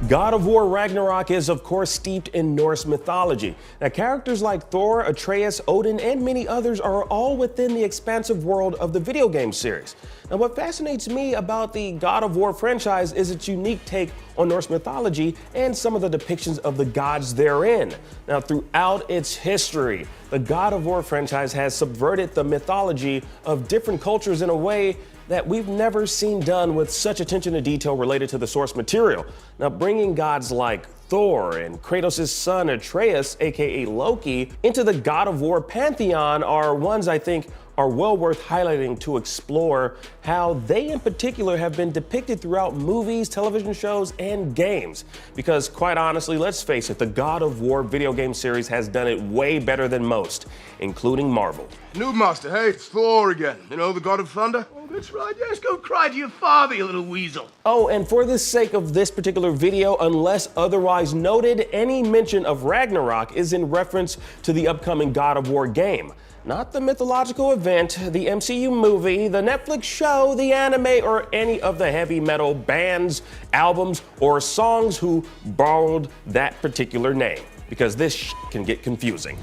God of War Ragnarok is, of course, steeped in Norse mythology. Now, characters like Thor, Atreus, Odin, and many others are all within the expansive world of the video game series. Now, what fascinates me about the God of War franchise is its unique take on Norse mythology and some of the depictions of the gods therein. Now, throughout its history, the God of War franchise has subverted the mythology of different cultures in a way that we've never seen done with such attention to detail related to the source material. Now, bringing gods like Thor and Kratos' son Atreus, aka Loki, into the God of War pantheon are ones I think are well worth highlighting to explore how they in particular have been depicted throughout movies, television shows, and games. Because quite honestly, let's face it, the God of War video game series has done it way better than most, including Marvel. New master, hey, it's Thor again. You know, the god of thunder? Oh, that's right. Yes, go cry to your father, you little weasel. Oh, and for the sake of this particular video, unless otherwise noted, any mention of Ragnarok is in reference to the upcoming God of War game. Not the mythological event, the MCU movie, the Netflix show, the anime, or any of the heavy metal bands, albums, or songs who borrowed that particular name, because this can get confusing.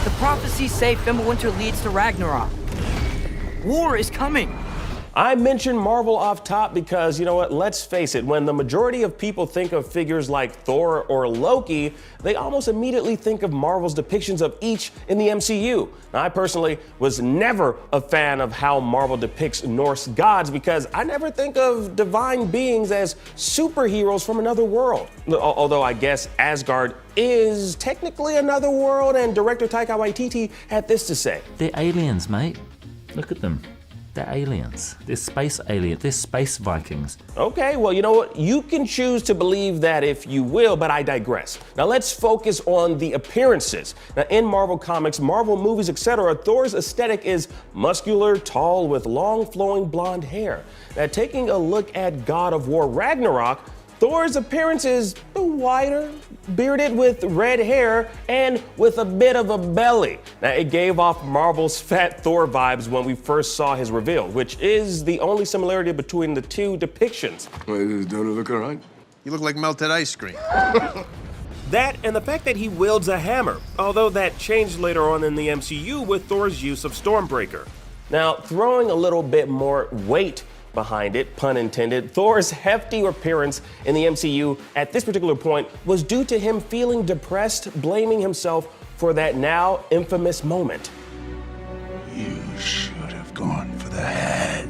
The prophecies say Fimbulwinter leads to Ragnarok. War is coming. I mentioned Marvel off top because, you know what, let's face it, when the majority of people think of figures like Thor or Loki, they almost immediately think of Marvel's depictions of each in the MCU. Now, I personally was never a fan of how Marvel depicts Norse gods because I never think of divine beings as superheroes from another world. Although I guess Asgard is technically another world, and director Taika Waititi had this to say. They're aliens, mate. Look at them. They're aliens. They're space aliens. They're space Vikings. Okay, well, you know what? You can choose to believe that if you will, but I digress. Now let's focus on the appearances. Now in Marvel comics, Marvel movies, etc., Thor's aesthetic is muscular, tall, with long flowing blonde hair. Now taking a look at God of War Ragnarok, Thor's appearance is wider, bearded with red hair, and with a bit of a belly. Now, it gave off Marvel's Fat Thor vibes when we first saw his reveal, which is the only similarity between the two depictions. Wait, don't it look all right? You look like melted ice cream. That and the fact that he wields a hammer, although that changed later on in the MCU with Thor's use of Stormbreaker. Now, throwing a little bit more weight behind it, pun intended, Thor's hefty appearance in the MCU at this particular point was due to him feeling depressed, blaming himself for that now infamous moment. You should have gone for the head.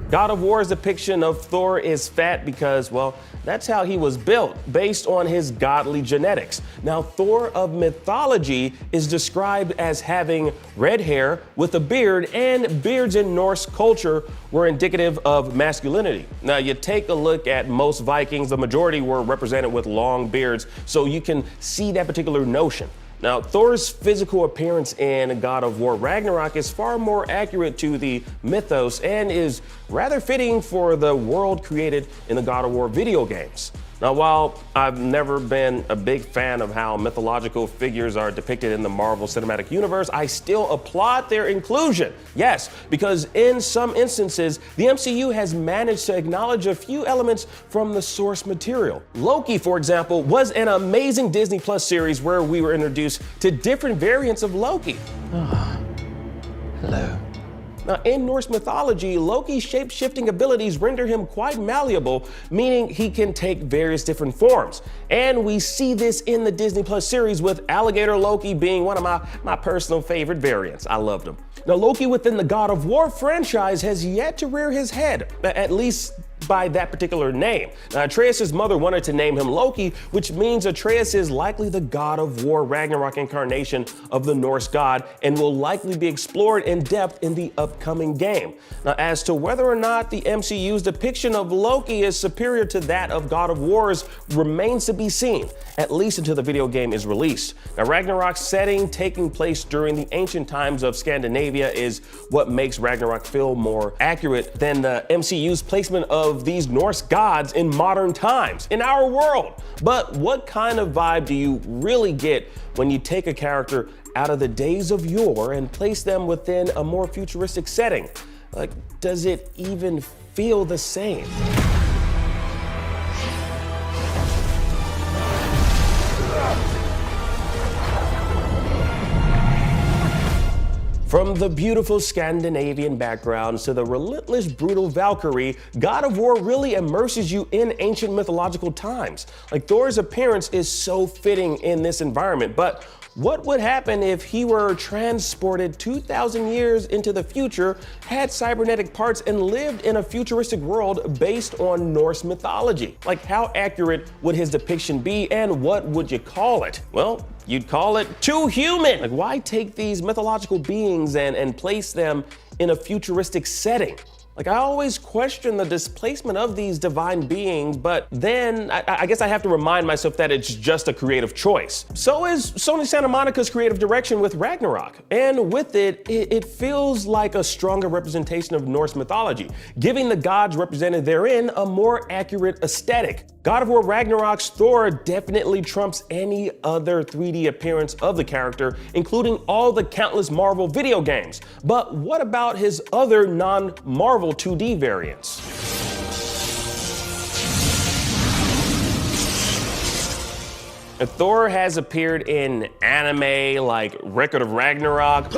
God of War's depiction of Thor is fat because, well, that's how he was built, based on his godly genetics. Now, Thor of mythology is described as having red hair with a beard, and beards in Norse culture were indicative of masculinity. Now, you take a look at most Vikings, the majority were represented with long beards, so you can see that particular notion. Now, Thor's physical appearance in God of War Ragnarok is far more accurate to the mythos and is rather fitting for the world created in the God of War video games. Now, while I've never been a big fan of how mythological figures are depicted in the Marvel Cinematic Universe, I still applaud their inclusion. Yes, because in some instances, the MCU has managed to acknowledge a few elements from the source material. Loki, for example, was an amazing Disney Plus series where we were introduced to different variants of Loki. Hello. Now, in Norse mythology, Loki's shape-shifting abilities render him quite malleable, meaning he can take various different forms. And we see this in the Disney Plus series, with Alligator Loki being one of my personal favorite variants. I loved him. Now, Loki within the God of War franchise has yet to rear his head, at least by that particular name. Now, Atreus' mother wanted to name him Loki, which means Atreus is likely the God of War Ragnarok incarnation of the Norse god and will likely be explored in depth in the upcoming game. Now, as to whether or not the MCU's depiction of Loki is superior to that of God of War's remains to be seen, at least until the video game is released. Now, Ragnarok's setting taking place during the ancient times of Scandinavia is what makes Ragnarok feel more accurate than the MCU's placement of these Norse gods in modern times, in our world. But what kind of vibe do you really get when you take a character out of the days of yore and place them within a more futuristic setting? Like, does it even feel the same. From the beautiful Scandinavian backgrounds to the relentless, brutal Valkyrie, God of War really immerses you in ancient mythological times. Like, Thor's appearance is so fitting in this environment, but what would happen if he were transported 2,000 years into the future, had cybernetic parts, and lived in a futuristic world based on Norse mythology? Like, how accurate would his depiction be, and what would you call it? Well, you'd call it too human. Like, why take these mythological beings and place them in a futuristic setting? Like, I always question the displacement of these divine beings, but then I guess I have to remind myself that it's just a creative choice. So is Sony Santa Monica's creative direction with Ragnarok. And with it, it feels like a stronger representation of Norse mythology, giving the gods represented therein a more accurate aesthetic. God of War Ragnarok's Thor definitely trumps any other 3D appearance of the character, including all the countless Marvel video games. But what about his other non-Marvel 2D variants? Thor has appeared in anime like Record of Ragnarok,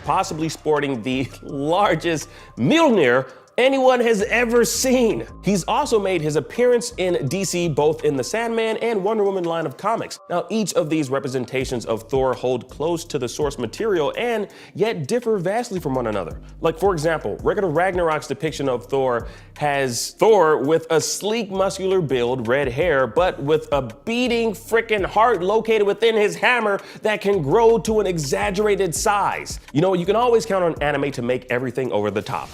possibly sporting the largest Mjolnir anyone has ever seen. He's also made his appearance in DC, both in the Sandman and Wonder Woman line of comics. Now, each of these representations of Thor hold close to the source material and yet differ vastly from one another. Like, for example, Record of Ragnarok's depiction of Thor has Thor with a sleek, muscular build, red hair, but with a beating frickin' heart located within his hammer that can grow to an exaggerated size. You know, you can always count on anime to make everything over the top.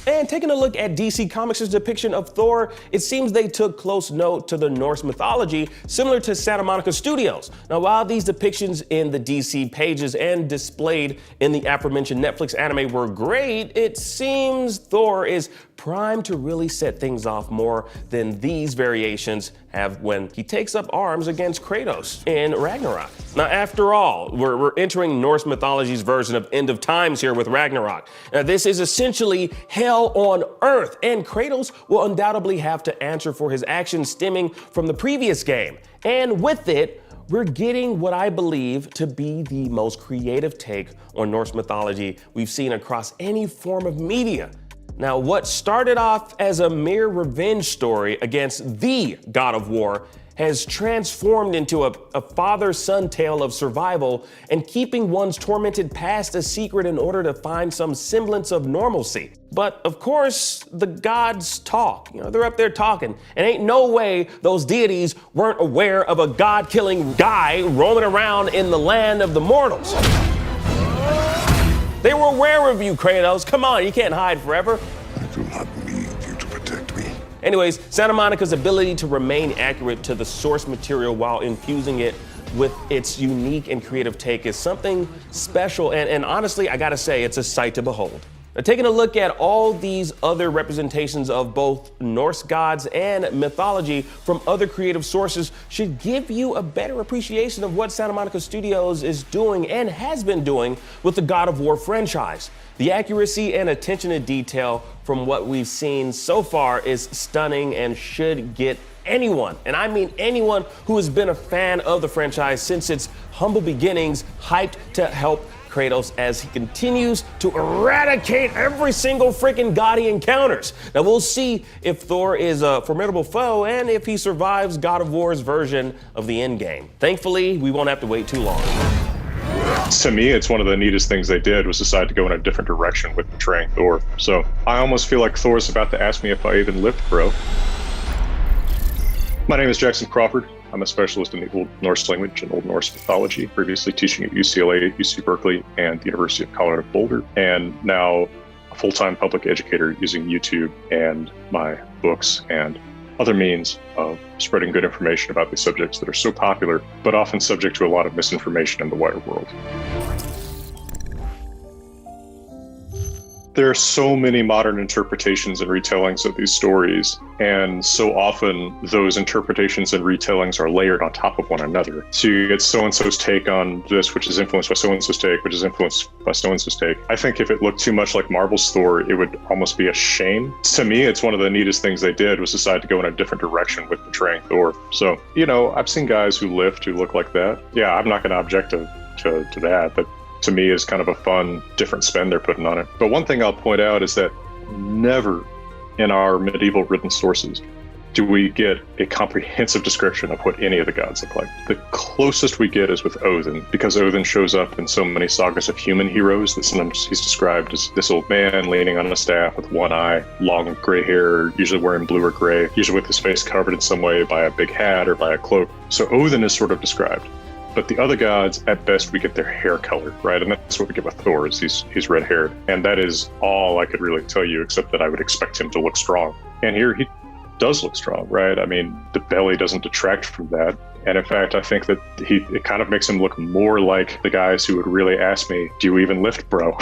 And taking a look at DC Comics' depiction of Thor, it seems they took close note to the Norse mythology, similar to Santa Monica Studios. Now, while these depictions in the DC pages and displayed in the aforementioned Netflix anime were great, it seems Thor is primed to really set things off more than these variations have when he takes up arms against Kratos in Ragnarok. Now, after all, we're entering Norse mythology's version of End of Times here with Ragnarok. Now, this is essentially hell on earth, and Kratos will undoubtedly have to answer for his actions stemming from the previous game. And with it, we're getting what I believe to be the most creative take on Norse mythology we've seen across any form of media. Now, what started off as a mere revenge story against the God of War has transformed into a father-son tale of survival and keeping one's tormented past a secret in order to find some semblance of normalcy. But of course, the gods talk. You know, they're up there talking, and ain't no way those deities weren't aware of a god-killing guy roaming around in the land of the mortals. They were aware of you, Kratos. Come on, you can't hide forever. I do not need you to protect me. Anyways, Santa Monica's ability to remain accurate to the source material while infusing it with its unique and creative take is something special, and honestly, I gotta say, it's a sight to behold. Now, taking a look at all these other representations of both Norse gods and mythology from other creative sources should give you a better appreciation of what Santa Monica Studios is doing and has been doing with the God of War franchise. The accuracy and attention to detail from what we've seen so far is stunning and should get anyone, and I mean anyone who has been a fan of the franchise since its humble beginnings, hyped to help Kratos as he continues to eradicate every single freaking god he encounters. Now, we'll see if Thor is a formidable foe and if he survives God of War's version of the endgame. Thankfully, we won't have to wait too long. To me, it's one of the neatest things they did was decide to go in a different direction with portraying Thor. So I almost feel like Thor's about to ask me if I even lived, bro. My name is Jackson Crawford. I'm a specialist in the Old Norse language and Old Norse mythology, previously teaching at UCLA, UC Berkeley, and the University of Colorado Boulder, and now a full-time public educator using YouTube and my books and other means of spreading good information about these subjects that are so popular, but often subject to a lot of misinformation in the wider world. There are so many modern interpretations and retellings of these stories, and so often those interpretations and retellings are layered on top of one another. So you get so-and-so's take on this, which is influenced by so-and-so's take, which is influenced by so-and-so's take. I think if it looked too much like Marvel's Thor, it would almost be a shame. To me, it's one of the neatest things they did was decide to go in a different direction with portraying Thor. So, you know, I've seen guys who lift who look like that. Yeah, I'm not going to object to that, but to me is kind of a fun, different spin they're putting on it. But one thing I'll point out is that never in our medieval written sources do we get a comprehensive description of what any of the gods look like. The closest we get is with Odin, because Odin shows up in so many sagas of human heroes that sometimes he's described as this old man leaning on a staff with one eye, long gray hair, usually wearing blue or gray, usually with his face covered in some way by a big hat or by a cloak. So Odin is sort of described. But the other gods, at best, we get their hair color, right? And that's what we get with Thor, is he's red-haired. And that is all I could really tell you, except that I would expect him to look strong. And here he does look strong, right? I mean, the belly doesn't detract from that. And in fact, I think that it kind of makes him look more like the guys who would really ask me, do you even lift, bro?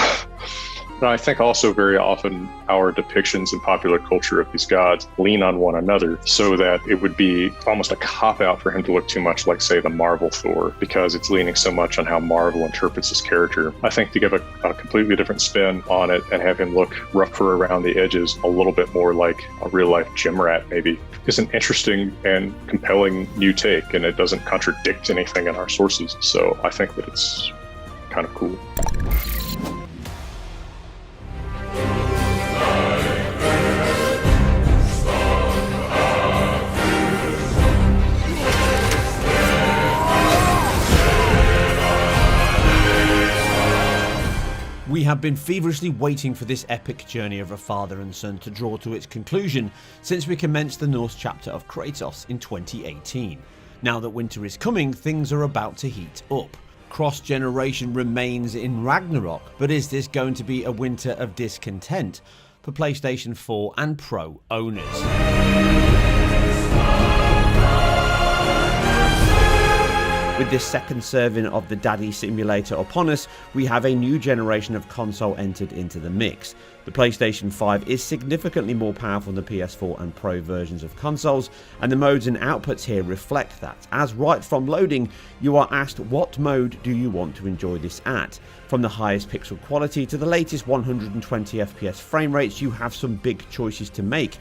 And I think also very often our depictions in popular culture of these gods lean on one another so that it would be almost a cop-out for him to look too much like, say, the Marvel Thor, because it's leaning so much on how Marvel interprets his character. I think to give a completely different spin on it and have him look rougher around the edges, a little bit more like a real-life gym rat maybe, is an interesting and compelling new take, and it doesn't contradict anything in our sources. So I think that it's kind of cool. We have been feverishly waiting for this epic journey of a father and son to draw to its conclusion since we commenced the Norse chapter of Kratos in 2018. Now that winter is coming, things are about to heat up. Cross-generation remains in Ragnarok, but is this going to be a winter of discontent for PlayStation 4 and Pro owners? With this second serving of the Daddy Simulator upon us, we have a new generation of console entered into the mix. The PlayStation 5 is significantly more powerful than the PS4 and Pro versions of consoles, and the modes and outputs here reflect that, as right from loading, you are asked what mode do you want to enjoy this at. From the highest pixel quality to the latest 120 FPS frame rates, you have some big choices to make.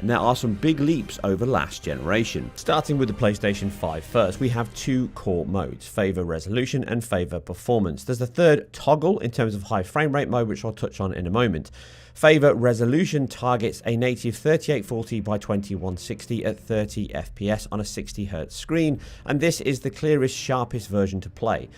And there are some big leaps over last generation. Starting with the PlayStation 5 first, we have two core modes, Favor Resolution and Favor Performance. There's a third toggle in terms of high frame rate mode, which I'll touch on in a moment. Favor Resolution targets a native 3840 by 2160 at 30 FPS on a 60Hz screen, and this is the clearest, sharpest version to play.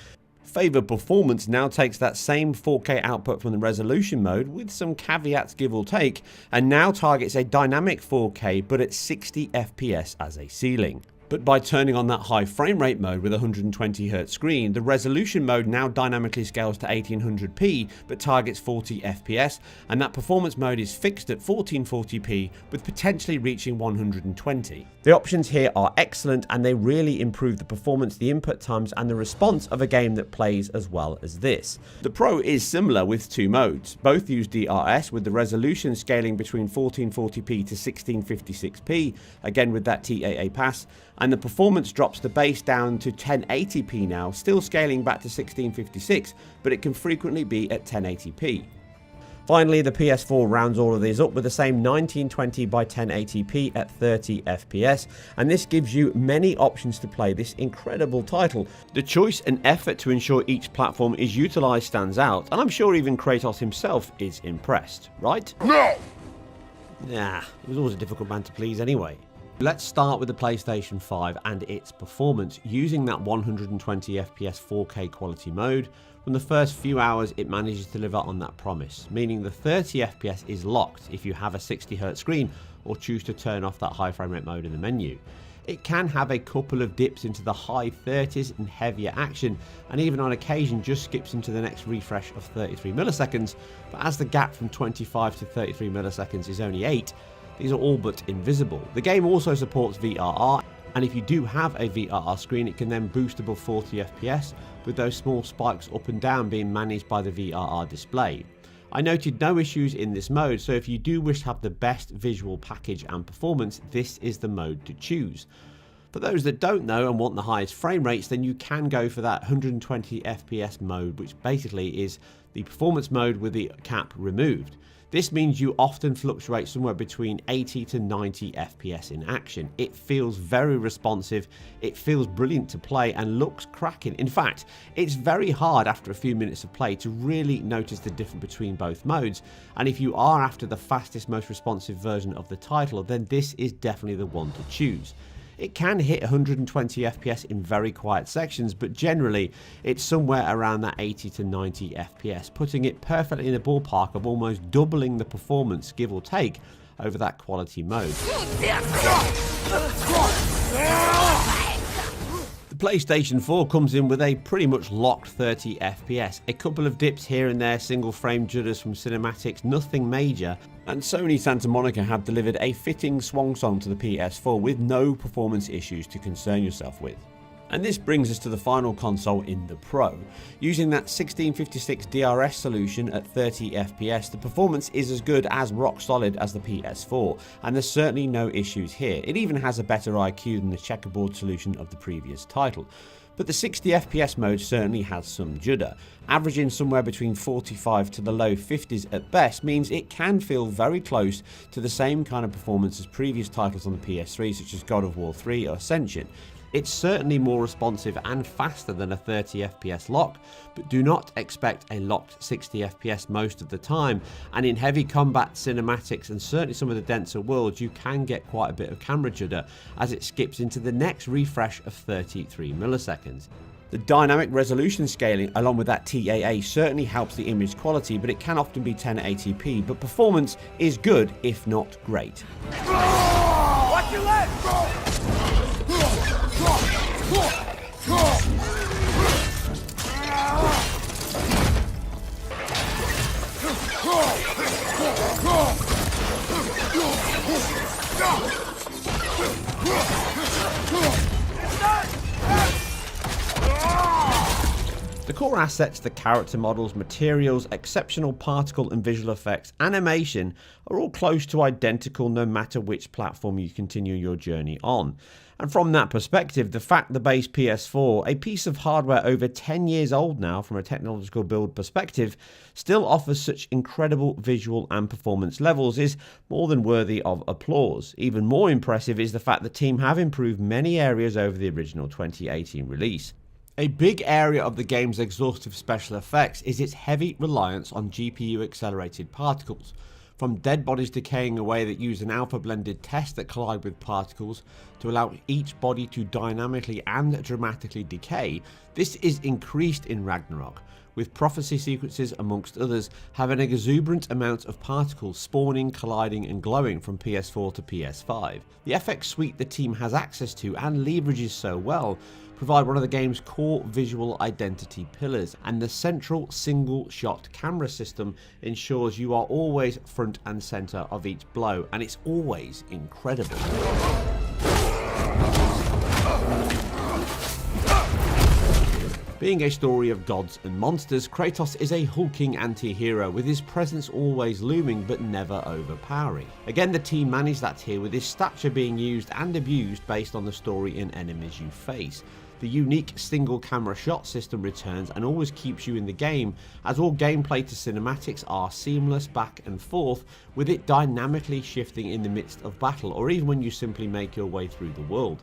Favor Performance now takes that same 4K output from the resolution mode with some caveats give or take, and now targets a dynamic 4K but at 60 FPS as a ceiling. But by turning on that high frame rate mode with a 120Hz screen, the resolution mode now dynamically scales to 1800p but targets 40 FPS, and that performance mode is fixed at 1440p with potentially reaching 120. The options here are excellent, and they really improve the performance, the input times, and the response of a game that plays as well as this. The Pro is similar with two modes. Both use DRS, with the resolution scaling between 1440p to 1656p, again with that TAA pass, and the performance drops the base down to 1080p now, still scaling back to 1656, but it can frequently be at 1080p. Finally, the PS4 rounds all of these up with the same 1920 by 1080p at 30 FPS, and this gives you many options to play this incredible title. The choice and effort to ensure each platform is utilised stands out, and I'm sure even Kratos himself is impressed, right? No! Nah, he was always a difficult man to please anyway. Let's start with the PlayStation 5 and its performance. Using that 120 FPS 4K quality mode, from the first few hours it manages to deliver on that promise, meaning the 30 FPS is locked if you have a 60Hz screen or choose to turn off that high frame rate mode in the menu. It can have a couple of dips into the high 30s and heavier action, and even on occasion just skips into the next refresh of 33 milliseconds, but as the gap from 25 to 33 milliseconds is only 8, these are all but invisible. The game also supports VRR, and if you do have a VRR screen, it can then boost above 40 FPS, with those small spikes up and down being managed by the VRR display. I noted no issues in this mode, so if you do wish to have the best visual package and performance, this is the mode to choose. For those that don't know and want the highest frame rates, then you can go for that 120 FPS mode, which basically is the performance mode with the cap removed. This means you often fluctuate somewhere between 80 to 90 FPS in action. It feels very responsive, it feels brilliant to play and looks cracking. In fact, it's very hard after a few minutes of play to really notice the difference between both modes, and if you are after the fastest, most responsive version of the title, then this is definitely the one to choose. It can hit 120 FPS in very quiet sections, but generally it's somewhere around that 80 to 90 FPS, putting it perfectly in the ballpark of almost doubling the performance, give or take, over that quality mode. The PlayStation 4 comes in with a pretty much locked 30 FPS, a couple of dips here and there, single frame jitters from cinematics, nothing major, and Sony Santa Monica have delivered a fitting swan song to the PS4 with no performance issues to concern yourself with. And this brings us to the final console in the Pro. Using that 1656 DRS solution at 30 FPS, the performance is as good as rock solid as the PS4, and there's certainly no issues here. It even has a better IQ than the checkerboard solution of the previous title. But the 60 FPS mode certainly has some judder. Averaging somewhere between 45 to the low 50s at best means it can feel very close to the same kind of performance as previous titles on the PS3 such as God of War 3 or Ascension. It's certainly more responsive and faster than a 30 FPS lock, but do not expect a locked 60 FPS most of the time, and in heavy combat cinematics and certainly some of the denser worlds you can get quite a bit of camera judder as it skips into the next refresh of 33 milliseconds. The dynamic resolution scaling along with that TAA certainly helps the image quality, but it can often be 1080p, but performance is good if not great. Watch your left! The core assets, the character models, materials, exceptional particle and visual effects, animation are all close to identical no matter which platform you continue your journey on. And from that perspective, the fact the base PS4, a piece of hardware over 10 years old now from a technological build perspective, still offers such incredible visual and performance levels is more than worthy of applause. Even more impressive is the fact the team have improved many areas over the original 2018 release. A big area of the game's exhaustive special effects is its heavy reliance on GPU accelerated particles. From dead bodies decaying away that use an alpha blended test that collide with particles to allow each body to dynamically and dramatically decay, this is increased in Ragnarok, with prophecy sequences amongst others have an exuberant amount of particles spawning, colliding and glowing from PS4 to PS5. The FX suite the team has access to and leverages so well provide one of the game's core visual identity pillars, and the central single shot camera system ensures you are always front and center of each blow, and it's always incredible. Being a story of gods and monsters, Kratos is a hulking anti-hero with his presence always looming but never overpowering. Again, the team managed that here with his stature being used and abused based on the story and enemies you face. The unique single camera shot system returns and always keeps you in the game, as all gameplay to cinematics are seamless back and forth, with it dynamically shifting in the midst of battle or even when you simply make your way through the world.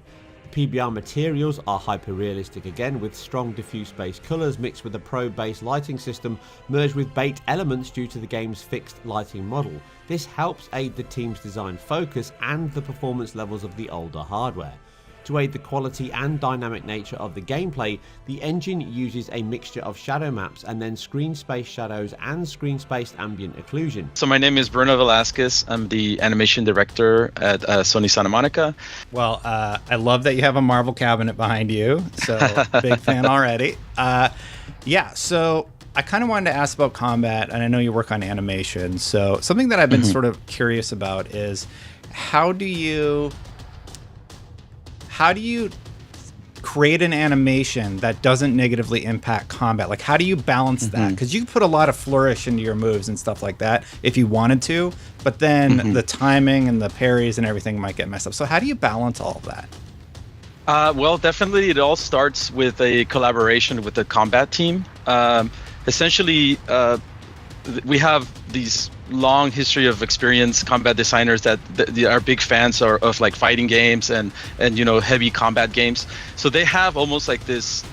PBR materials are hyper-realistic again, with strong diffuse base colours mixed with a pro-based lighting system merged with baked elements due to the game's fixed lighting model. This helps aid the team's design focus and the performance levels of the older hardware. To aid the quality and dynamic nature of the gameplay, the engine uses a mixture of shadow maps and then screen space shadows and screen spaced ambient occlusion. So my name is Bruno Velasquez. I'm the animation director at Sony Santa Monica. Well, I love that you have a Marvel cabinet behind you, so big fan already. Yeah, so I kind of wanted to ask about combat, and I know you work on animation, so something that I've been sort of curious about is how do you create an animation that doesn't negatively impact combat? Like, how do you balance that? Because you can put a lot of flourish into your moves and stuff like that if you wanted to, but then the timing and the parries and everything might get messed up. So how do you balance all of that? Well, definitely it all starts with a collaboration with the combat team. Essentially, we have these long history of experience combat designers that are big fans of like fighting games and heavy combat games. So they have almost like this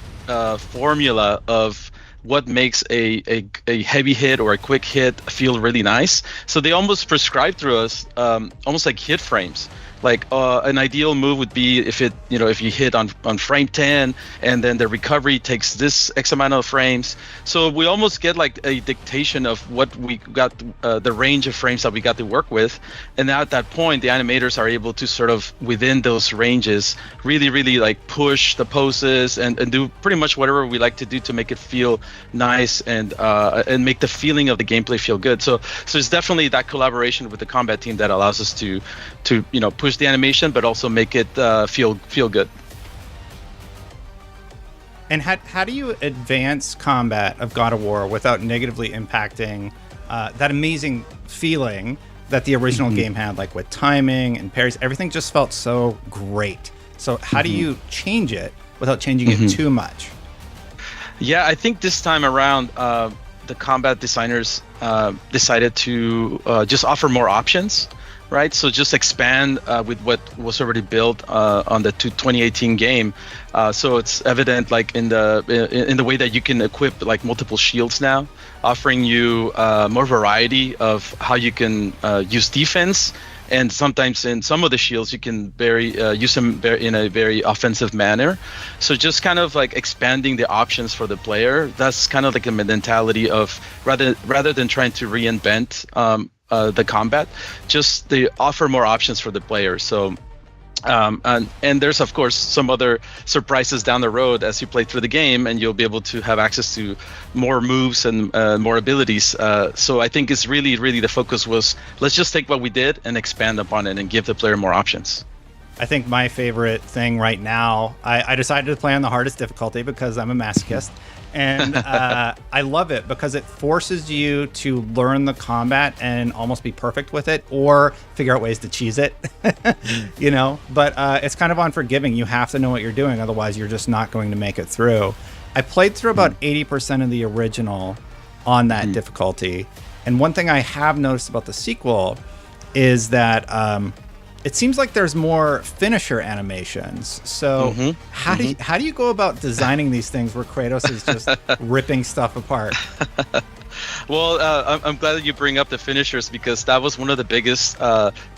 formula of what makes a heavy hit or a quick hit feel really nice. So they almost prescribe through us almost like hit frames. Like an ideal move would be if you hit on frame 10 and then the recovery takes this X amount of frames. So we almost get like a dictation of what we got, the range of frames that we got to work with. And now at that point, the animators are able to sort of within those ranges, really, really like push the poses and do pretty much whatever we like to do to make it feel nice and make the feeling of the gameplay feel good. So it's definitely that collaboration with the combat team that allows us to push the animation, but also make it feel good. And how do you advance combat of God of War without negatively impacting that amazing feeling that the original game had, like with timing and parries? Everything just felt so great. So how do you change it without changing it too much? Yeah, I think this time around, the combat designers decided to just offer more options. Right, so just expand with what was already built on the 2018 game. So it's evident, like in the way that you can equip like multiple shields now, offering you more variety of how you can use defense, and sometimes in some of the shields you can use them in a very offensive manner. So just kind of like expanding the options for the player. That's kind of like a mentality of rather than trying to reinvent the combat, just they offer more options for the player. So and there's of course some other surprises down the road as you play through the game, and you'll be able to have access to more moves and more abilities. So I think it's really the focus was, let's just take what we did and expand upon it and give the player more options. I think my favorite thing right now, I decided to play on the hardest difficulty because I'm a masochist. And I love it because it forces you to learn the combat and almost be perfect with it, or figure out ways to cheese it, but it's kind of unforgiving. You have to know what you're doing, otherwise you're just not going to make it through. I played through about 80% of the original on that difficulty, and one thing I have noticed about the sequel is that it seems like there's more finisher animations. So how do you go about designing these things where Kratos is just ripping stuff apart? Well, I'm glad that you bring up the finishers, because that was one of the biggest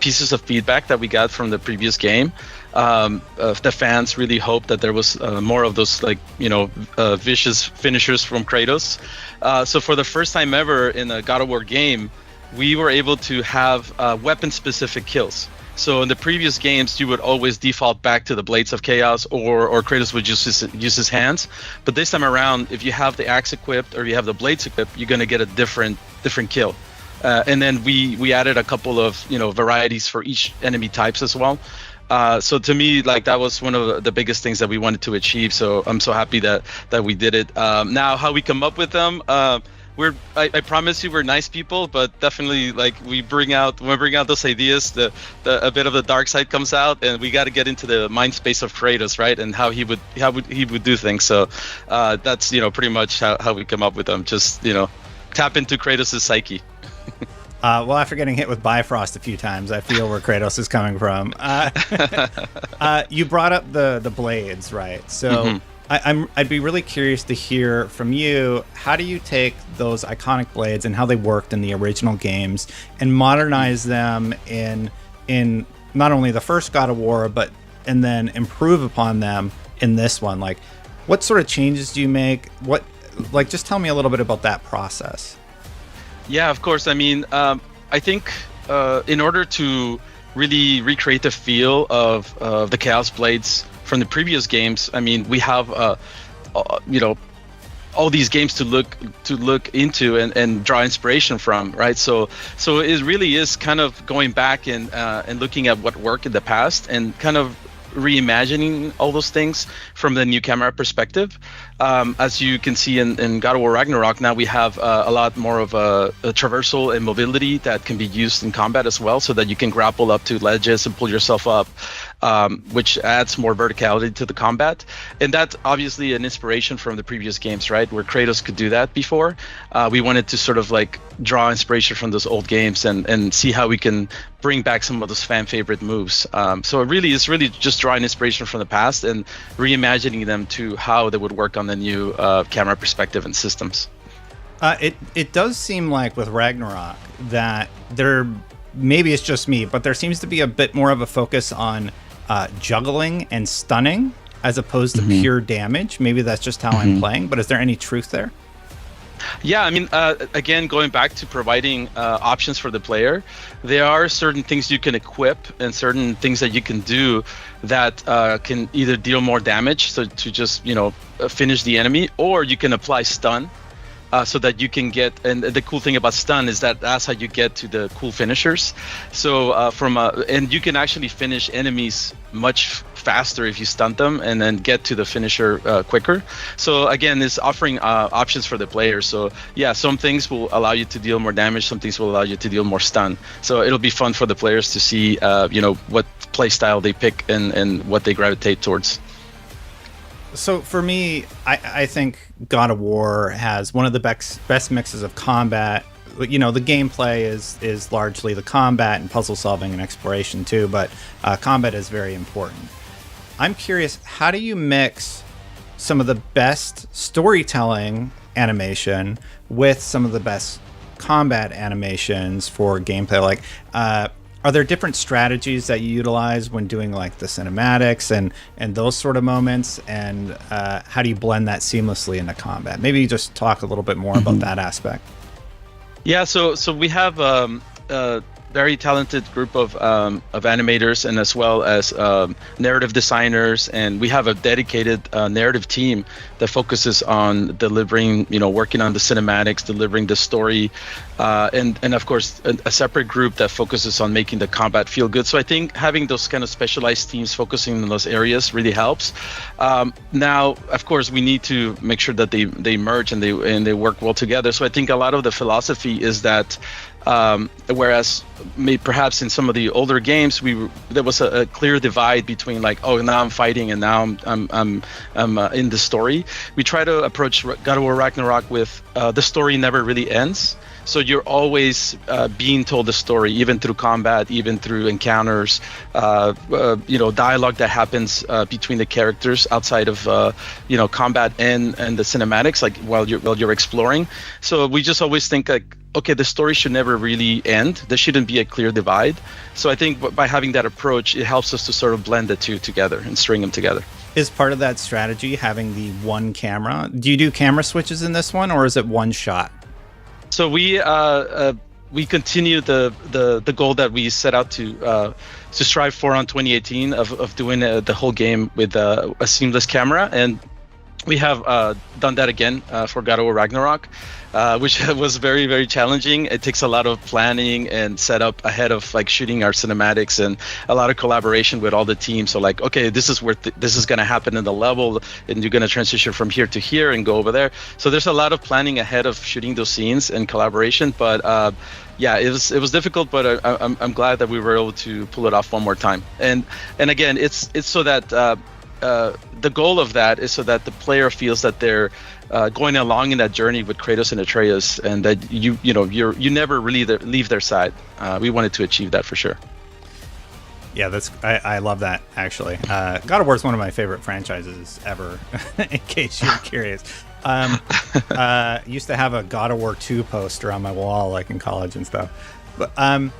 pieces of feedback that we got from the previous game. The fans really hoped that there was more of those vicious finishers from Kratos. So for the first time ever in a God of War game, we were able to have weapon-specific kills. So in the previous games, you would always default back to the Blades of Chaos, or Kratos would use his hands. But this time around, if you have the axe equipped or you have the blades equipped, you're going to get a different kill. And then we added a couple of varieties for each enemy types as well. So to me, like, that was one of the biggest things that we wanted to achieve. So I'm so happy that we did it. Now, how we come up with them. I promise you we're nice people, but definitely when we bring out those ideas, a bit of the dark side comes out, and we got to get into the mind space of Kratos, right? And how he would do things. So that's pretty much how we come up with them. Just tap into Kratos' psyche. Well, after getting hit with Bifrost a few times, I feel where Kratos is coming from. You brought up the blades, right? So I'd be really curious to hear from you. How do you take those iconic blades and how they worked in the original games and modernize them in not only the first God of War, and then improve upon them in this one? Like, what sort of changes do you make? Just tell me a little bit about that process. Yeah, of course. I mean, I think in order to really recreate the feel of the Chaos Blades from the previous games, I mean, we have all these games to look into and draw inspiration from, right? So it really is kind of going back and looking at what worked in the past and kind of reimagining all those things from the new camera perspective. As you can see in God of War Ragnarok, now we have a lot more of a traversal and mobility that can be used in combat as well, so that you can grapple up to ledges and pull yourself up, which adds more verticality to the combat. And that's obviously an inspiration from the previous games, right, where Kratos could do that before. We wanted to sort of like draw inspiration from those old games and see how we can bring back some of those fan favorite moves. So it's really just drawing inspiration from the past and reimagining them to how they would work on the new camera perspective and systems. It does seem like with Ragnarok that maybe it's just me, but there seems to be a bit more of a focus on juggling and stunning as opposed to pure damage. Maybe that's just how I'm playing, but is there any truth there? Yeah, I mean, again, going back to providing options for the player, there are certain things you can equip and certain things that you can do that can either deal more damage, so to just, finish the enemy, or you can apply stun. So that you can get, and the cool thing about stun is that that's how you get to the cool finishers. So and you can actually finish enemies much faster if you stun them and then get to the finisher quicker. So again, it's offering options for the player. So yeah, some things will allow you to deal more damage, some things will allow you to deal more stun. So it'll be fun for the players to see, what play style they pick and what they gravitate towards. So for me, I think God of War has one of the best mixes of combat. The gameplay is largely the combat and puzzle solving and exploration too, but combat is very important. I'm curious, how do you mix some of the best storytelling animation with some of the best combat animations for gameplay? Like, are there different strategies that you utilize when doing like the cinematics and those sort of moments? And how do you blend that seamlessly into combat? Maybe you just talk a little bit more about that aspect. Yeah, so we have a very talented group of animators and as well as narrative designers, and we have a dedicated narrative team that focuses on delivering, working on the cinematics, delivering the story, and of course a separate group that focuses on making the combat feel good. So I think having those kind of specialized teams focusing on those areas really helps. Now, of course, we need to make sure that they merge and they work well together. So I think a lot of the philosophy is that whereas perhaps in some of the older games there was a clear divide between like, oh, now I'm fighting and now I'm in the story. We try to approach God of War Ragnarok with the story never really ends. So you're always being told the story, even through combat, even through encounters, dialogue that happens between the characters outside of combat and the cinematics, like while you're exploring. So we just always think like, okay, the story should never really end. There shouldn't be a clear divide. So I think by having that approach, it helps us to sort of blend the two together and string them together. Is part of that strategy having the one camera? Do you do camera switches in this one, or is it one shot? So we continue the goal that we set out to strive for on 2018 of doing the whole game with a seamless camera, and we have done that again for God of War Ragnarok, which was very, very challenging. It takes a lot of planning and setup ahead of like shooting our cinematics and a lot of collaboration with all the teams. So like, okay, this is where this is going to happen in the level, and you're going to transition from here to here and go over there. So there's a lot of planning ahead of shooting those scenes and collaboration. But yeah, it was difficult, but I'm glad that we were able to pull it off one more time. And again, it's so that the goal of that is so that the player feels that they're going along in that journey with Kratos and Atreus, and that you never really leave their side. We wanted to achieve that for sure. Yeah, I love that actually. God of War is one of my favorite franchises ever. In case you're curious, used to have a God of War 2 poster on my wall, like in college and stuff. But I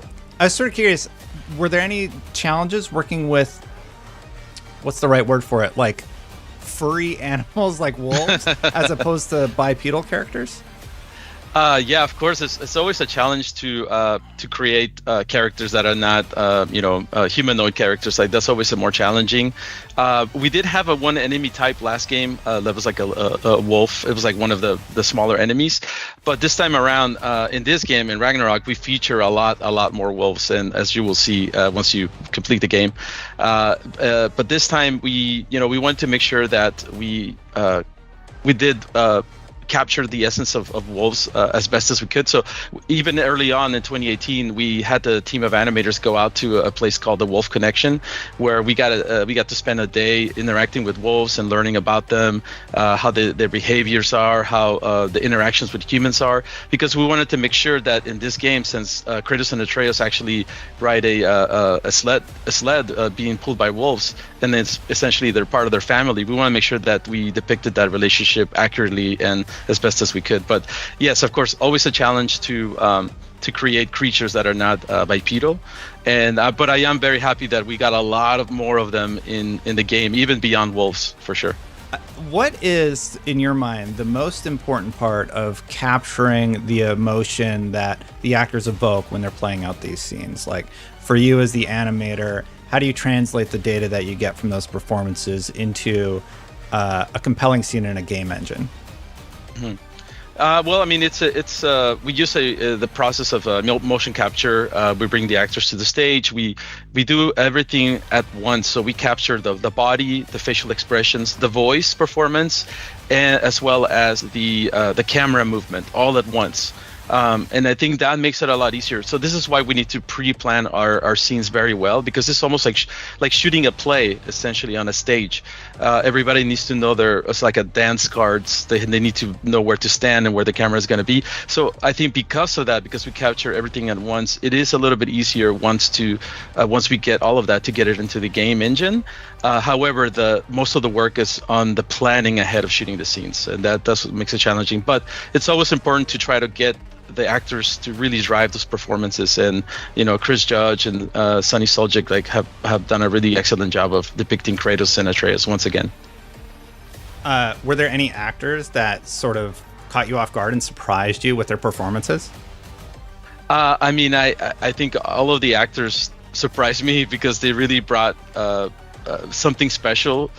was sort of curious, were there any challenges working with, what's the right word for it, like furry animals like wolves as opposed to bipedal characters? Yeah, of course. It's always a challenge to create characters that are not humanoid characters. Like that's always more challenging. We did have a one enemy type last game that was like a wolf. It was like one of the smaller enemies. But this time around, in this game in Ragnarok, we feature a lot more wolves, and as you will see once you complete the game. But this time we want to make sure that we did. Capture the essence of wolves as best as we could. So even early on in 2018, we had the team of animators go out to a place called the Wolf Connection, where we got to spend a day interacting with wolves and learning about them, how their behaviors are, how the interactions with humans are, because we wanted to make sure that in this game, since Kratos and Atreus actually ride a sled being pulled by wolves, and it's essentially they're part of their family, we want to make sure that we depicted that relationship accurately and as best as we could. But yes, of course, always a challenge to create creatures that are not bipedal, and but I am very happy that we got a lot more of them in the game, even beyond wolves, for sure. What is, in your mind, the most important part of capturing the emotion that the actors evoke when they're playing out these scenes? Like, for you as the animator, how do you translate the data that you get from those performances into a compelling scene in a game engine? Mm-hmm. Well, I mean, we use the process of motion capture. We bring the actors to the stage. We do everything at once. So we capture the body, the facial expressions, the voice performance, and as well as the camera movement all at once. And I think that makes it a lot easier. So this is why we need to pre-plan our scenes very well, because it's almost like shooting a play essentially on a stage. Everybody needs to know it's like a dance cards. They need to know where to stand and where the camera is going to be. So I think because of that, because we capture everything at once, it is a little bit easier once we get all of that to get it into the game engine. However, most of the work is on the planning ahead of shooting the scenes, and that's what makes it challenging. But it's always important to try to get the actors to really drive those performances, and Chris Judge and Sonny Soljic have done a really excellent job of depicting Kratos and Atreus once again. Were there any actors that sort of caught you off guard and surprised you with their performances? I mean, I think all of the actors surprised me because they really brought something special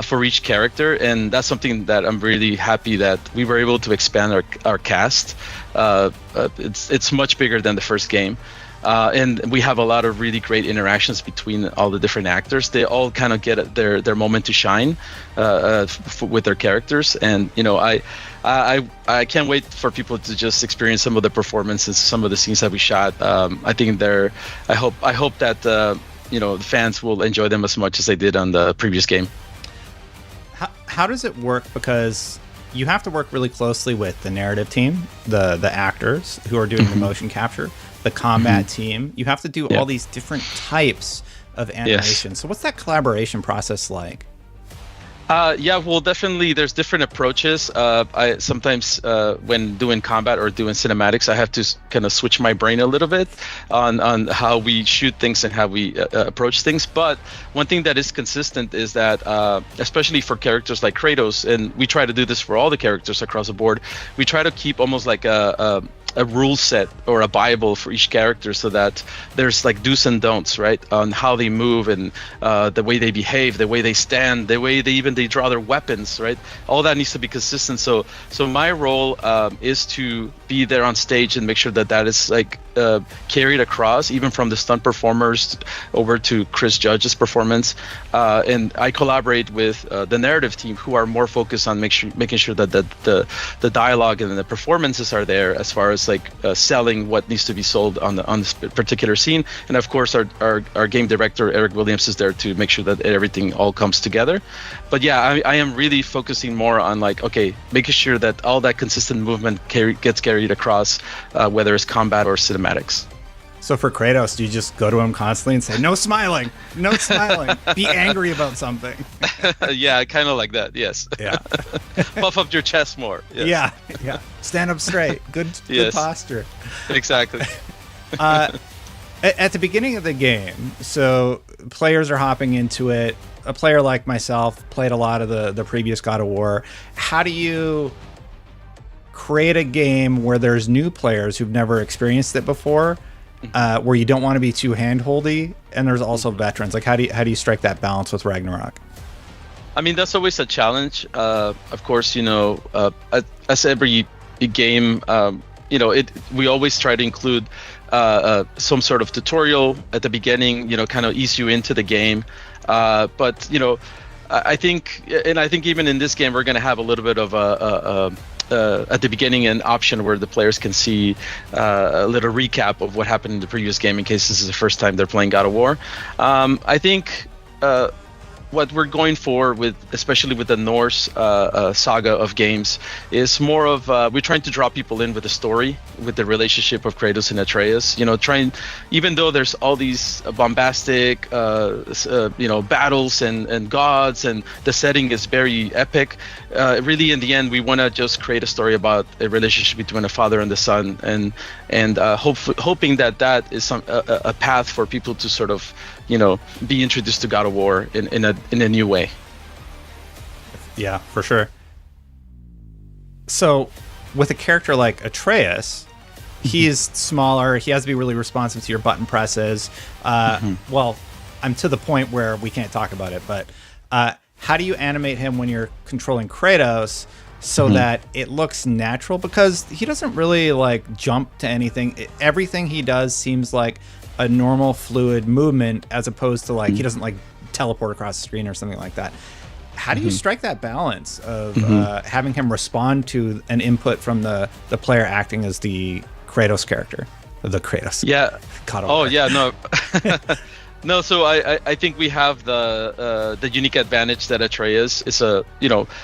for each character, and that's something that I'm really happy that we were able to expand our cast. It's much bigger than the first game, and we have a lot of really great interactions between all the different actors. They all kind of get their moment to shine with their characters, and I can't wait for people to just experience some of the performances, some of the scenes that we shot. I think I hope that the fans will enjoy them as much as they did on the previous game. How does it work? Because you have to work really closely with the narrative team, the actors who are doing the motion capture, the combat team. You have to do all these different types of animation. Yes. So what's that collaboration process like? Yeah, well, definitely there's different approaches. I sometimes when doing combat or doing cinematics, I have to kind of switch my brain a little bit on how we shoot things and how we approach things. But one thing that is consistent is that, especially for characters like Kratos, and we try to do this for all the characters across the board, we try to keep almost like a rule set or a Bible for each character, so that there's like do's and don'ts, right, on how they move and the way they behave, the way they stand, the way they draw their weapons, right? All that needs to be consistent. So my role is to be there on stage and make sure that is like carried across, even from the stunt performers over to Chris Judge's performance, and I collaborate with the narrative team, who are more focused on making sure that the dialogue and the performances are there, as far as like selling what needs to be sold on this particular scene. And of course our game director Eric Williams is there to make sure that everything all comes together. But yeah, I am really focusing more on making sure that all that consistent movement gets carried across, whether it's combat or cinematics. So for Kratos, do you just go to him constantly and say, no smiling, be angry about something? Yeah, kind of like that, yes. Yeah. Puff up your chest more. Yes. Yeah. Stand up straight. Good posture. Exactly. At the beginning of the game, so players are hopping into it. A player like myself played a lot of the previous God of War. How do you create a game where there's new players who've never experienced it before, where you don't want to be too hand-holdy, and there's also veterans? Like, how do you strike that balance with Ragnarok? I mean, that's always a challenge. Of course, as every game, we always try to include some sort of tutorial at the beginning, kind of ease you into the game. But I think even in this game, we're going to have a little bit of at the beginning an option where the players can see a little recap of what happened in the previous game in case this is the first time they're playing God of War. I think what we're going for, especially with the Norse saga of games, is more of we're trying to draw people in with the story, with the relationship of Kratos and Atreus. Even though there's all these bombastic, battles and gods, and the setting is very epic. Really, in the end, we want to just create a story about a relationship between a father and the son, and hoping that is a path for people to sort of be introduced to God of War in a new way. Yeah, for sure. So with a character like Atreus, he's smaller, he has to be really responsive to your button presses. Well, I'm to the point where we can't talk about it, but how do you animate him when you're controlling Kratos so that it looks natural? Because he doesn't really like jump to anything. Everything he does seems like a normal fluid movement, as opposed to like he doesn't like teleport across the screen or something like that. How do you strike that balance of having him respond to an input from the player acting as the Kratos character, the Kratos? Yeah. God, oh yeah, no. No, so I think we have the unique advantage that Atreus is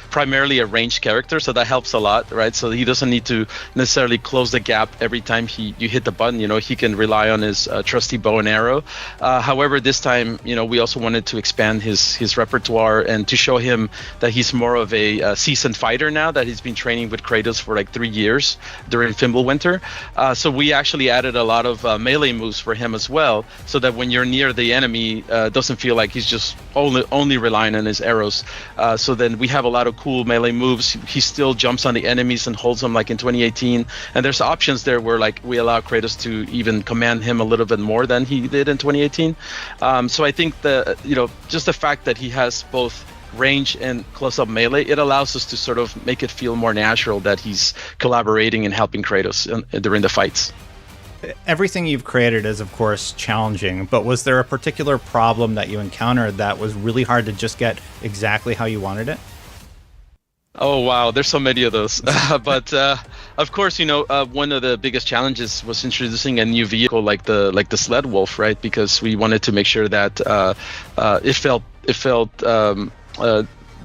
primarily a ranged character, so that helps a lot, right? So he doesn't need to necessarily close the gap every time you hit the button. He can rely on his trusty bow and arrow. However, this time, we also wanted to expand his repertoire and to show him that he's more of a seasoned fighter now, that he's been training with Kratos for like 3 years during Fimbulwinter. So we actually added a lot of melee moves for him as well, so that when you're near the enemy, doesn't feel like he's just only relying on his arrows. So then we have a lot of cool melee moves. He still jumps on the enemies and holds them like in 2018, and there's options there where like we allow Kratos to even command him a little bit more than he did in 2018. So I think just the fact that he has both range and close-up melee, it allows us to sort of make it feel more natural that he's collaborating and helping Kratos during the fights. Everything you've created is, of course, challenging, but was there a particular problem that you encountered that was really hard to just get exactly how you wanted it? Oh, wow. There's so many of those. But of course, one of the biggest challenges was introducing a new vehicle like the sled wolf, right? Because we wanted to make sure that it felt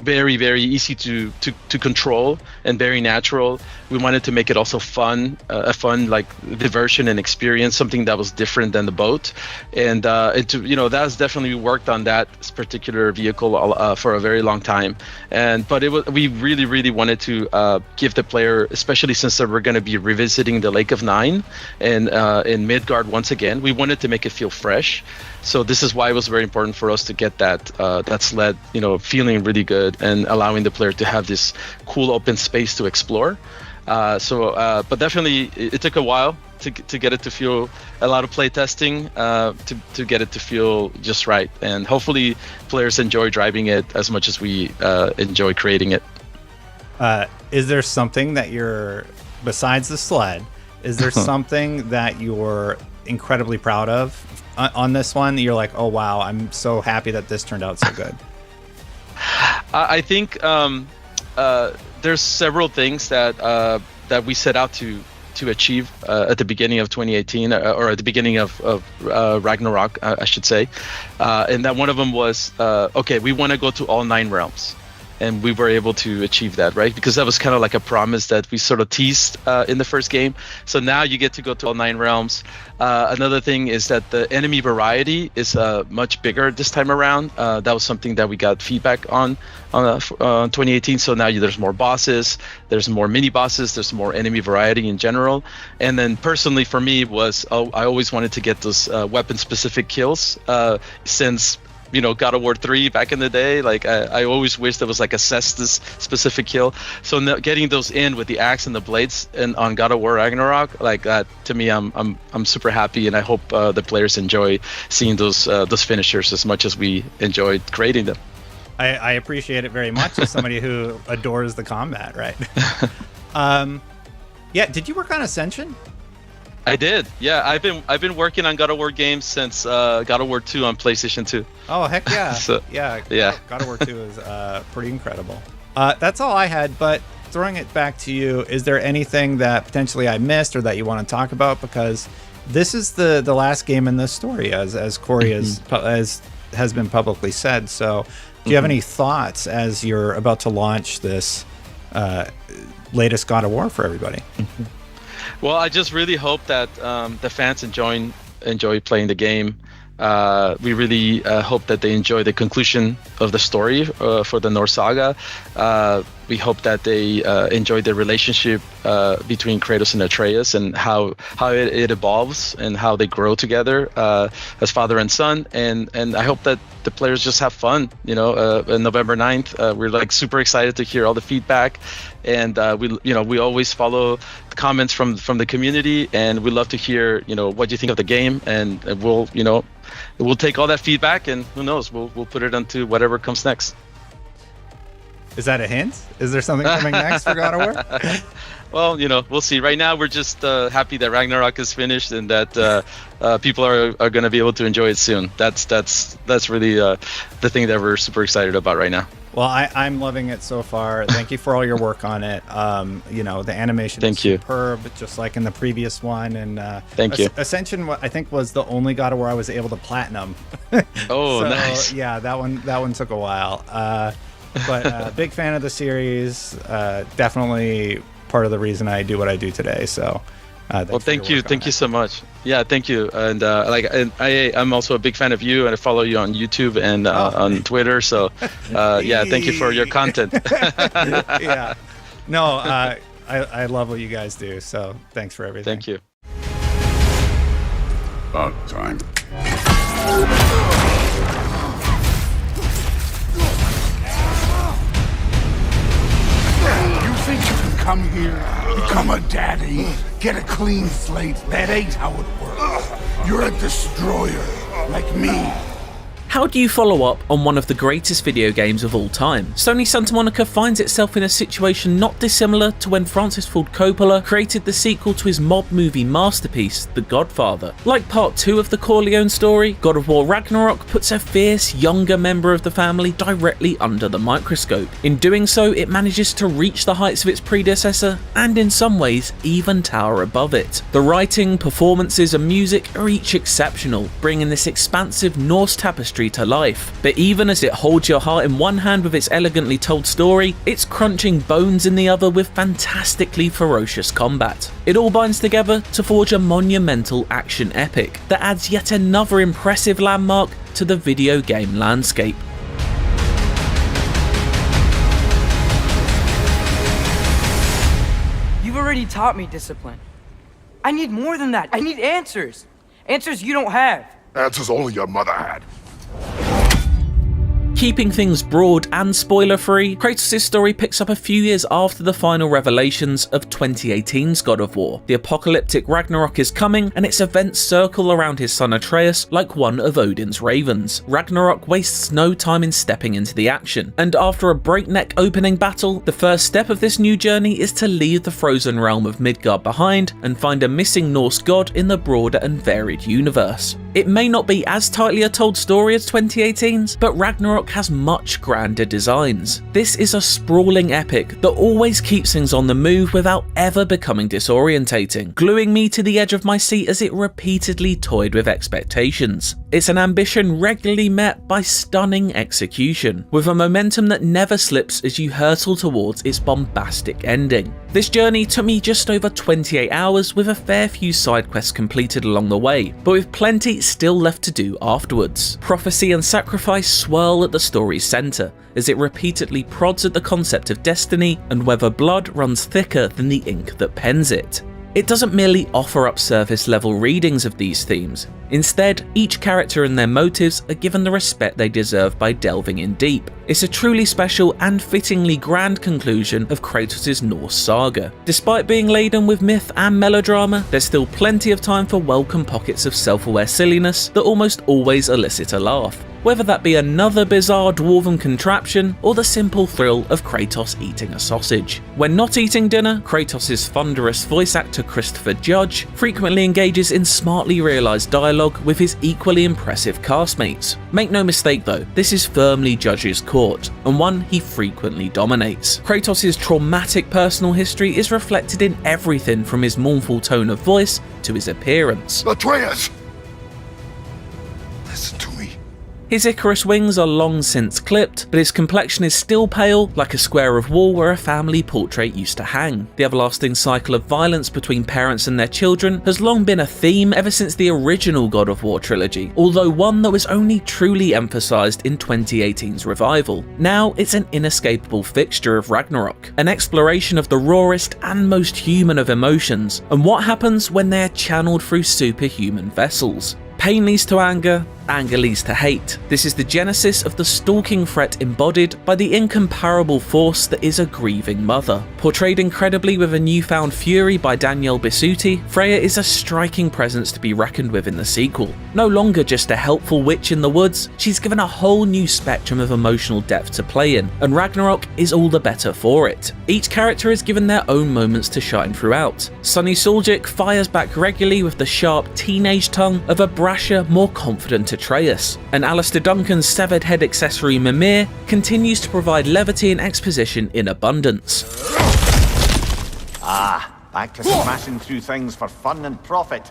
very, very easy to control and very natural. We wanted to make it also fun, a fun like diversion and experience, something that was different than the boat. And that's definitely worked on that particular vehicle for a very long time. But we really, really wanted to give the player, especially since we're going to be revisiting the Lake of Nine and in Midgard once again, we wanted to make it feel fresh. So this is why it was very important for us to get that sled, feeling really good and allowing the player to have this cool open space to explore. But definitely it took a while to get it to feel, a lot of play testing to get it to feel just right. And hopefully players enjoy driving it as much as we enjoy creating it. Is there something that besides the sled, is there something that you're incredibly proud of on this one? You're like, oh wow, I'm so happy that this turned out so good. I think there's several things that we set out to achieve at the beginning of 2018, or at the beginning of Ragnarok, I should say. And that one of them was, we want to go to all 9 realms. And we were able to achieve that, right? Because that was kind of like a promise that we sort of teased in the first game. So now you get to go to all 9 realms. Another thing is that the enemy variety is much bigger this time around. That was something that we got feedback on 2018. So now there's more bosses, there's more mini bosses, there's more enemy variety in general. And then personally for me I always wanted to get those weapon specific kills since God of War 3 back in the day. Like I always wish there was like a Cestus specific kill. So getting those in with the axe and the blades and on God of War Ragnarok, like that to me, I'm super happy, and I hope the players enjoy seeing those finishers as much as we enjoyed creating them. I appreciate it very much as somebody who adores the combat, right? Yeah, did you work on Ascension? I did. Yeah, I've been working on God of War games since God of War 2 on PlayStation 2. Oh, heck yeah. So, yeah. God of War 2 is pretty incredible. That's all I had, but throwing it back to you, is there anything that potentially I missed or that you want to talk about? Because this is the last game in this story, as Corey has been publicly said. So do you have any thoughts as you're about to launch this latest God of War for everybody? Well, I just really hope that the fans enjoy playing the game. We really hope that they enjoy the conclusion of the story for the Norse saga. We hope that they enjoy the relationship between Kratos and Atreus and how it evolves and how they grow together as father and son. And I hope that the players just have fun. On November 9th, we're like super excited to hear all the feedback, and we always follow the comments from the community, and we love to hear what you think of the game, and we'll take all that feedback, and who knows, we'll put it onto whatever comes next. Is that a hint? Is there something coming next for God of War? Well, we'll see. Right now, we're just happy that Ragnarok is finished and that people are going to be able to enjoy it soon. That's really the thing that we're super excited about right now. Well, I'm loving it so far. Thank you for all your work on it. The animation is superb, just like in the previous one. And thank you. Ascension, I think, was the only God of War I was able to platinum. Oh, so, nice. Yeah, that one took a while. But big fan of the series. Definitely part of the reason I do what I do today. So, thank you so much. Yeah, thank you. And I'm also a big fan of you, and I follow you on YouTube and on Twitter. So, thank you for your content. Yeah, no, I love what you guys do. So, thanks for everything. Thank you. About time. Think you can come here, become a daddy, get a clean slate? That ain't how it works. You're a destroyer, like me. How do you follow up on one of the greatest video games of all time? Sony Santa Monica finds itself in a situation not dissimilar to when Francis Ford Coppola created the sequel to his mob movie masterpiece, The Godfather. Like part 2 of the Corleone story, God of War Ragnarok puts a fierce, younger member of the family directly under the microscope. In doing so, it manages to reach the heights of its predecessor, and in some ways, even tower above it. The writing, performances, and music are each exceptional, bringing this expansive Norse tapestry to life. But even as it holds your heart in one hand with its elegantly told story, it's crunching bones in the other with fantastically ferocious combat. It all binds together to forge a monumental action epic that adds yet another impressive landmark to the video game landscape. You've already taught me discipline. I need more than that. I need answers. Answers you don't have. Answers only your mother had. Keeping things broad and spoiler-free, Kratos' story picks up a few years after the final revelations of 2018's God of War. The apocalyptic Ragnarok is coming, and its events circle around his son Atreus like one of Odin's ravens. Ragnarok wastes no time in stepping into the action, and after a breakneck opening battle, the first step of this new journey is to leave the frozen realm of Midgard behind and find a missing Norse god in the broader and varied universe. It may not be as tightly a told story as 2018's, but Ragnarok has much grander designs. This is a sprawling epic that always keeps things on the move without ever becoming disorientating, gluing me to the edge of my seat as it repeatedly toyed with expectations. It's an ambition regularly met by stunning execution, with a momentum that never slips as you hurtle towards its bombastic ending. This journey took me just over 28 hours with a fair few side quests completed along the way, but with plenty still left to do afterwards. Prophecy and sacrifice swirl at the story's centre, as it repeatedly prods at the concept of destiny and whether blood runs thicker than the ink that pens it. It doesn't merely offer up surface level readings of these themes. Instead, each character and their motives are given the respect they deserve by delving in deep. It's a truly special and fittingly grand conclusion of Kratos' Norse saga. Despite being laden with myth and melodrama, there's still plenty of time for welcome pockets of self-aware silliness that almost always elicit a laugh. Whether that be another bizarre dwarven contraption or the simple thrill of Kratos eating a sausage. When not eating dinner, Kratos' thunderous voice actor Christopher Judge frequently engages in smartly realised dialogue with his equally impressive castmates. Make no mistake though, this is firmly Judge's court, and one he frequently dominates. Kratos' traumatic personal history is reflected in everything from his mournful tone of voice to his appearance. Atreus! Listen to me. His Icarus wings are long since clipped, but his complexion is still pale, like a square of wall where a family portrait used to hang. The everlasting cycle of violence between parents and their children has long been a theme ever since the original God of War trilogy, although one that was only truly emphasised in 2018's revival. Now it's an inescapable fixture of Ragnarok, an exploration of the rawest and most human of emotions, and what happens when they are channeled through superhuman vessels. Pain leads to anger, anger leads to hate. This is the genesis of the stalking threat embodied by the incomparable force that is a grieving mother. Portrayed incredibly with a newfound fury by Danielle Bisutti, Freya is a striking presence to be reckoned with in the sequel. No longer just a helpful witch in the woods, she's given a whole new spectrum of emotional depth to play in, and Ragnarok is all the better for it. Each character is given their own moments to shine throughout. Sunny Suljic fires back regularly with the sharp teenage tongue of a brasher, more confident Atreus, and Alistair Duncan's severed head accessory Mihir continues to provide levity and exposition in abundance. Back to smashing through things for fun and profit.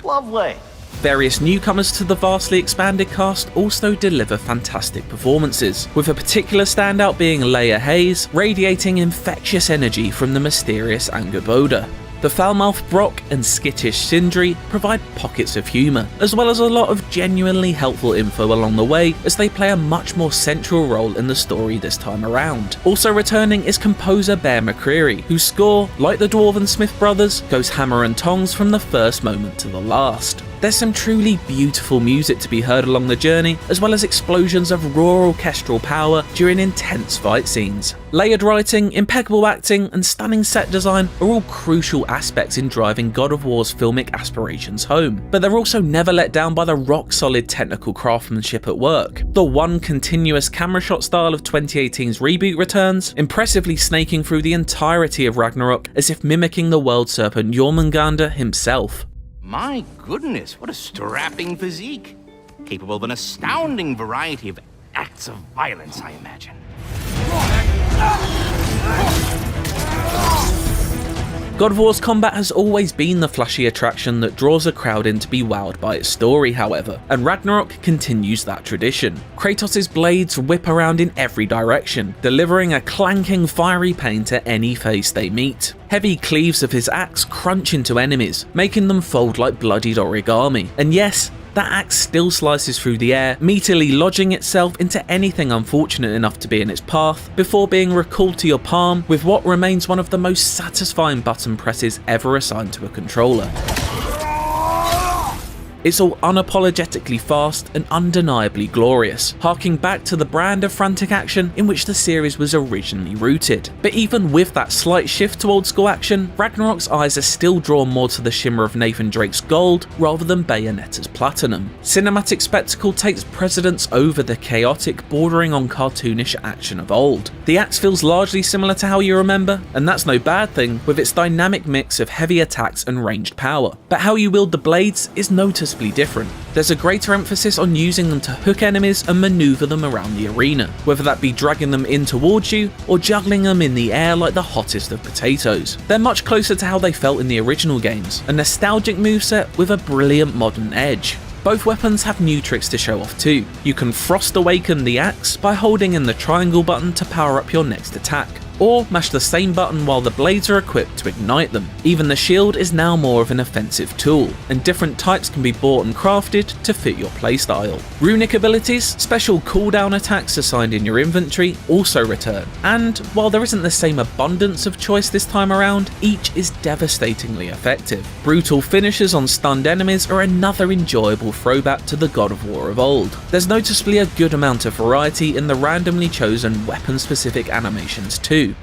Lovely. Various newcomers to the vastly expanded cast also deliver fantastic performances, with a particular standout being Leia Hayes, radiating infectious energy from the mysterious Angerboda. The foul-mouthed Brock and skittish Sindri provide pockets of humour, as well as a lot of genuinely helpful info along the way as they play a much more central role in the story this time around. Also returning is composer Bear McCreary, whose score, like the Dwarven Smith brothers, goes hammer and tongs from the first moment to the last. There's some truly beautiful music to be heard along the journey, as well as explosions of raw orchestral power during intense fight scenes. Layered writing, impeccable acting, and stunning set design are all crucial aspects in driving God of War's filmic aspirations home, but they're also never let down by the rock-solid technical craftsmanship at work. The one continuous camera shot style of 2018's reboot returns, impressively snaking through the entirety of Ragnarok as if mimicking the world serpent Jormungandr himself. My goodness, what a strapping physique. Capable of an astounding variety of acts of violence, I imagine. God of War's combat has always been the flashy attraction that draws a crowd in to be wowed by its story, however, and Ragnarok continues that tradition. Kratos' blades whip around in every direction, delivering a clanking fiery pain to any face they meet. Heavy cleaves of his axe crunch into enemies, making them fold like bloodied origami. And yes, that axe still slices through the air, meatily lodging itself into anything unfortunate enough to be in its path, before being recalled to your palm with what remains one of the most satisfying button presses ever assigned to a controller. It's all unapologetically fast and undeniably glorious, harking back to the brand of frantic action in which the series was originally rooted. But even with that slight shift to old school action, Ragnarok's eyes are still drawn more to the shimmer of Nathan Drake's gold rather than Bayonetta's platinum. Cinematic spectacle takes precedence over the chaotic, bordering on cartoonish action of old. The axe feels largely similar to how you remember, and that's no bad thing with its dynamic mix of heavy attacks and ranged power. But how you wield the blades is noticeably different. There's a greater emphasis on using them to hook enemies and maneuver them around the arena, whether that be dragging them in towards you or juggling them in the air like the hottest of potatoes. They're much closer to how they felt in the original games, a nostalgic moveset with a brilliant modern edge. Both weapons have new tricks to show off too. You can Frost Awaken the axe by holding in the triangle button to power up your next attack, or mash the same button while the blades are equipped to ignite them. Even the shield is now more of an offensive tool, and different types can be bought and crafted to fit your playstyle. Runic abilities, special cooldown attacks assigned in your inventory, also return, and while there isn't the same abundance of choice this time around, each is devastatingly effective. Brutal finishes on stunned enemies are another enjoyable throwback to the God of War of old. There's noticeably a good amount of variety in the randomly chosen weapon-specific animations too.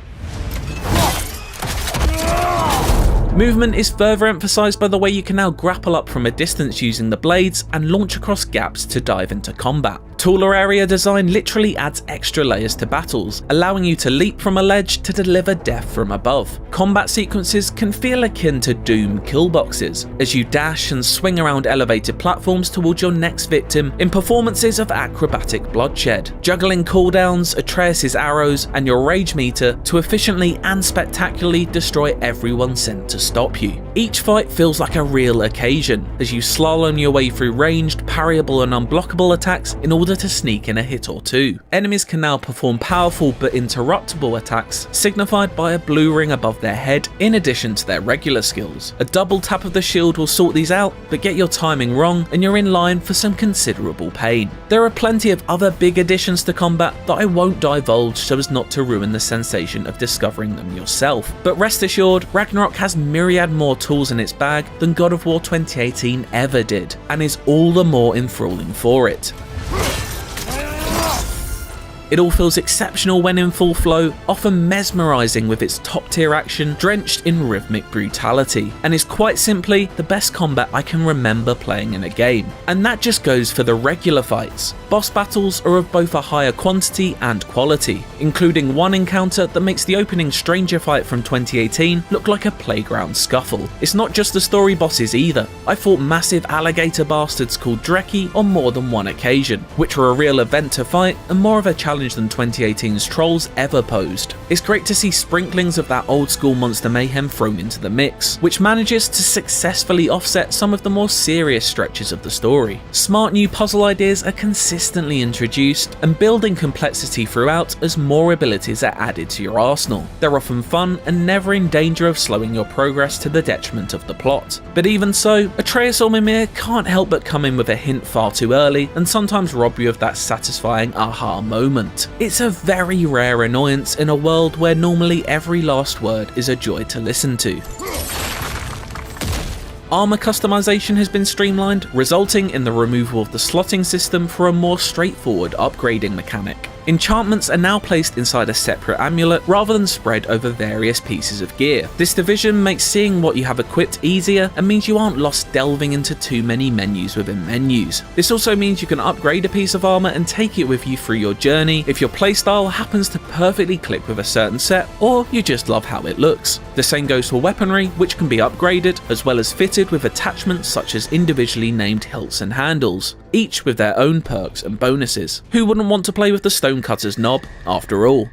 Movement is further emphasised by the way you can now grapple up from a distance using the blades and launch across gaps to dive into combat. Taller area design literally adds extra layers to battles, allowing you to leap from a ledge to deliver death from above. Combat sequences can feel akin to Doom kill boxes, as you dash and swing around elevated platforms towards your next victim in performances of acrobatic bloodshed, juggling cooldowns, Atreus' arrows, and your rage meter to efficiently and spectacularly destroy everyone sent to stop you. Each fight feels like a real occasion, as you slalom your way through ranged, parryable and unblockable attacks in order to sneak in a hit or two. Enemies can now perform powerful but interruptible attacks, signified by a blue ring above their head in addition to their regular skills. A double tap of the shield will sort these out, but get your timing wrong and you're in line for some considerable pain. There are plenty of other big additions to combat that I won't divulge so as not to ruin the sensation of discovering them yourself, but rest assured, Ragnarok has myriad more tools in its bag than God of War 2018 ever did, and is all the more enthralling for it. It all feels exceptional when in full flow, often mesmerising with its top tier action drenched in rhythmic brutality, and is quite simply the best combat I can remember playing in a game. And that just goes for the regular fights. Boss battles are of both a higher quantity and quality, including one encounter that makes the opening Stranger fight from 2018 look like a playground scuffle. It's not just the story bosses either. I fought massive alligator bastards called Dreki on more than one occasion, which were a real event to fight and more of a challenge than 2018's Trolls ever posed. It's great to see sprinklings of that old school monster mayhem thrown into the mix, which manages to successfully offset some of the more serious stretches of the story. Smart new puzzle ideas are consistently introduced, and building complexity throughout as more abilities are added to your arsenal. They're often fun and never in danger of slowing your progress to the detriment of the plot. But even so, Atreus or Mihir can't help but come in with a hint far too early and sometimes rob you of that satisfying aha moment. It's a very rare annoyance in a world where normally every last word is a joy to listen to. Armor customization has been streamlined, resulting in the removal of the slotting system for a more straightforward upgrading mechanic. Enchantments are now placed inside a separate amulet rather than spread over various pieces of gear. This division makes seeing what you have equipped easier and means you aren't lost delving into too many menus within menus. This also means you can upgrade a piece of armor and take it with you through your journey if your playstyle happens to perfectly click with a certain set, or you just love how it looks. The same goes for weaponry, which can be upgraded as well as fitted with attachments such as individually named hilts and handles, each with their own perks and bonuses. Who wouldn't want to play with the Stonecutter's knob, after all?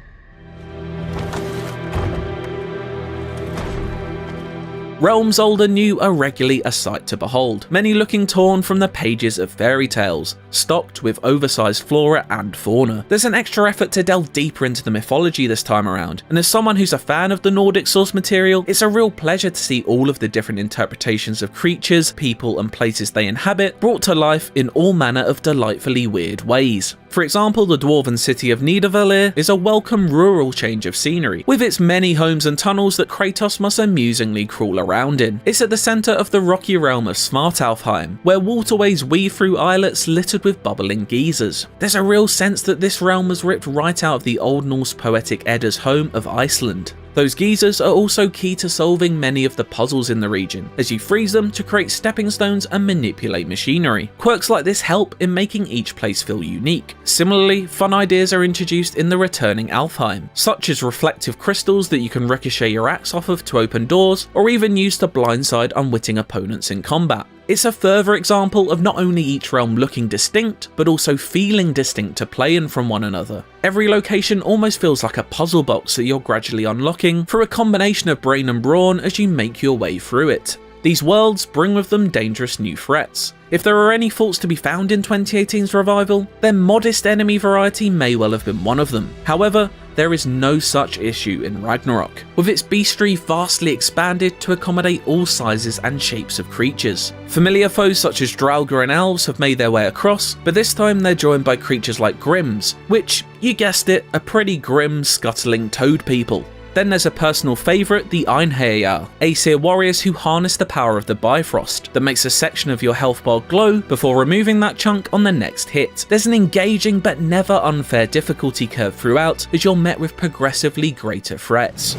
Realms old and new are regularly a sight to behold, many looking torn from the pages of fairy tales, stocked with oversized flora and fauna. There's an extra effort to delve deeper into the mythology this time around, and as someone who's a fan of the Nordic source material, it's a real pleasure to see all of the different interpretations of creatures, people and places they inhabit brought to life in all manner of delightfully weird ways. For example, the dwarven city of Nidavellir is a welcome rural change of scenery, with its many homes and tunnels that Kratos must amusingly crawl around in. It's at the centre of the rocky realm of Svartalfheim, where waterways weave through islets littered with bubbling geysers. There's a real sense that this realm was ripped right out of the Old Norse poetic Edda's home of Iceland. Those geysers are also key to solving many of the puzzles in the region, as you freeze them to create stepping stones and manipulate machinery. Quirks like this help in making each place feel unique. Similarly, fun ideas are introduced in the returning Alfheim, such as reflective crystals that you can ricochet your axe off of to open doors, or even use to blindside unwitting opponents in combat. It's a further example of not only each realm looking distinct, but also feeling distinct to play in from one another. Every location almost feels like a puzzle box that you're gradually unlocking through a combination of brain and brawn as you make your way through it. These worlds bring with them dangerous new threats. If there are any faults to be found in 2018's revival, then modest enemy variety may well have been one of them. However, there is no such issue in Ragnarok, with its bestiary vastly expanded to accommodate all sizes and shapes of creatures. Familiar foes such as Draugr and elves have made their way across, but this time they're joined by creatures like Grimms, which, you guessed it, are pretty grim, scuttling toad people. Then there's a personal favourite, the Einherjar, Aesir warriors who harness the power of the Bifrost that makes a section of your health bar glow before removing that chunk on the next hit. There's an engaging but never unfair difficulty curve throughout as you're met with progressively greater threats.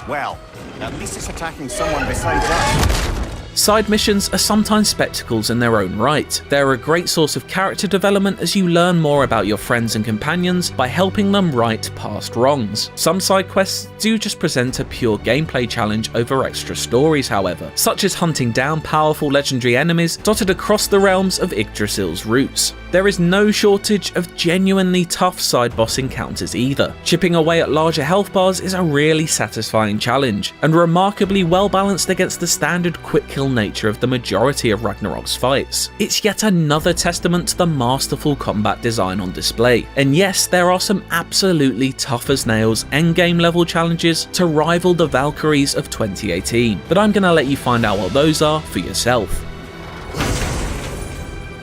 Well, at least it's attacking someone besides us. Side missions are sometimes spectacles in their own right. They're a great source of character development as you learn more about your friends and companions by helping them right past wrongs. Some side quests do just present a pure gameplay challenge over extra stories, however, such as hunting down powerful legendary enemies dotted across the realms of Yggdrasil's roots. There is no shortage of genuinely tough side boss encounters either. Chipping away at larger health bars is a really satisfying challenge, and remarkably well balanced against the standard quick kill nature of the majority of Ragnarok's fights. It's yet another testament to the masterful combat design on display. And yes, there are some absolutely tough as nails endgame level challenges to rival the Valkyries of 2018, but I'm gonna let you find out what those are for yourself.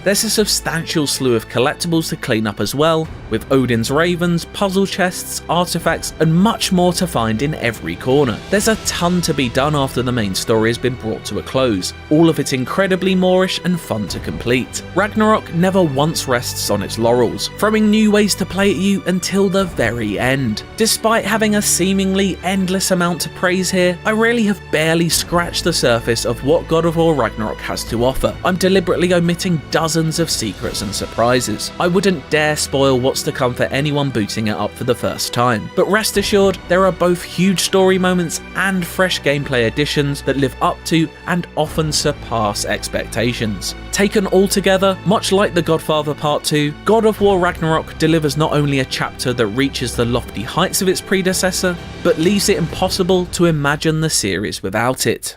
There's a substantial slew of collectibles to clean up as well, with Odin's ravens, puzzle chests, artifacts, and much more to find in every corner. There's a ton to be done after the main story has been brought to a close, all of it incredibly Moorish and fun to complete. Ragnarok never once rests on its laurels, throwing new ways to play at you until the very end. Despite having a seemingly endless amount to praise here, I really have barely scratched the surface of what God of War Ragnarok has to offer. I'm deliberately omitting dozens of secrets and surprises. I wouldn't dare spoil what's to come for anyone booting it up for the first time, but rest assured there are both huge story moments and fresh gameplay additions that live up to and often surpass expectations. Taken all together, much like The Godfather Part 2, God of War Ragnarok delivers not only a chapter that reaches the lofty heights of its predecessor, but leaves it impossible to imagine the series without it.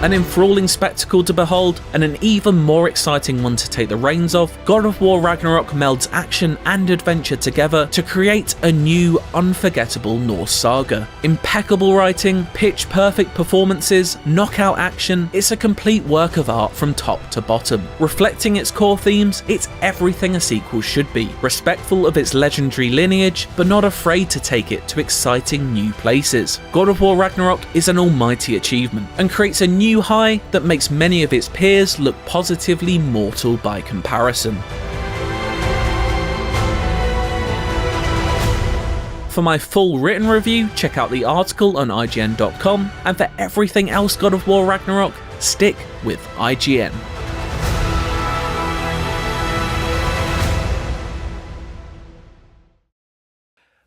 An enthralling spectacle to behold, and an even more exciting one to take the reins of, God of War Ragnarok melds action and adventure together to create a new, unforgettable Norse saga. Impeccable writing, pitch-perfect performances, knockout action, it's a complete work of art from top to bottom. Reflecting its core themes, it's everything a sequel should be, respectful of its legendary lineage, but not afraid to take it to exciting new places. God of War Ragnarok is an almighty achievement, and creates a new high that makes many of its peers look positively mortal by comparison. For my full written review, check out the article on IGN.com, and for everything else God of War Ragnarok, stick with IGN.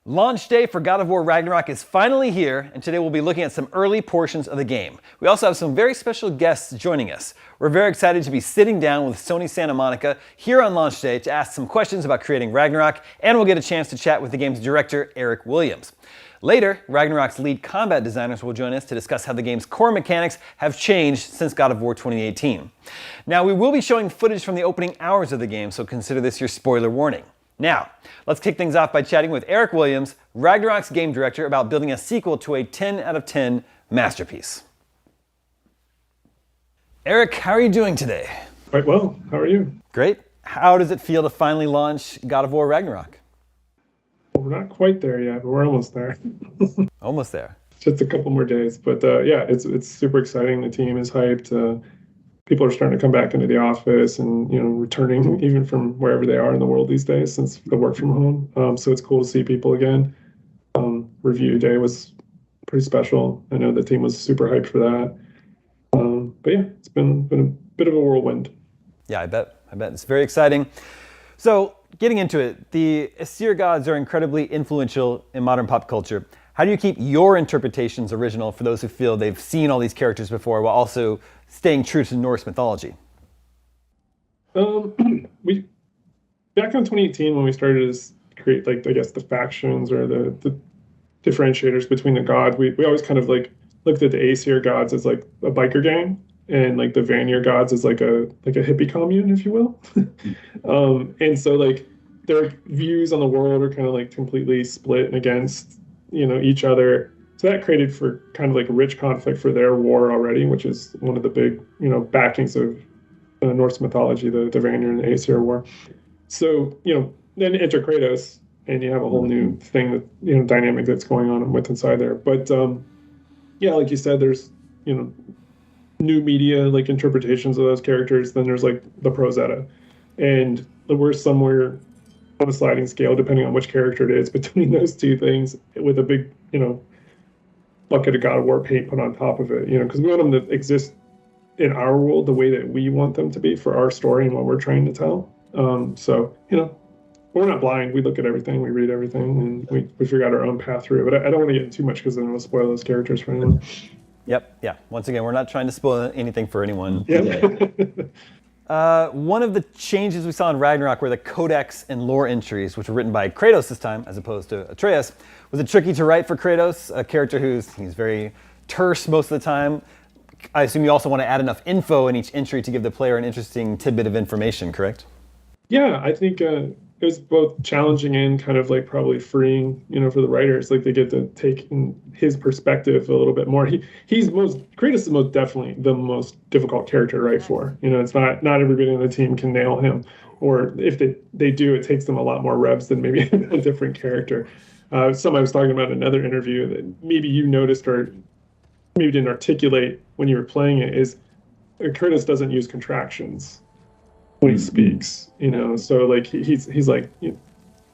Launch day for God of War Ragnarok is finally here, and today we'll be looking at some early portions of the game. We also have some very special guests joining us. We're very excited to be sitting down with Sony Santa Monica here on launch day to ask some questions about creating Ragnarok, and we'll get a chance to chat with the game's director, Eric Williams. Later, Ragnarok's lead combat designers will join us to discuss how the game's core mechanics have changed since God of War 2018. Now, we will be showing footage from the opening hours of the game, so consider this your spoiler warning. Now, let's kick things off by chatting with Eric Williams, Ragnarok's game director, about building a sequel to a 10 out of 10 masterpiece. Eric, how are you doing today? Quite well. How are you? Great. How does it feel to finally launch God of War Ragnarok? Well, we're not quite there yet, but we're almost there. Almost there. Just a couple more days. But yeah, it's super exciting. The team is hyped. People are starting to come back into the office and, returning even from wherever they are in the world these days since the work from home. So it's cool to see people again. Review day was pretty special. I know the team was super hyped for that. But yeah, it's been a bit of a whirlwind. Yeah, I bet. It's very exciting. So getting into it, the Aesir gods are incredibly influential in modern pop culture. How do you keep your interpretations original for those who feel they've seen all these characters before while also staying true to Norse mythology? We back in 2018 when we started to create, the factions or the differentiators between the gods, we always kind of looked at the Aesir gods as a biker gang, and like the Vanir gods is like a hippie commune, if you will. And so like their views on the world are kind of like completely split and against, you know, each other. So that created for kind of like a rich conflict for their war already, which is one of the big, you know, backings of Norse mythology, the Vanir and the Aesir war. So, you know, then enter Kratos, and you have a whole new thing that, you know, dynamic that's going on with inside there. But yeah, like you said, there's, you know, new media like interpretations of those characters. Then there's like the prosetta, and we're somewhere on a sliding scale depending on which character it is between those two things, with a big, you know, bucket of God of War paint put on top of it. You know, because we want them to exist in our world the way that we want them to be for our story and what we're trying to tell. So, you know, we're not blind. We look at everything, we read everything, and we figure out our own path through it. But I don't want to get into too much because then it'll spoil those characters for anyone. Yep, yeah. Once again, we're not trying to spoil anything for anyone. Yeah. One of the changes we saw in Ragnarok were the codex and lore entries, which were written by Kratos this time, as opposed to Atreus. Was it tricky to write for Kratos, a character he's very terse most of the time? I assume you also want to add enough info in each entry to give the player an interesting tidbit of information, correct? Yeah, I think it was both challenging and kind of like probably freeing, you know, for the writers. Like they get to take in his perspective a little bit more. Kratos is most definitely the most difficult character to write for. You know, it's not everybody on the team can nail him, or if they do, it takes them a lot more revs than maybe a different character. Something I was talking about in another interview that maybe you noticed or maybe didn't articulate when you were playing it is Kratos doesn't use contractions when he speaks, you know, so like he's like, you know,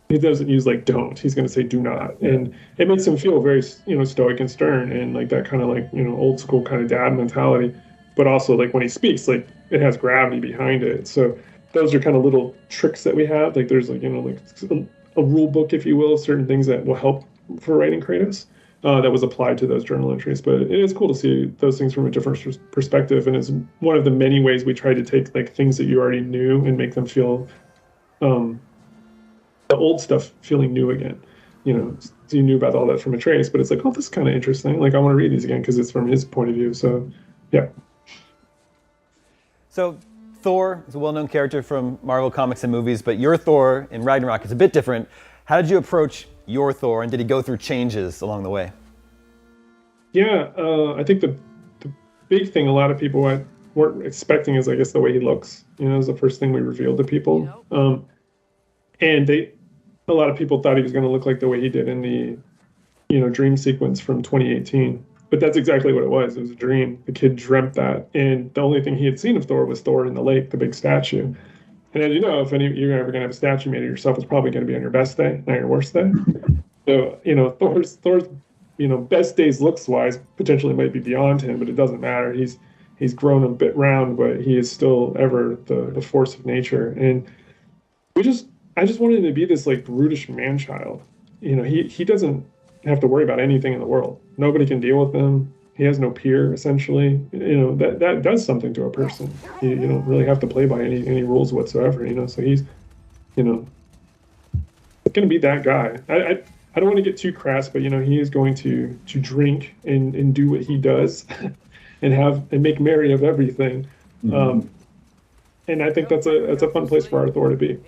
he doesn't use like don't, he's going to say do not, and it makes him feel very, you know, stoic and stern, and like that kind of like, you know, old school kind of dad mentality, but also like when he speaks, like it has gravity behind it. So those are kind of little tricks that we have. Like there's like, you know, like a rule book, if you will, of certain things that will help for writing Kratos. That was applied to those journal entries. But it is cool to see those things from a different perspective, and it's one of the many ways we try to take like things that you already knew and make them feel the old stuff feeling new again. You know, so you knew about all that from Atreus, but it's like, oh, this is kind of interesting. Like I want to read these again because it's from his point of view. So, yeah. So Thor is a well-known character from Marvel comics and movies, but your Thor in Ragnarok is a bit different. How did you approach your Thor, and did he go through changes along the way? Yeah, I think the big thing a lot of people weren't expecting is, I guess, the way he looks. You know, is the first thing we revealed to people. And a lot of people thought he was going to look like the way he did in the, you know, dream sequence from 2018. But that's exactly what it was. It was a dream. The kid dreamt that, and the only thing he had seen of Thor was Thor in the lake, the big statue. And as you know, if you're ever going to have a statue made of yourself, it's probably going to be on your best day, not your worst day. So, you know, Thor's, you know, best days looks-wise potentially might be beyond him, but it doesn't matter. He's grown a bit round, but he is still ever the force of nature. And I just wanted him to be this like brutish man-child. You know, he doesn't have to worry about anything in the world. Nobody can deal with him. He has no peer, essentially. You know, that does something to a person. You don't really have to play by any rules whatsoever, you know. So he's, you know, going to be that guy. I don't want to get too crass, but, you know, he is going to drink and do what he does and make merry of everything. And I think that's a fun place for our Thor to be.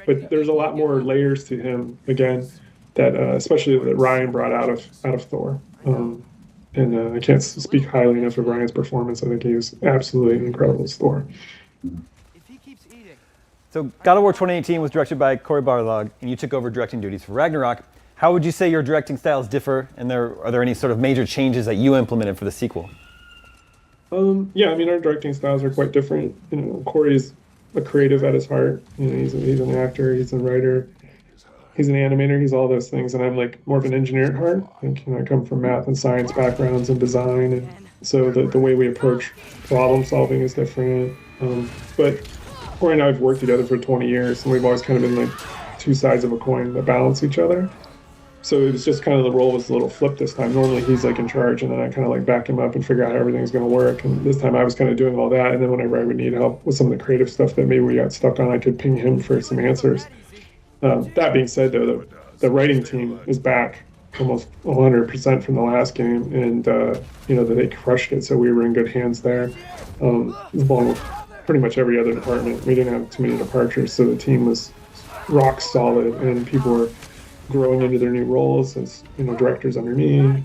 But there's a lot more layers to him, again, that especially that Ryan brought out of Thor. And I can't speak highly enough of Ryan's performance. I think he was absolutely incredible as Thor. So God of War 2018 was directed by Cory Barlog, and you took over directing duties for Ragnarok. How would you say your directing styles differ, and are there any sort of major changes that you implemented for the sequel? Yeah, I mean, our directing styles are quite different. You know, Cory's a creative at his heart. You know, he's an actor, he's a writer, he's an animator, he's all those things, and I'm like more of an engineer at heart. I think, you know, I come from math and science backgrounds and design, and so the way we approach problem solving is different. But Cory and I have worked together for 20 years, and we've always kind of been like two sides of a coin that balance each other. So it was just kind of the role was a little flipped this time. Normally he's like in charge, and then I kind of like back him up and figure out how everything's going to work. And this time I was kind of doing all that, and then whenever I would need help with some of the creative stuff that maybe we got stuck on, I could ping him for some answers. That being said, though, the writing team is back. almost 100% from the last game, and that they crushed it. So we were in good hands there, along with pretty much every other department. We didn't have too many departures, so the team was rock solid, and people were growing into their new roles as directors under me.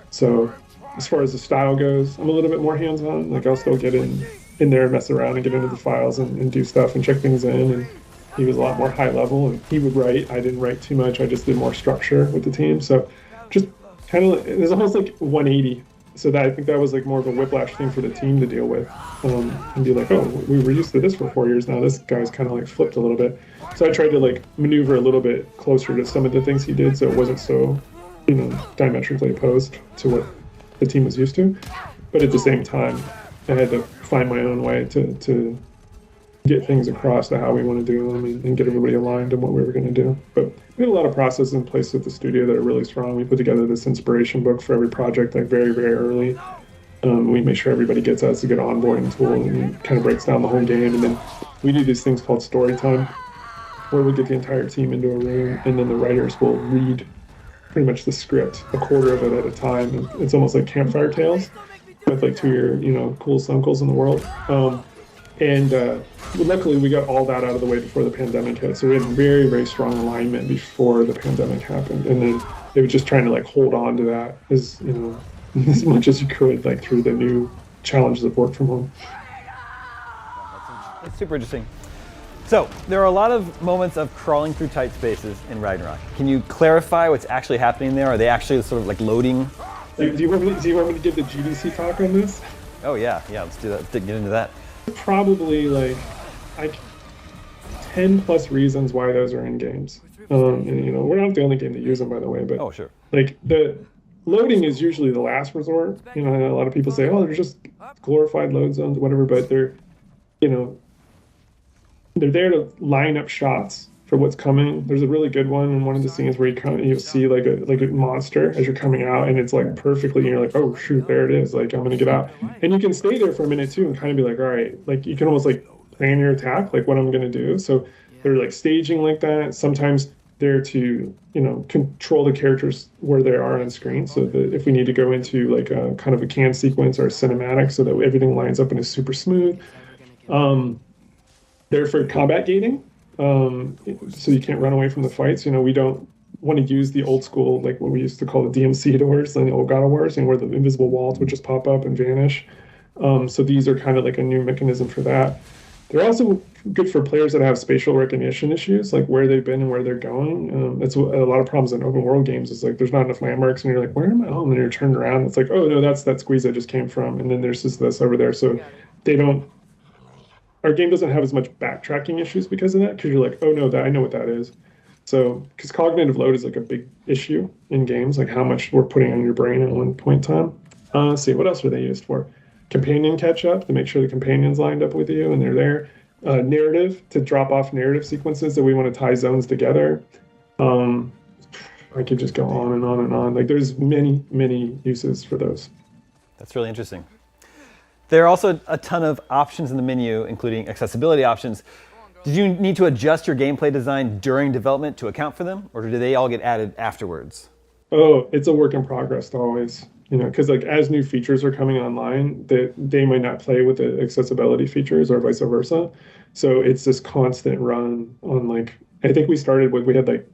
So as far as the style goes, I'm a little bit more hands-on. Like I'll still get in there, mess around, and get into the files and do stuff and check things in. And he was a lot more high level, and he would write. I didn't write too much. I just did more structure with the team. So just kind of, there's almost like 180. So that I think that was like more of a whiplash thing for the team to deal with, and be like, oh, we were used to this for 4 years now. This guy's kind of like flipped a little bit. So I tried to like maneuver a little bit closer to some of the things he did, so it wasn't so, diametrically opposed to what the team was used to. But at the same time, I had to find my own way to get things across to how we want to do them and get everybody aligned on what we were going to do. But we had a lot of processes in place at the studio that are really strong. We put together this inspiration book for every project, like very, very early. We make sure everybody gets us a good onboarding tool, and it kind of breaks down the whole game. And then we do these things called story time, where we get the entire team into a room, and then the writers will read pretty much the script, a quarter of it at a time. And it's almost like campfire tales with like two of your, coolest uncles in the world. Luckily, we got all that out of the way before the pandemic hit. So we had very, very strong alignment before the pandemic happened. And then they were just trying to like hold on to that as, as much as you could, like through the new challenges of work from home. That's super interesting. So there are a lot of moments of crawling through tight spaces in Ragnarok. Can you clarify what's actually happening there? Are they actually sort of like loading? Do you want me to give the GDC talk on this? Oh yeah, let's do that. Let's get into that. Probably like 10 plus reasons why those are in games. And we're not the only game that use them, by the way. But sure. Like the loading is usually the last resort. A lot of people say, oh, they're just glorified load zones, whatever. But they're there to line up shots for what's coming. There's a really good one in one of the scenes where you'll see like a monster as you're coming out, and it's like perfectly, and you're like, oh shoot, there it is, like I'm gonna get out. And you can stay there for a minute too and kind of be like, all right, like you can almost like plan your attack, like what I'm gonna do. So they're like staging like that. Sometimes they're to control the characters where they are on screen, so that if we need to go into like a kind of a can sequence or a cinematic, so that everything lines up and is super smooth. They're for combat gating, so you can't run away from the fights. We don't want to use the old school, like what we used to call the DMC doors and the old God of Wars, where the invisible walls would just pop up and vanish. So these are kind of like a new mechanism for that. They're also good for players that have spatial recognition issues, like where they've been and where they're going. That's a lot of problems in open world games. Is like there's not enough landmarks, and you're like, where am I? And then you're turned around. It's like, oh no, that's that squeeze I just came from, and then there's just this over there. So they don't. Our game doesn't have as much backtracking issues because of that, because you're like, oh no, I know what that is. So, because cognitive load is like a big issue in games, like how much we're putting on your brain at one point in time. Let's see, what else are they used for? Companion catch up, to make sure the companion's lined up with you and they're there. Narrative, to drop off narrative sequences that we want to tie zones together. I could just go on and on and on. Like there's many, many uses for those. That's really interesting. There are also a ton of options in the menu, including accessibility options. Did you need to adjust your gameplay design during development to account for them, or do they all get added afterwards? Oh, it's a work in progress always. Because like as new features are coming online, they might not play with the accessibility features or vice versa. So it's this constant run on like, I think we had like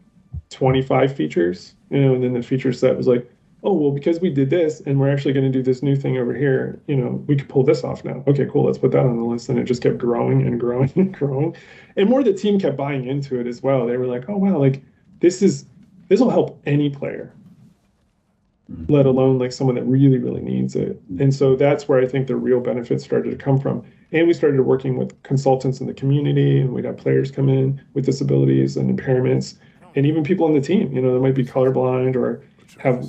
25 features, and then the feature set was like, oh, well, because we did this and we're actually going to do this new thing over here, we could pull this off now. Okay, cool, let's put that on the list. And it just kept growing and growing and growing. And more the team kept buying into it as well. They were like, oh, wow, like this will help any player, let alone like someone that really, really needs it. And so that's where I think the real benefits started to come from. And we started working with consultants in the community, and we'd have players come in with disabilities and impairments, and even people on the team, that might be colorblind or have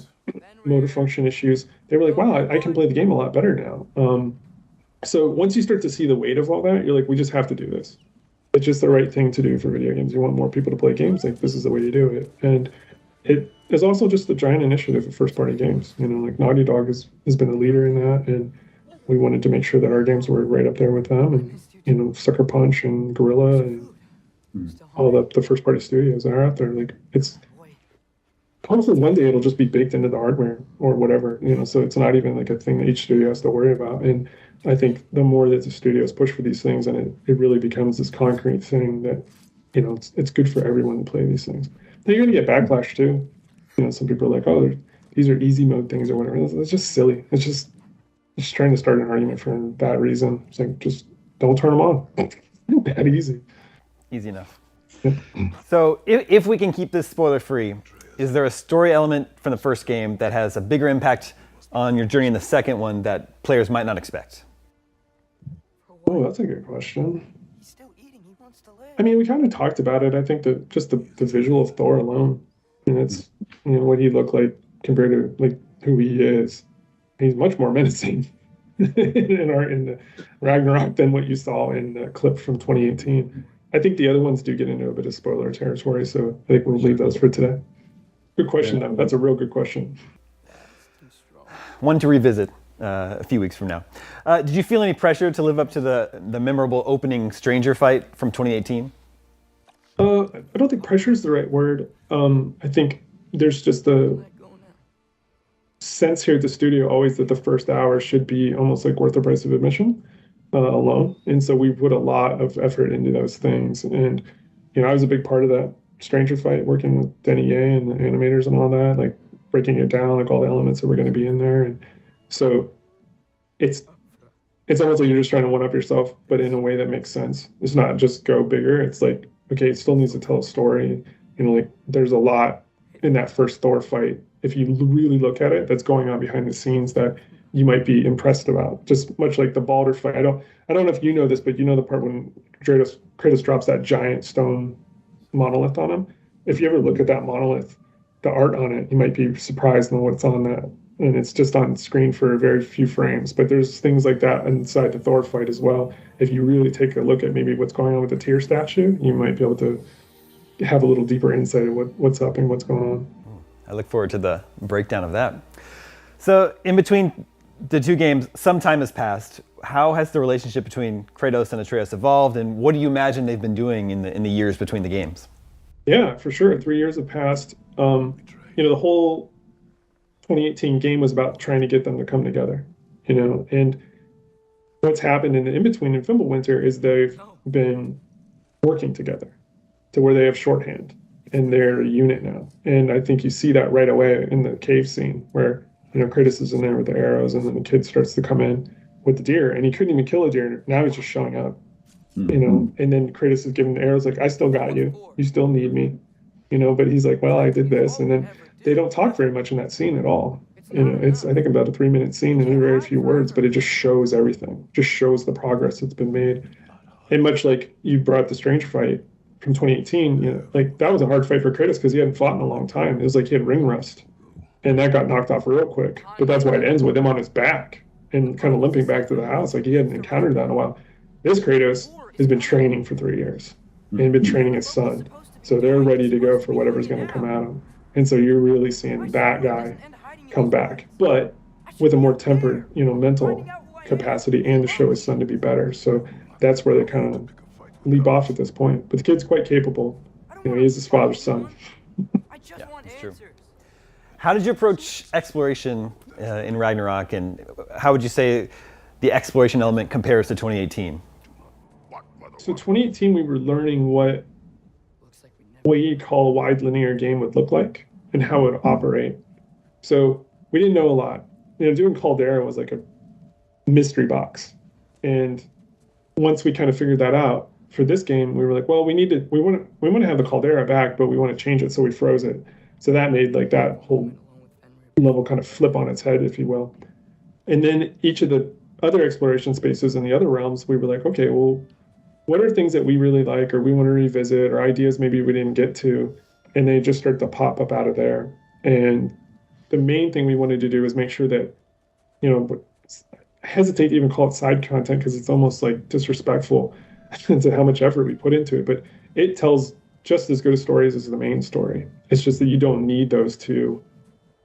motor function issues. They were like, wow, I can play the game a lot better now. So once you start to see the weight of all that, you're like, we just have to do this. It's just the right thing to do for video games. You want more people to play games, like this is the way to do it. And it is also just a giant initiative of first-party games. Like Naughty Dog has been a leader in that, and we wanted to make sure that our games were right up there with them. And Sucker Punch and Guerrilla and all the first-party studios that are out there. Like hopefully one day it'll just be baked into the hardware or whatever, so it's not even like a thing that each studio has to worry about. And I think the more that the studios push for these things, and it really becomes this concrete thing that, it's good for everyone to play these things. Now you're going to get backlash too. Some people are like, oh, these are easy mode things or whatever. It's just silly. It's just trying to start an argument for that reason. It's like, just don't turn them on. That easy. Easy enough. So if we can keep this spoiler free, is there a story element from the first game that has a bigger impact on your journey in the second one that players might not expect? Oh, that's a good question. I mean, we kind of talked about it. I think that just the visual of Thor alone, and it's what he looked like compared to like who he is. He's much more menacing in the Ragnarok than what you saw in the clip from 2018. I think the other ones do get into a bit of spoiler territory, so I think we'll leave those for today. Good question, though. That's a real good question. One to revisit a few weeks from now. Did you feel any pressure to live up to the memorable opening stranger fight from 2018? I don't think pressure is the right word. I think there's just a sense here at the studio always that the first hour should be almost like worth the price of admission alone. And so we put a lot of effort into those things. And, I was a big part of that stranger fight, working with Denny and the animators and all that, like breaking it down, like all the elements that were going to be in there. And so it's almost like you're just trying to one up yourself, but in a way that makes sense. It's not just go bigger. It's like, okay, it still needs to tell a story. Like there's a lot in that first Thor fight, if you really look at it, that's going on behind the scenes that you might be impressed about. Just much like the Baldur fight. I don't know if you know this, but the part when Kratos drops that giant stone monolith on him. If you ever look at that monolith, the art on it, you might be surprised on what's on that. And it's just on screen for a very few frames. But there's things like that inside the Thor fight as well. If you really take a look at maybe what's going on with the Tyr statue, you might be able to have a little deeper insight of what's up and what's going on. I look forward to the breakdown of that. So in between the two games, some time has passed. How has the relationship between Kratos and Atreus evolved, and what do you imagine they've been doing in the years between the games? Yeah, for sure. 3 years have passed. The whole 2018 game was about trying to get them to come together, and what's happened in between in Fimbulwinter is they've been working together to where they have shorthand and they're a unit now. And I think you see that right away in the cave scene where, Kratos is in there with the arrows and then the kid starts to come in with the deer and he couldn't even kill a deer. Now he's just showing up, and then Kratos is giving the arrows like, I still got you. You still need me, but he's like, well, I did this. And then they don't talk very much in that scene at all. It's, I think, about a 3-minute scene and very few words, but it just shows everything, just shows the progress that's been made. And much like you brought up the Strange fight from 2018, like that was a hard fight for Kratos because he hadn't fought in a long time. It was like he had ring rust and that got knocked off real quick. But that's why it ends with him on his back and kind of limping back to the house. Like he hadn't encountered that in a while. This Kratos has been training for 3 years and been training his son. So they're ready to go for whatever's going to come at him. And so you're really seeing that guy come back, but with a more tempered, mental capacity and to show his son to be better. So that's where they kind of leap off at this point. But the kid's quite capable. He is his father's son. Yeah, that's true. How did you approach exploration in Ragnarok, and how would you say the exploration element compares to 2018? So 2018, we were learning what you call a wide linear game would look like and how it would operate. So we didn't know a lot. Doing Caldera was like a mystery box. And once we kind of figured that out, for this game, we were like, well, we want to have the Caldera back, but we want to change it, so we froze it. So that made like that whole level kind of flip on its head, if you will. And then each of the other exploration spaces in the other realms, we were like, okay, well, what are things that we really like or we want to revisit or ideas maybe we didn't get to? And they just start to pop up out of there. And the main thing we wanted to do is make sure that, I hesitate to even call it side content because it's almost like disrespectful to how much effort we put into it, but it tells just as good a stories as the main story. It's just that you don't need those to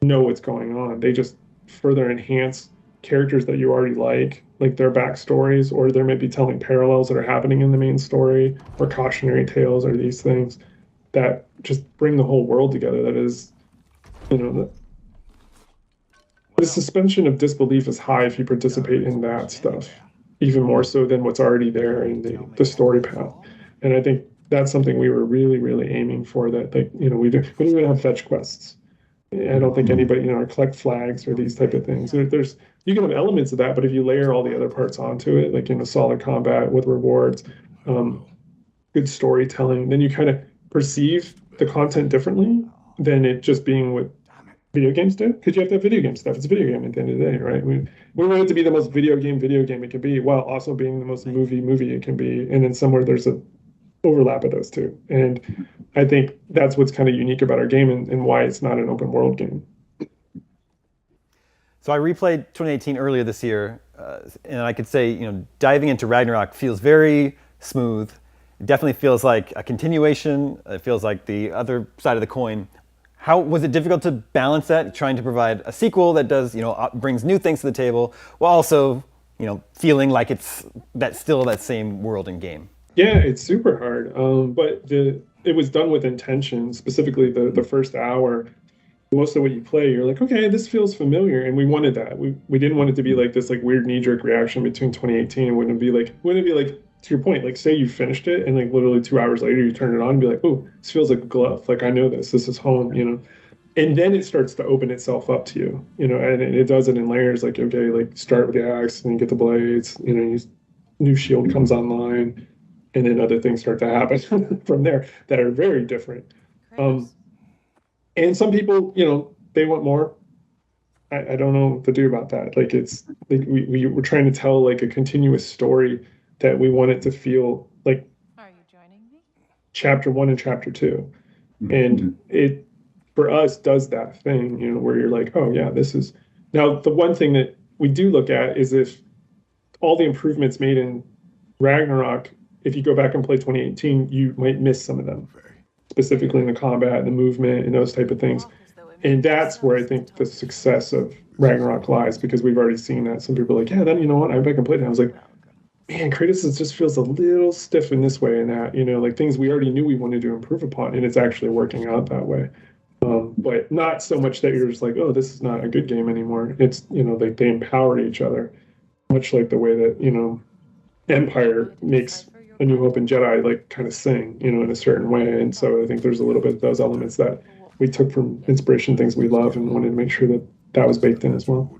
know what's going on. They just further enhance characters that you already like their backstories, or they might be telling parallels that are happening in the main story, or cautionary tales, or these things that just bring the whole world together that is you know, the suspension of disbelief is high if you participate in that stuff, even more so than what's already there in the story path. And I think that's something we were really, really aiming for. That, like, you know, we don't even have fetch quests. I don't think anybody, you know, or collect flags or these type of things. There's you can have elements of that, but if you layer all the other parts onto it, like, you know, solid combat with rewards, good storytelling, then you kind of perceive the content differently than it just being what video games do. Because you have to have video game stuff. It's a video game at the end of the day, right? We want it to be the most video game it can be, while also being the most movie it can be. And then somewhere there's a overlap of those two. And I think that's what's kind of unique about our game and why it's not an open world game. So I replayed 2018 earlier this year, and I could say, you know, diving into Ragnarok feels very smooth. It definitely feels like a continuation. It feels like the other side of the coin. How was it difficult to balance that, trying to provide a sequel that does, you know, brings new things to the table, while also, you know, feeling like it's still that same world and game? Yeah, it's super hard, but it was done with intention. Specifically, the first hour, most of what you play, you're like, okay, this feels familiar, and we wanted that. We didn't want it to be like this, like, weird knee-jerk reaction between 2018 and wouldn't it be like, to your point, like, say you finished it and like literally 2 hours later you turn it on and be like, oh, this feels like a glove. Like, I know this is home, you know. And then it starts to open itself up to you, you know, and it does it in layers. Like, okay, like, start with the axe and you get the blades, you know, new shield comes online, and then other things start to happen from there that are very different. And some people, you know, they want more. I don't know what to do about that. Like, it's like we're trying to tell like a continuous story that we want it to feel like chapter 1 and chapter 2. And it, for us, does that thing, you know, where you're like, oh yeah, this is. Now, the one thing that we do look at is if all the improvements made in Ragnarok, if you go back and play 2018, you might miss some of them, specifically in the combat and the movement and those type of things. And that's where I think the success of Ragnarok lies, because we've already seen that. Some people are like, yeah, then, you know what, I went back and played it. I was like, man, Kratos just feels a little stiff in this way and that, you know, like things we already knew we wanted to improve upon, and it's actually working out that way. But not so much that you're just like, oh, this is not a good game anymore. It's, you know, like they empower each other, much like the way that, you know, Empire makes A New Hope and Jedi like kind of sing, you know, in a certain way. And so I think there's a little bit of those elements that we took from inspiration, things we love, and wanted to make sure that that was baked in as well.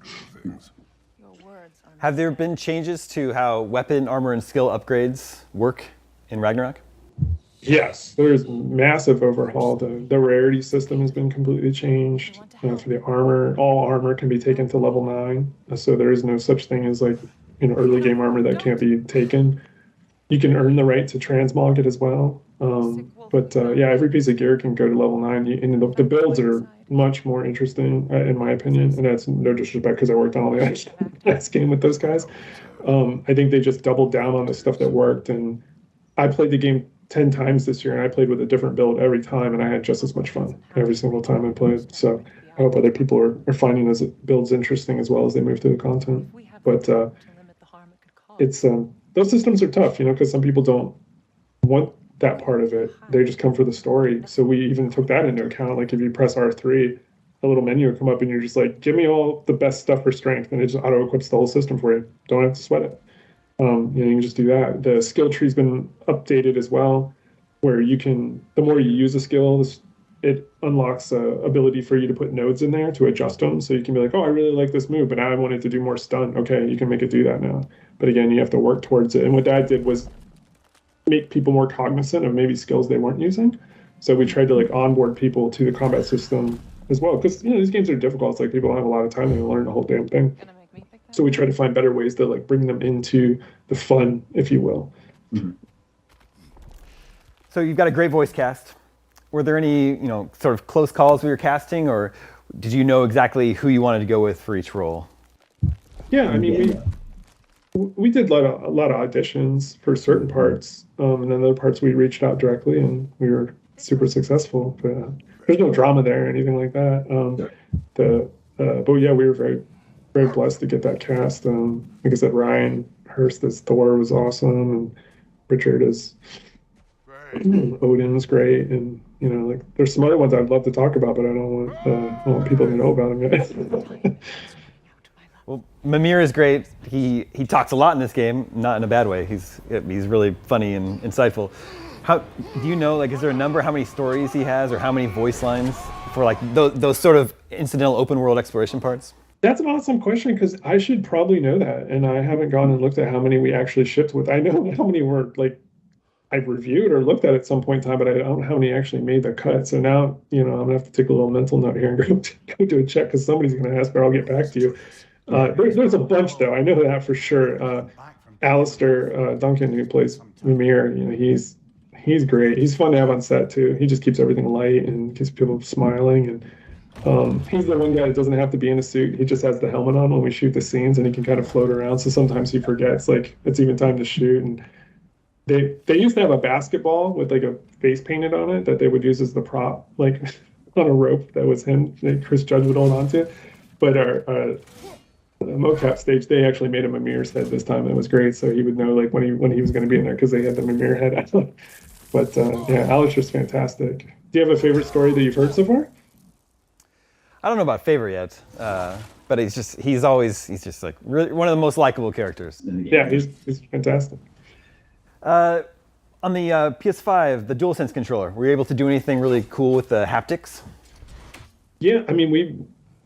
Have there been changes to how weapon, armor, and skill upgrades work in Ragnarok? Yes, there's massive overhaul. The rarity system has been completely changed. For the armor, all armor can be taken to level 9. So there is no such thing as like, you know, early game armor that can't be taken. You can earn the right to transmog it as well. Yeah, every piece of gear can go to level 9. And the builds are much more interesting, in my opinion. And that's no disrespect, because I worked on all the last game with those guys. I think they just doubled down on the stuff that worked. And I played the game 10 times this year, and I played with a different build every time, and I had just as much fun every single time I played. So I hope other people are finding those builds interesting as well as they move through the content. But it's those systems are tough, you know, because some people don't want that part of it. They just come for the story. So we even took that into account. Like, if you press R3, a little menu will come up and you're just like, give me all the best stuff for strength, and it just auto equips the whole system for you. Don't have to sweat it. You can just do that. The skill tree's been updated as well, where you can, the more you use a skill, it unlocks a ability for you to put nodes in there to adjust them. So you can be like, oh, I really like this move, but now I want it to do more stun. Okay, you can make it do that now. But again, you have to work towards it. And what that did was make people more cognizant of maybe skills they weren't using. So we tried to like onboard people to the combat system as well, because, you know, these games are difficult. It's like people don't have a lot of time to learn the whole damn thing. So we try to find better ways to like bring them into the fun, if you will. Mm-hmm. So you've got a great voice cast. Were there any, you know, sort of close calls with your casting, or did you know exactly who you wanted to go with for each role? Yeah, I mean, we did a lot of auditions for certain parts, and then other parts we reached out directly, and we were super successful. But there's no drama there or anything like that. But yeah, we were very, very blessed to get that cast. Like I said, Ryan Hurst as Thor was awesome, and Richard as Odin was great, and You know, like there's some other ones I'd love to talk about, but I don't want people to know about them yet. Well, Mihir is great. He talks a lot in this game, not in a bad way. He's really funny and insightful. How do you know? Like, is there a number? How many stories he has, or how many voice lines for like those sort of incidental open world exploration parts? That's an awesome question because I should probably know that, and I haven't gone and looked at how many we actually shipped with. I know how many were like I've reviewed or looked at some point in time, but I don't know how many actually made the cut. So now, you know, I'm gonna have to take a little mental note here and go do a check because somebody's gonna ask, or I'll get back to you. There's a bunch though. I know that for sure. Alistair Duncan, who plays Mihir, you know, he's great. He's fun to have on set too. He just keeps everything light and keeps people smiling. And he's the one guy that doesn't have to be in a suit. He just has the helmet on when we shoot the scenes, and he can kind of float around. So sometimes he forgets like it's even time to shoot. And they used to have a basketball with like a face painted on it that they would use as the prop, like on a rope that was him that Chris Judge would hold on to. But our mocap stage, they actually made him a Mimir's head this time. It was great, so he would know like when he was going to be in there because they had the Mimir head. But yeah, Alistair's fantastic. Do you have a favorite story that you've heard so far? I don't know about favorite yet, but he's just like really one of the most likable characters. Yeah, he's fantastic. On the PS5, the DualSense controller, were you able to do anything really cool with the haptics? Yeah, I mean, we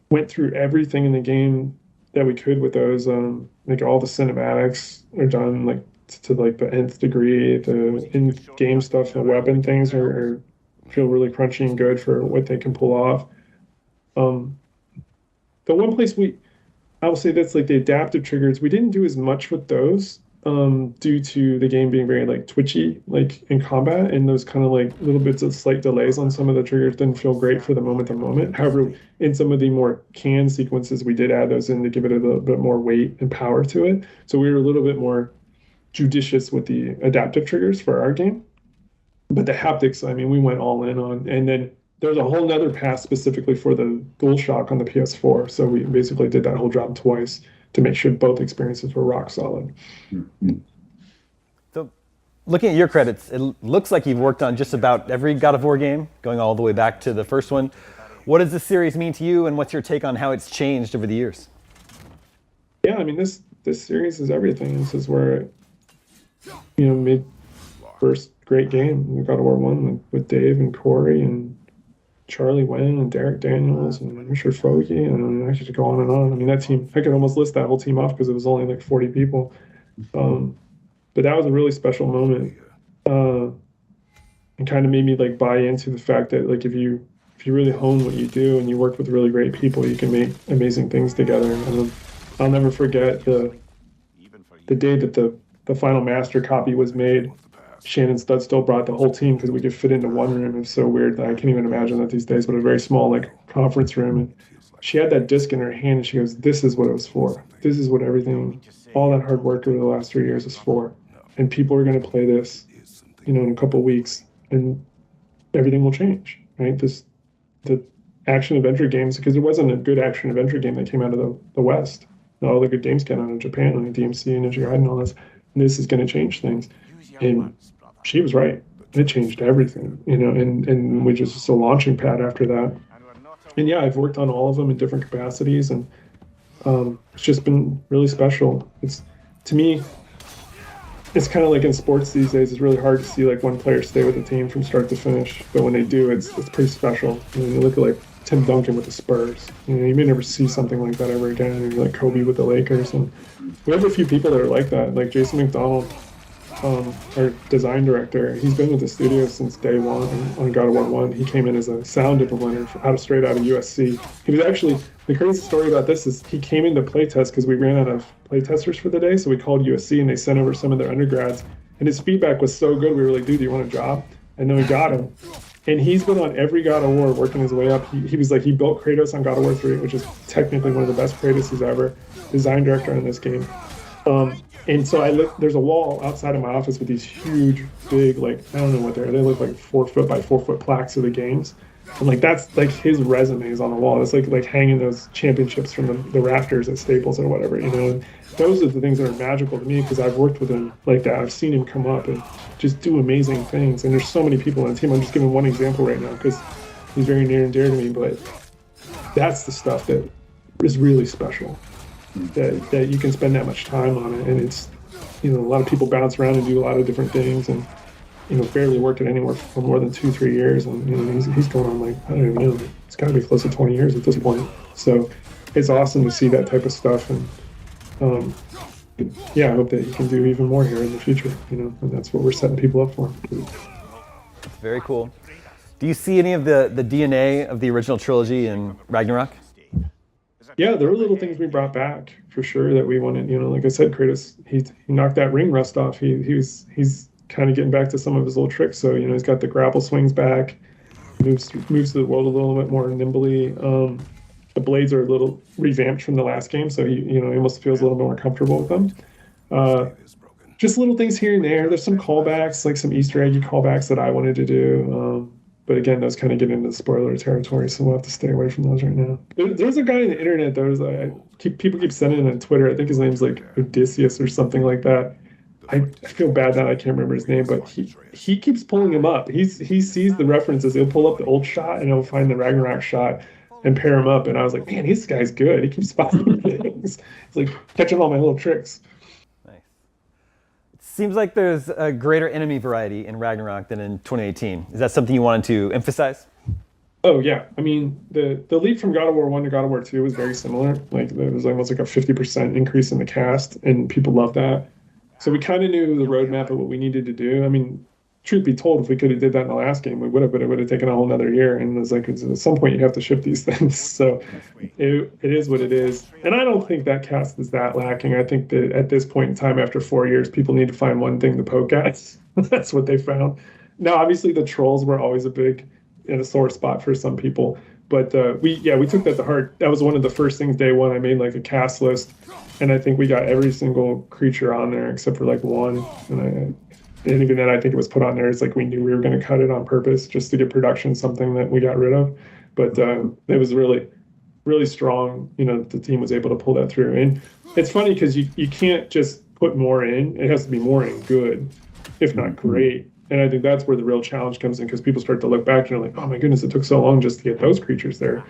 went through everything in the game that we could with those. Like all the cinematics are done like to like the nth degree. The in-game stuff, the weapon things are feel really crunchy and good for what they can pull off. The one place I will say that's like the adaptive triggers, we didn't do as much with those due to the game being very like twitchy like in combat, and those kind of like little bits of slight delays on some of the triggers didn't feel great for the moment to moment. However, in some of the more canned sequences, we did add those in to give it a little bit more weight and power to it. So we were a little bit more judicious with the adaptive triggers for our game. But the haptics, I mean, we went all in on. And then there's a whole nother path specifically for the DualShock on the PS4. So we basically did that whole job twice to make sure both experiences were rock solid. So looking at your credits, it looks like you've worked on just about every God of War game, going all the way back to the first one. What does this series mean to you, and what's your take on how it's changed over the years? Yeah, I mean, this series is everything. This is where, you know, made first great game, God of War 1 with Dave and Corey and Charlie Wen and Derek Daniels and Richard Fogey, and I could go on and on. I mean, that team, I could almost list that whole team off because it was only like 40 people. But that was a really special moment. And kind of made me like buy into the fact that like if you really hone what you do and you work with really great people, you can make amazing things together. And I'll never forget the day that the final master copy was made. Shannon Studd still brought the whole team because we could fit into one room. It was so weird that I can't even imagine that these days, but a very small like conference room. And she had that disc in her hand and she goes, "This is what it was for. This is what everything, all that hard work over the last 3 years is for. And people are going to play this, you know, in a couple of weeks and everything will change, right?" The action adventure games, because there wasn't a good action adventure game that came out of the West. All the good games came out of Japan, like DMC and Ninja Gaiden and all this. And this is going to change things. And she was right. It changed everything, you know, and we just a launching pad after that. And yeah, I've worked on all of them in different capacities, and it's just been really special. It's, to me, it's kind of like in sports these days. It's really hard to see like one player stay with the team from start to finish, but when they do, it's pretty special. You know, you look at like Tim Duncan with the Spurs. You know, you may never see something like that ever again. And like Kobe with the Lakers, and we have a few people that are like that, like Jason McDonald. Our design director, he's been with the studio since day one on God of War 1. He came in as a sound implementer straight out of USC. He was actually, the crazy story about this is he came into playtest because we ran out of playtesters for the day, so we called USC and they sent over some of their undergrads. And his feedback was so good, we were like, "Dude, do you want a job?" And then we got him. And he's been on every God of War, working his way up. He was like, he built Kratos on God of War 3, which is technically one of the best Kratos ever. Design director on this game. And so there's a wall outside of my office with these huge, big, like, I don't know what they look like 4 foot by 4 foot plaques of the games. And like that's like his resume is on the wall. It's like hanging those championships from the rafters at Staples or whatever, you know. And those are the things that are magical to me because I've worked with him like that. I've seen him come up and just do amazing things. And there's so many people on the team. I'm just giving one example right now because he's very near and dear to me. But that's the stuff that is really special. That you can spend that much time on it, and it's, you know, a lot of people bounce around and do a lot of different things, and you know, barely worked at anywhere for more than 2-3 years, and you know, he's going on like, I don't even know, it's got to be close to 20 years at this point. So it's awesome to see that type of stuff, and yeah, I hope that he can do even more here in the future, you know, and that's what we're setting people up for. Very cool. Do you see any of the DNA of the original trilogy in Ragnarok? Yeah, there were little things we brought back for sure that we wanted. You know, like I said, Kratos, he knocked that ring rust off. He's kind of getting back to some of his old tricks. So you know, he's got the grapple swings back, moves through the world a little bit more nimbly. The blades are a little revamped from the last game, so he almost feels a little bit more comfortable with them. Just little things here and there. There's some callbacks, like some Easter eggy callbacks that I wanted to do. But again, those kind of get into spoiler territory, so we'll have to stay away from those right now. There's a guy on the internet that people keep sending him on Twitter. I think his name's like Odysseus or something like that. I feel bad that I can't remember his name, but he keeps pulling him up. He sees the references. He'll pull up the old shot and he'll find the Ragnarok shot and pair him up. And I was like, man, this guy's good. He keeps spotting things. He's like catching all my little tricks. Seems like there's a greater enemy variety in Ragnarok than in 2018. Is that something you wanted to emphasize? Oh yeah, I mean the leap from God of War 1 to God of War 2 was very similar. Like there was almost like a 50% increase in the cast, and people loved that. So we kind of knew the roadmap of what we needed to do. I mean, truth be told, if we could have did that in the last game, we would have, but it would have taken a whole another year. And it was like, at some point you have to ship these things. So it is what it is. And I don't think that cast is that lacking. I think that at this point in time, after 4 years, people need to find one thing to poke at. That's what they found. Now, obviously the trolls were always a sore spot for some people. But we took that to heart. That was one of the first things day one. I made like a cast list. And I think we got every single creature on there except for like one. And even then, I think it was put on there. It's like we knew we were going to cut it on purpose just to get production something that we got rid of. But it was really, really strong. You know, the team was able to pull that through. And it's funny because you can't just put more in. It has to be more in good, if not great. And I think that's where the real challenge comes in because people start to look back and you're like, oh my goodness, it took so long just to get those creatures there.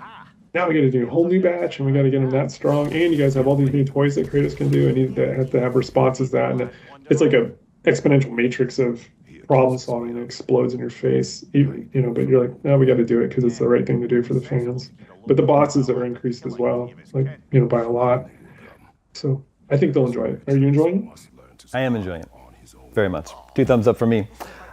Now we got to do a whole new batch and we got to get them that strong. And you guys have all these new toys that Kratos can do and you have to have responses to that. And it's like a exponential matrix of problem solving that explodes in your face, you know, but you're like, no, we got to do it because it's the right thing to do for the fans. But the bosses are increased as well, like, you know, by a lot. So I think they'll enjoy it. Are you enjoying it? I am enjoying it very much. 2 thumbs up for me.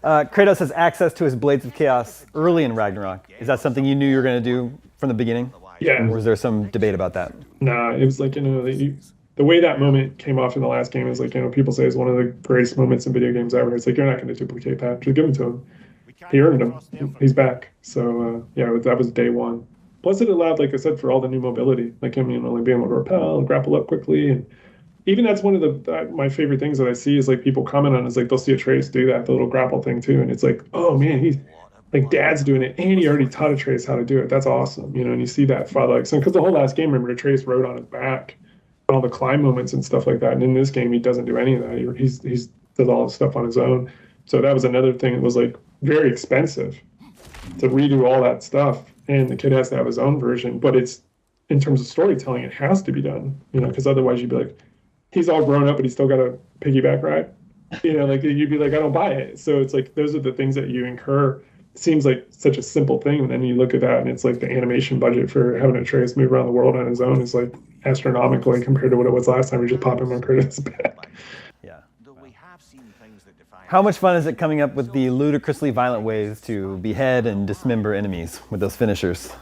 Kratos has access to his Blades of Chaos early in Ragnarok. Is that something you knew you were going to do from the beginning? Yeah. Or was there some debate about that? Nah, it was like, you know, the way that moment came off in the last game is like, you know, people say it's one of the greatest moments in video games ever. It's like, you're not going to duplicate that. Just give him to him. He earned him. He's back. So, yeah, that was day one. Plus, it allowed, like I said, for all the new mobility, like him, you know, like being able to rappel and grapple up quickly. And even that's one of my favorite things that I see is like people comment on is like they'll see Atreus do that, the little grapple thing too. And it's like, oh man, he's like Dad's doing it. And he already taught Atreus how to do it. That's awesome. You know, and you see that like, so because the whole last game, remember, Atreus rode on his back. All the climb moments and stuff like that. And in this game, he doesn't do any of that. He's does all the stuff on his own. So that was another thing. It was like very expensive to redo all that stuff. And the kid has to have his own version. But it's in terms of storytelling, it has to be done. You know, because otherwise you'd be like, he's all grown up, but he's still got a piggyback ride. You know, like you'd be like, I don't buy it. So it's like those are the things that you incur. It seems like such a simple thing, and then you look at that, and it's like the animation budget for having Atreus move around the world on his own is like astronomically compared to what it was last time. We just pop him on Kratos' back. Yeah. How much fun is it coming up with the ludicrously violent ways to behead and dismember enemies with those finishers?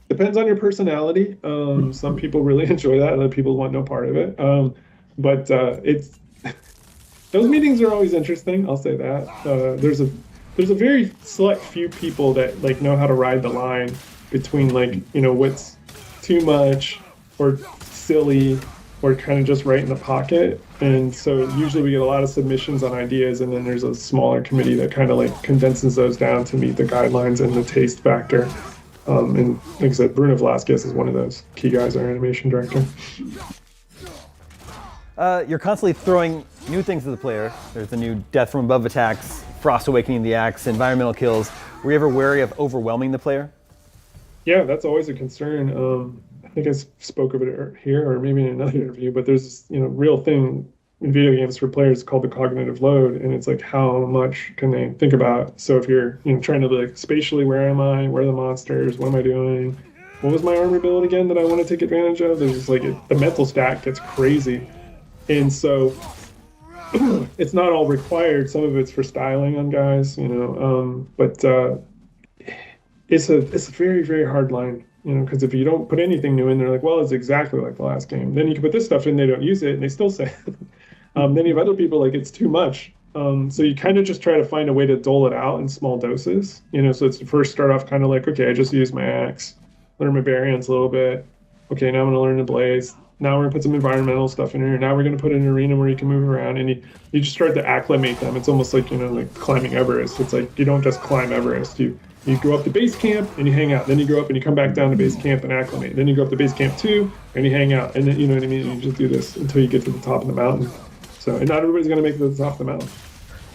Depends on your personality. Some people really enjoy that, other people want no part of it. But it's those meetings are always interesting. I'll say that. There's a very select few people that like know how to ride the line between like, you know, what's too much or silly or kind of just right in the pocket. And so usually we get a lot of submissions on ideas, and then there's a smaller committee that kind of like condenses those down to meet the guidelines and the taste factor. And like I said, Bruno Velasquez is one of those key guys, our animation director. You're constantly throwing new things to the player. There's the new Death from Above attacks, Frost Awakening the Axe, environmental kills. Were you ever wary of overwhelming the player? Yeah, that's always a concern. I think I spoke of it here or maybe in another interview, but there's this, real thing in video games for players called the cognitive load, and it's like how much can they think about. So if you're trying to like spatially, where am I? Where are the monsters? What am I doing? What was my armor build again that I want to take advantage of? There's just like the mental stack gets crazy, and so it's not all required. Some of it's for styling on guys, but it's a very, very hard line. Because if you don't put anything new in, they're like, well, it's exactly like the last game. Then you can put this stuff in, they don't use it, and they still say it. Then you have other people like, it's too much. So you kind of just try to find a way to dole it out in small doses. So it's first start off kind of like, okay, I just use my axe, learn my variants a little bit. Okay, now I'm going to learn the blaze. Now we're going to put some environmental stuff in here. Now we're going to put an arena where you can move around, and you just start to acclimate them. It's almost like, like climbing Everest. It's like you don't just climb Everest. You go up to base camp and you hang out. Then you go up and you come back down to base camp and acclimate. Then you go up to base camp 2 and you hang out. And then, you know what I mean? You just do this until you get to the top of the mountain. So, and not everybody's going to make it to the top of the mountain.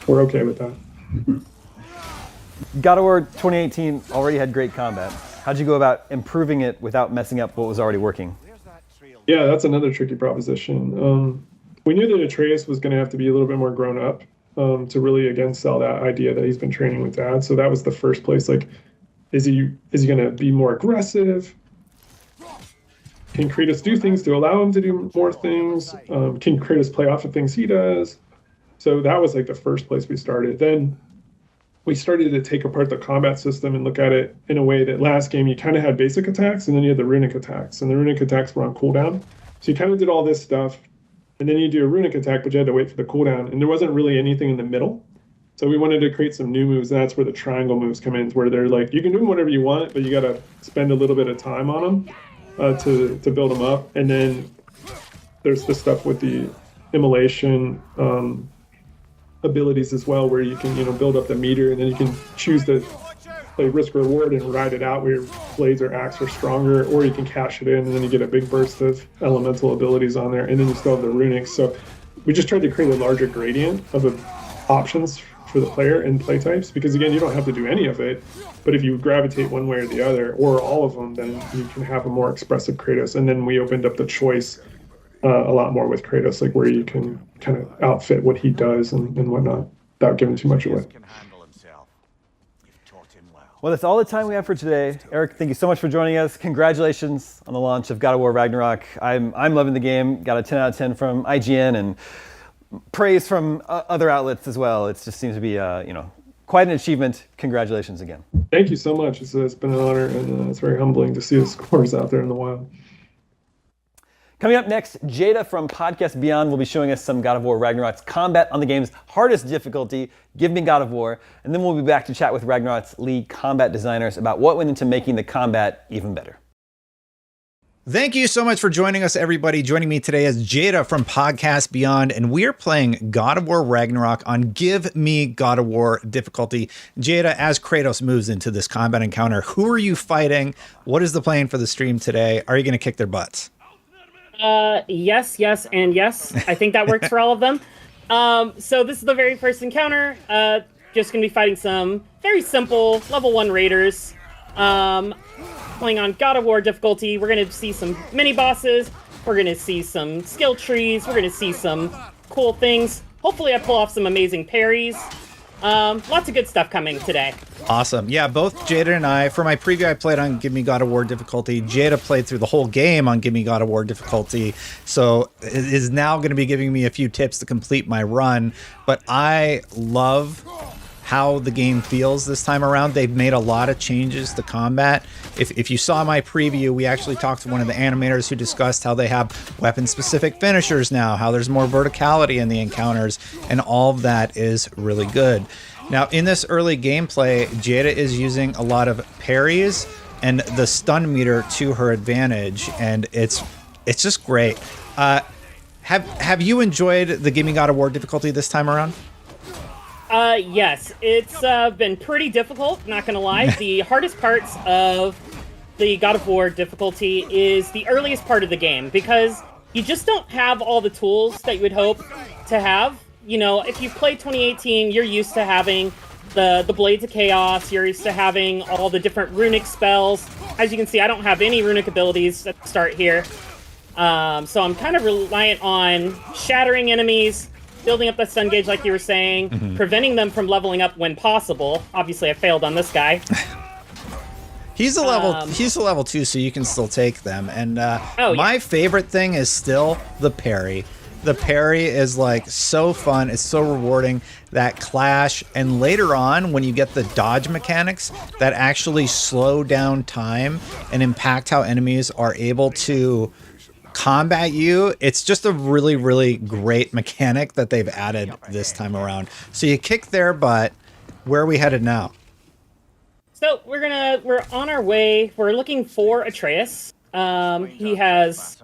We're okay with that. God of War 2018 already had great combat. How'd you go about improving it without messing up what was already working? Yeah, that's another tricky proposition. We knew that Atreus was going to have to be a little bit more grown up. To really, again, sell that idea that he's been training with Dad. So that was the first place. Like, is he going to be more aggressive? Can Kratos do things to allow him to do more things? Can Kratos play off of things he does? So that was like the first place we started. Then we started to take apart the combat system and look at it in a way that last game you kind of had basic attacks and then you had the runic attacks. And the runic attacks were on cooldown. So you kind of did all this stuff. And then you do a runic attack, but you had to wait for the cooldown. And there wasn't really anything in the middle. So we wanted to create some new moves. And that's where the triangle moves come in, where they're like, you can do whatever you want, but you got to spend a little bit of time on them to build them up. And then there's the stuff with the immolation abilities as well, where you can, build up the meter, and then you can choose to play risk reward and ride it out where your blades or axe are stronger, or you can cash it in and then you get a big burst of elemental abilities on there, and then you still have the runics. So we just tried to create a larger gradient of options for the player and play types, because again, you don't have to do any of it, but if you gravitate one way or the other, or all of them, then you can have a more expressive Kratos. And then we opened up the choice a lot more with Kratos, like where you can kind of outfit what he does and whatnot without giving too much away. Well, that's all the time we have for today. Eric, thank you so much for joining us. Congratulations on the launch of God of War Ragnarok. I'm loving the game. Got a 10 out of 10 from IGN and praise from other outlets as well. It just seems to be, quite an achievement. Congratulations again. Thank you so much. It's been an honor, and it's very humbling to see the scores out there in the wild. Coming up next, Jada from Podcast Beyond will be showing us some God of War Ragnarok's combat on the game's hardest difficulty, Give Me God of War, and then we'll be back to chat with Ragnarok's lead combat designers about what went into making the combat even better. Thank you so much for joining us, everybody. Joining me today is Jada from Podcast Beyond, and we're playing God of War Ragnarok on Give Me God of War difficulty. Jada, as Kratos moves into this combat encounter, who are you fighting? What is the plan for the stream today? Are you going to kick their butts? Yes, and yes. I think that works for all of them. So this is the very first encounter. Just going to be fighting some very simple level 1 raiders. Playing on God of War difficulty. We're going to see some mini bosses. We're going to see some skill trees. We're going to see some cool things. Hopefully I pull off some amazing parries. Lots of good stuff coming today. Awesome. Yeah, both Jada and I, for my preview, I played on Give Me God of War difficulty. Jada played through the whole game on Give Me God of War difficulty, so is now going to be giving me a few tips to complete my run. But I love how the game feels this time around. They've made a lot of changes to combat. If you saw my preview, we actually talked to one of the animators who discussed how they have weapon-specific finishers now, how there's more verticality in the encounters, and all of that is really good. Now, in this early gameplay, Jada is using a lot of parries and the stun meter to her advantage, and it's just great. Have you enjoyed the Give Me God of War difficulty this time around? Yes, it's been pretty difficult, not gonna lie. The hardest parts of the God of War difficulty is the earliest part of the game, because you just don't have all the tools that you would hope to have. You know, if you play 2018, you're used to having the Blades of Chaos, you're used to having all the different runic spells. As you can see, I don't have any runic abilities at the start here. So I'm kind of reliant on shattering enemies, building up that stun gauge like you were saying, preventing them from leveling up when possible. Obviously, I failed on this guy. He's a level 2, so you can still take them. And my favorite thing is still the parry. The parry is like so fun. It's so rewarding. That clash, and later on when you get the dodge mechanics that actually slow down time and impact how enemies are able to combat you, it's just a really, really great mechanic that they've added this time around. So you kick their butt. Where are we headed now? So we're on our way. We're looking for Atreus. He has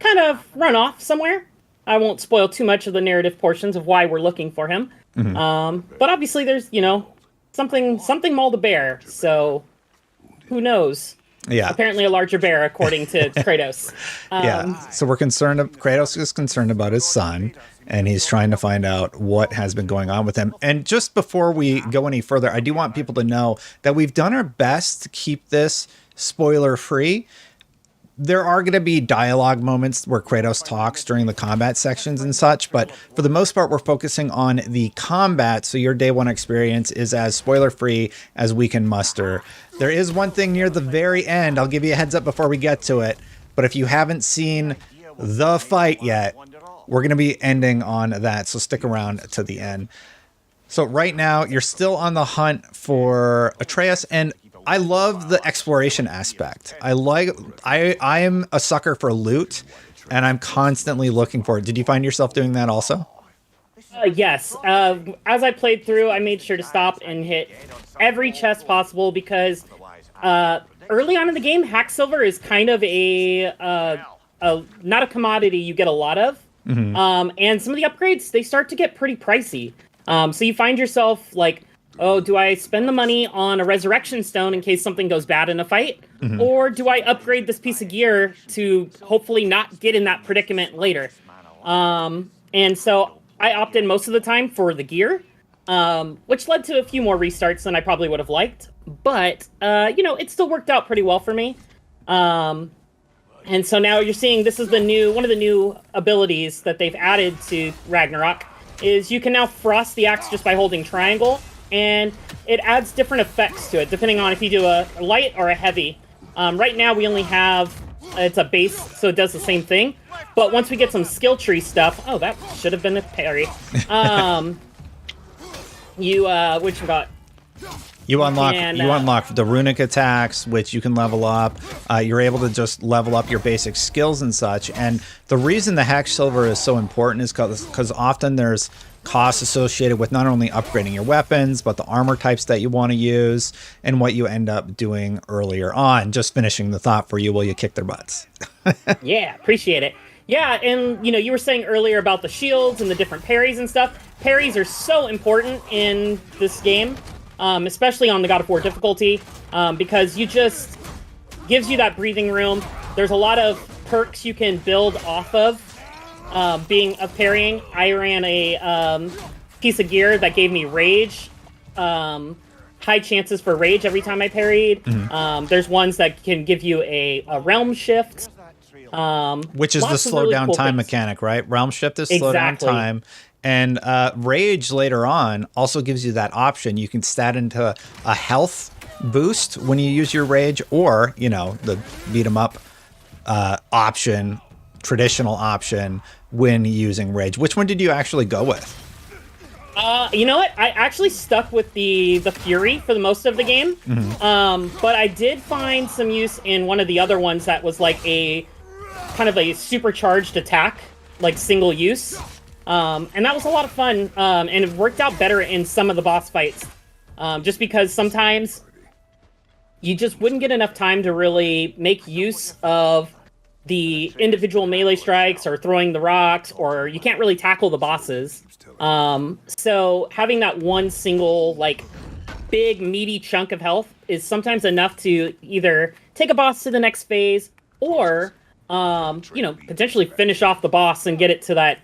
kind of run off somewhere. I won't spoil too much of the narrative portions of why we're looking for him. But obviously there's, you know, something mauled the bear. So who knows? Yeah. Apparently a larger bear, according to Kratos. So Kratos is concerned about his son, and he's trying to find out what has been going on with him. And just before we go any further, I do want people to know that we've done our best to keep this spoiler free. There are going to be dialogue moments where Kratos talks during the combat sections and such, but for the most part, we're focusing on the combat, so your day one experience is as spoiler-free as we can muster. There is one thing near the very end, I'll give you a heads up before we get to it, but if you haven't seen the fight yet, we're going to be ending on that, so stick around to the end. So right now, you're still on the hunt for Atreus, and I love the exploration aspect. I am a sucker for loot, and I'm constantly looking for it. Did you find yourself doing that also? Yes. As I played through, I made sure to stop and hit every chest possible, because early on in the game, hack silver is kind of not a commodity you get a lot of. And some of the upgrades, they start to get pretty pricey. So you find yourself like, oh, do I spend the money on a resurrection stone in case something goes bad in a fight? Or do I upgrade this piece of gear to hopefully not get in that predicament later? And so I opted most of the time for the gear, which led to a few more restarts than I probably would have liked. But, you know, it still worked out pretty well for me. And so now you're seeing this is one of the new abilities that they've added to Ragnarok, is you can now frost the axe just by holding triangle. And it adds different effects to it, depending on if you do a light or a heavy. Right now, we only have, it's a base, so it does the same thing. But once we get some skill tree stuff, oh, that should have been a parry. Which we got? You unlock the runic attacks, which you can level up. You're able to just level up your basic skills and such. And the reason the hack silver is so important is because often there's costs associated with not only upgrading your weapons, but the armor types that you want to use and what you end up doing earlier on. Just finishing the thought for you while you kick their butts. Yeah, appreciate it. Yeah, and you know, you were saying earlier about the shields and the different parries and stuff. Parries are so important in this game, especially on the God of War difficulty, because you just gives you that breathing room. There's a lot of perks you can build off of parrying. I ran a piece of gear that gave me rage, high chances for rage every time I parried. There's ones that can give you a realm shift, which is the slow down time mechanic, right? Realm shift is slow down time, and rage later on also gives you that option. You can stat into a health boost when you use your rage, or you know, the beat 'em up option, traditional option when using rage. Which one did you actually go with? You know what? I actually stuck with the Fury for the most of the game. But I did find some use in one of the other ones that was like a kind of a supercharged attack, like single use. And that was a lot of fun. And it worked out better in some of the boss fights. Just because sometimes you just wouldn't get enough time to really make use of the individual melee strikes or throwing the rocks, or you can't really tackle the bosses. So having that one single, like, big, meaty chunk of health is sometimes enough to either take a boss to the next phase, or potentially finish off the boss and get it to that,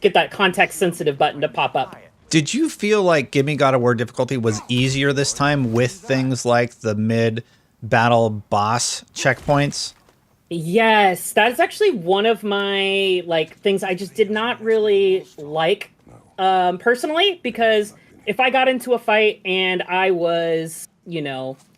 get that context-sensitive button to pop up. Did you feel like Gimme God of War difficulty was easier this time with things like the mid-battle boss checkpoints? Yes, that is actually one of my things I just did not really like personally, because if I got into a fight and I was,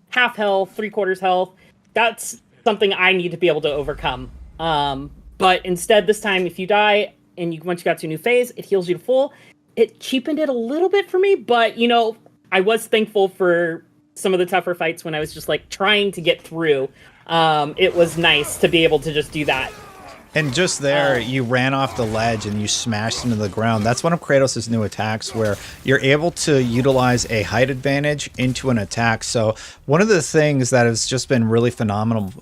half health, 3/4 health, that's something I need to be able to overcome. But instead, this time, if you die and once you got to a new phase, it heals you to full. It cheapened it a little bit for me, but I was thankful for some of the tougher fights when I was just trying to get through. It was nice to be able to just do that. And just there, you ran off the ledge and you smashed into the ground. That's one of Kratos' new attacks where you're able to utilize a height advantage into an attack. So one of the things that has just been really phenomenal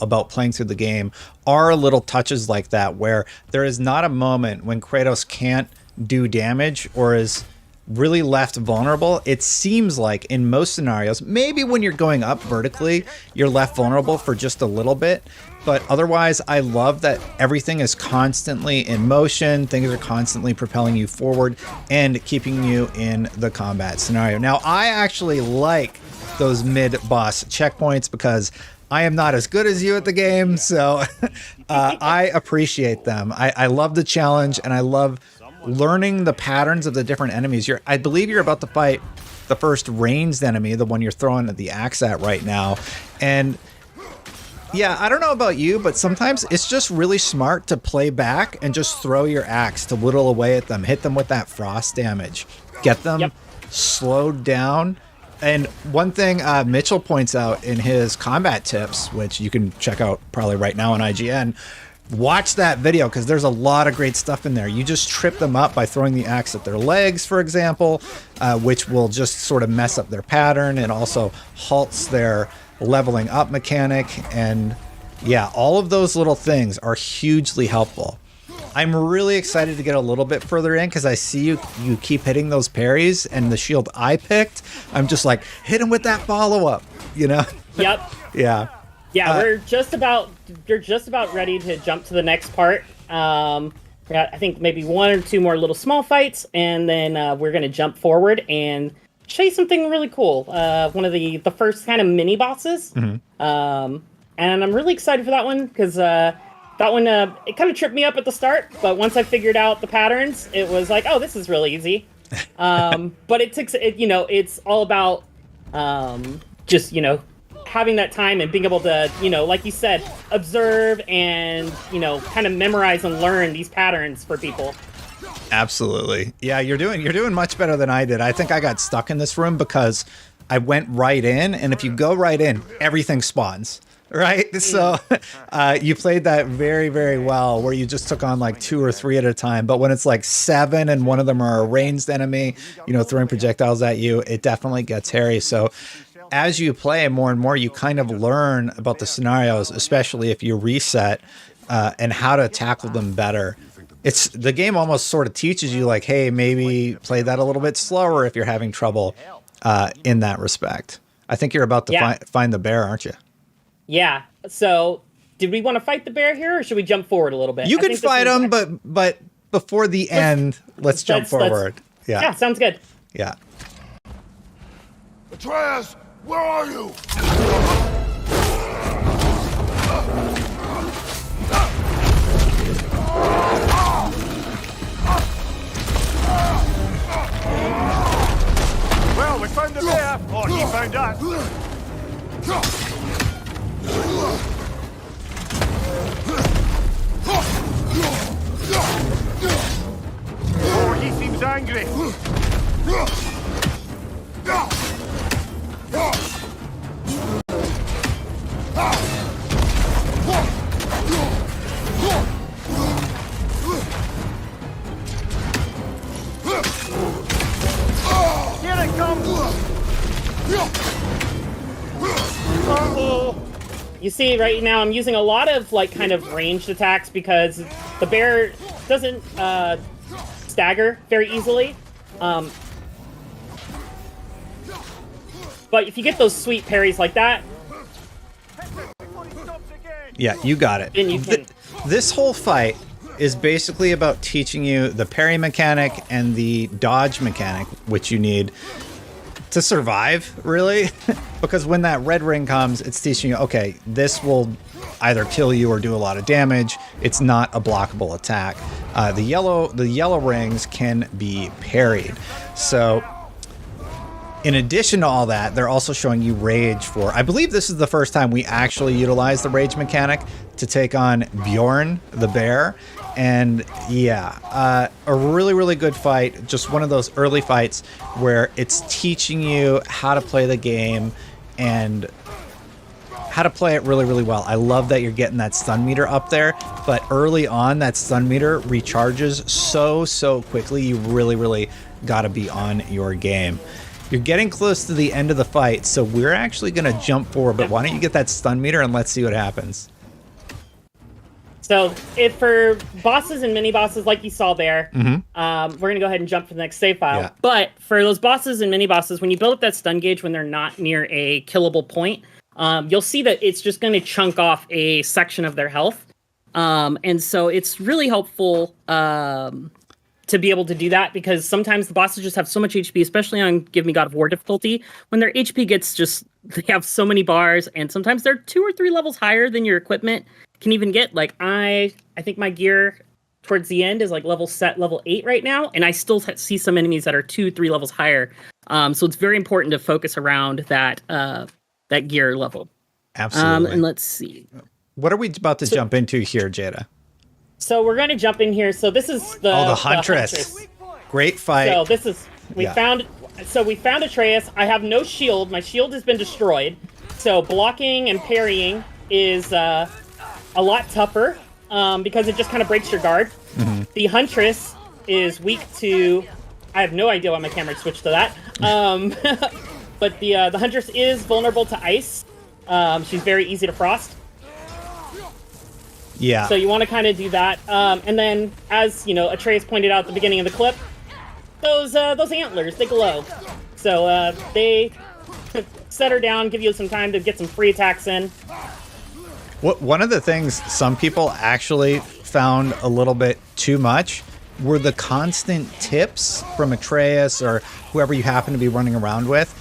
about playing through the game are little touches like that, where there is not a moment when Kratos can't do damage or is really left vulnerable. It seems like in most scenarios, maybe when you're going up vertically, you're left vulnerable for just a little bit. But otherwise, I love that everything is constantly in motion. Things are constantly propelling you forward and keeping you in the combat scenario. Now, I actually like those mid-boss checkpoints because I am not as good as you at the game, so I appreciate them. I love the challenge, and I love learning the patterns of the different enemies. I believe you're about to fight the first ranged enemy, the one you're throwing the axe at right now. And yeah, I don't know about you, but sometimes it's just really smart to play back and just throw your axe to whittle away at them, hit them with that frost damage, get them slowed down. And one thing Mitchell points out in his combat tips, which you can check out probably right now on IGN, watch that video because there's a lot of great stuff in there. You just trip them up by throwing the axe at their legs, for example, which will just sort of mess up their pattern and also halts their leveling up mechanic. And yeah, all of those little things are hugely helpful. I'm really excited to get a little bit further in because I see you keep hitting those parries, and the shield I picked, I'm just like, hit him with that follow-up, Yep. Yeah. Yeah, we're just about ready to jump to the next part. I think maybe one or two more little small fights, and then we're going to jump forward and show you something really cool. One of the first kind of mini bosses. Mm-hmm. And I'm really excited for that one because that one it kind of tripped me up at the start, but once I figured out the patterns, it was like, oh, this is really easy. But it takes it's all about just having that time and being able to, like you said, observe and, kind of memorize and learn these patterns for people. Absolutely. Yeah, you're doing much better than I did. I think I got stuck in this room because I went right in, and if you go right in, everything spawns. Right? So you played that very, very well, where you just took on like 2 or 3 at a time. But when it's like 7 and one of them are a ranged enemy, throwing projectiles at you, it definitely gets hairy. So as you play more and more, you kind of learn about the scenarios, especially if you reset, and how to tackle them better. The game almost sort of teaches you like, hey, maybe play that a little bit slower if you're having trouble in that respect. I think you're about to find the bear, aren't you? Yeah. So did we want to fight the bear here, or should we jump forward a little bit? You can fight him, but before the end, let's jump forward. Yeah, sounds good. Yeah. Atreus, where are you? Well, we found the bear, or he found us. Oh, he seems angry. Here it comes. Uh-oh. You see, right now I'm using a lot of kind of ranged attacks because the bear doesn't stagger very easily. But if you get those sweet parries like that, Yeah, you got it. Then you can. This whole fight is basically about teaching you the parry mechanic and the dodge mechanic, which you need to survive, really. Because when that red ring comes, it's teaching you, okay, this will either kill you or do a lot of damage. It's not a blockable attack. The yellow rings can be parried. So in addition to all that, they're also showing you rage for, I believe this is the first time we actually utilize the rage mechanic to take on Bjorn the bear. And yeah, a really, really good fight. Just one of those early fights where it's teaching you how to play the game and how to play it really, really well. I love that you're getting that stun meter up there, but early on that stun meter recharges so quickly. You really, really got to be on your game. You're getting close to the end of the fight, so we're actually going to jump forward, but why don't you get that stun meter and let's see what happens. So if for bosses and mini bosses like you saw there, we're going to go ahead and jump to the next save file. Yeah. But for those bosses and mini bosses, when you build up that stun gauge when they're not near a killable point, you'll see that it's just going to chunk off a section of their health. And so it's really helpful to be able to do that, because sometimes the bosses just have so much HP, especially on Give Me God of War difficulty, when their HP gets just, they have so many bars, and sometimes they're 2 or 3 levels higher than your equipment can even get. Like I think my gear towards the end is like level 8 right now, and I still see some enemies that are 2-3 levels higher. So it's very important to focus around that gear level. Absolutely. And let's see. What are we about to jump into here, Jada? So we're going to jump in here. So this is the Huntress. Great fight. So this is we found Atreus. I have no shield. My shield has been destroyed. So blocking and parrying is a lot tougher because it just kind of breaks your guard. The Huntress is weak to. I have no idea why my camera switched to that. But the Huntress is vulnerable to ice. She's very easy to frost. Yeah. So you want to kind of do that, and then, as you know, Atreus pointed out at the beginning of the clip, those antlers, they glow. So they set her down, give you some time to get some free attacks in. One of the things some people actually found a little bit too much were the constant tips from Atreus or whoever you happen to be running around with.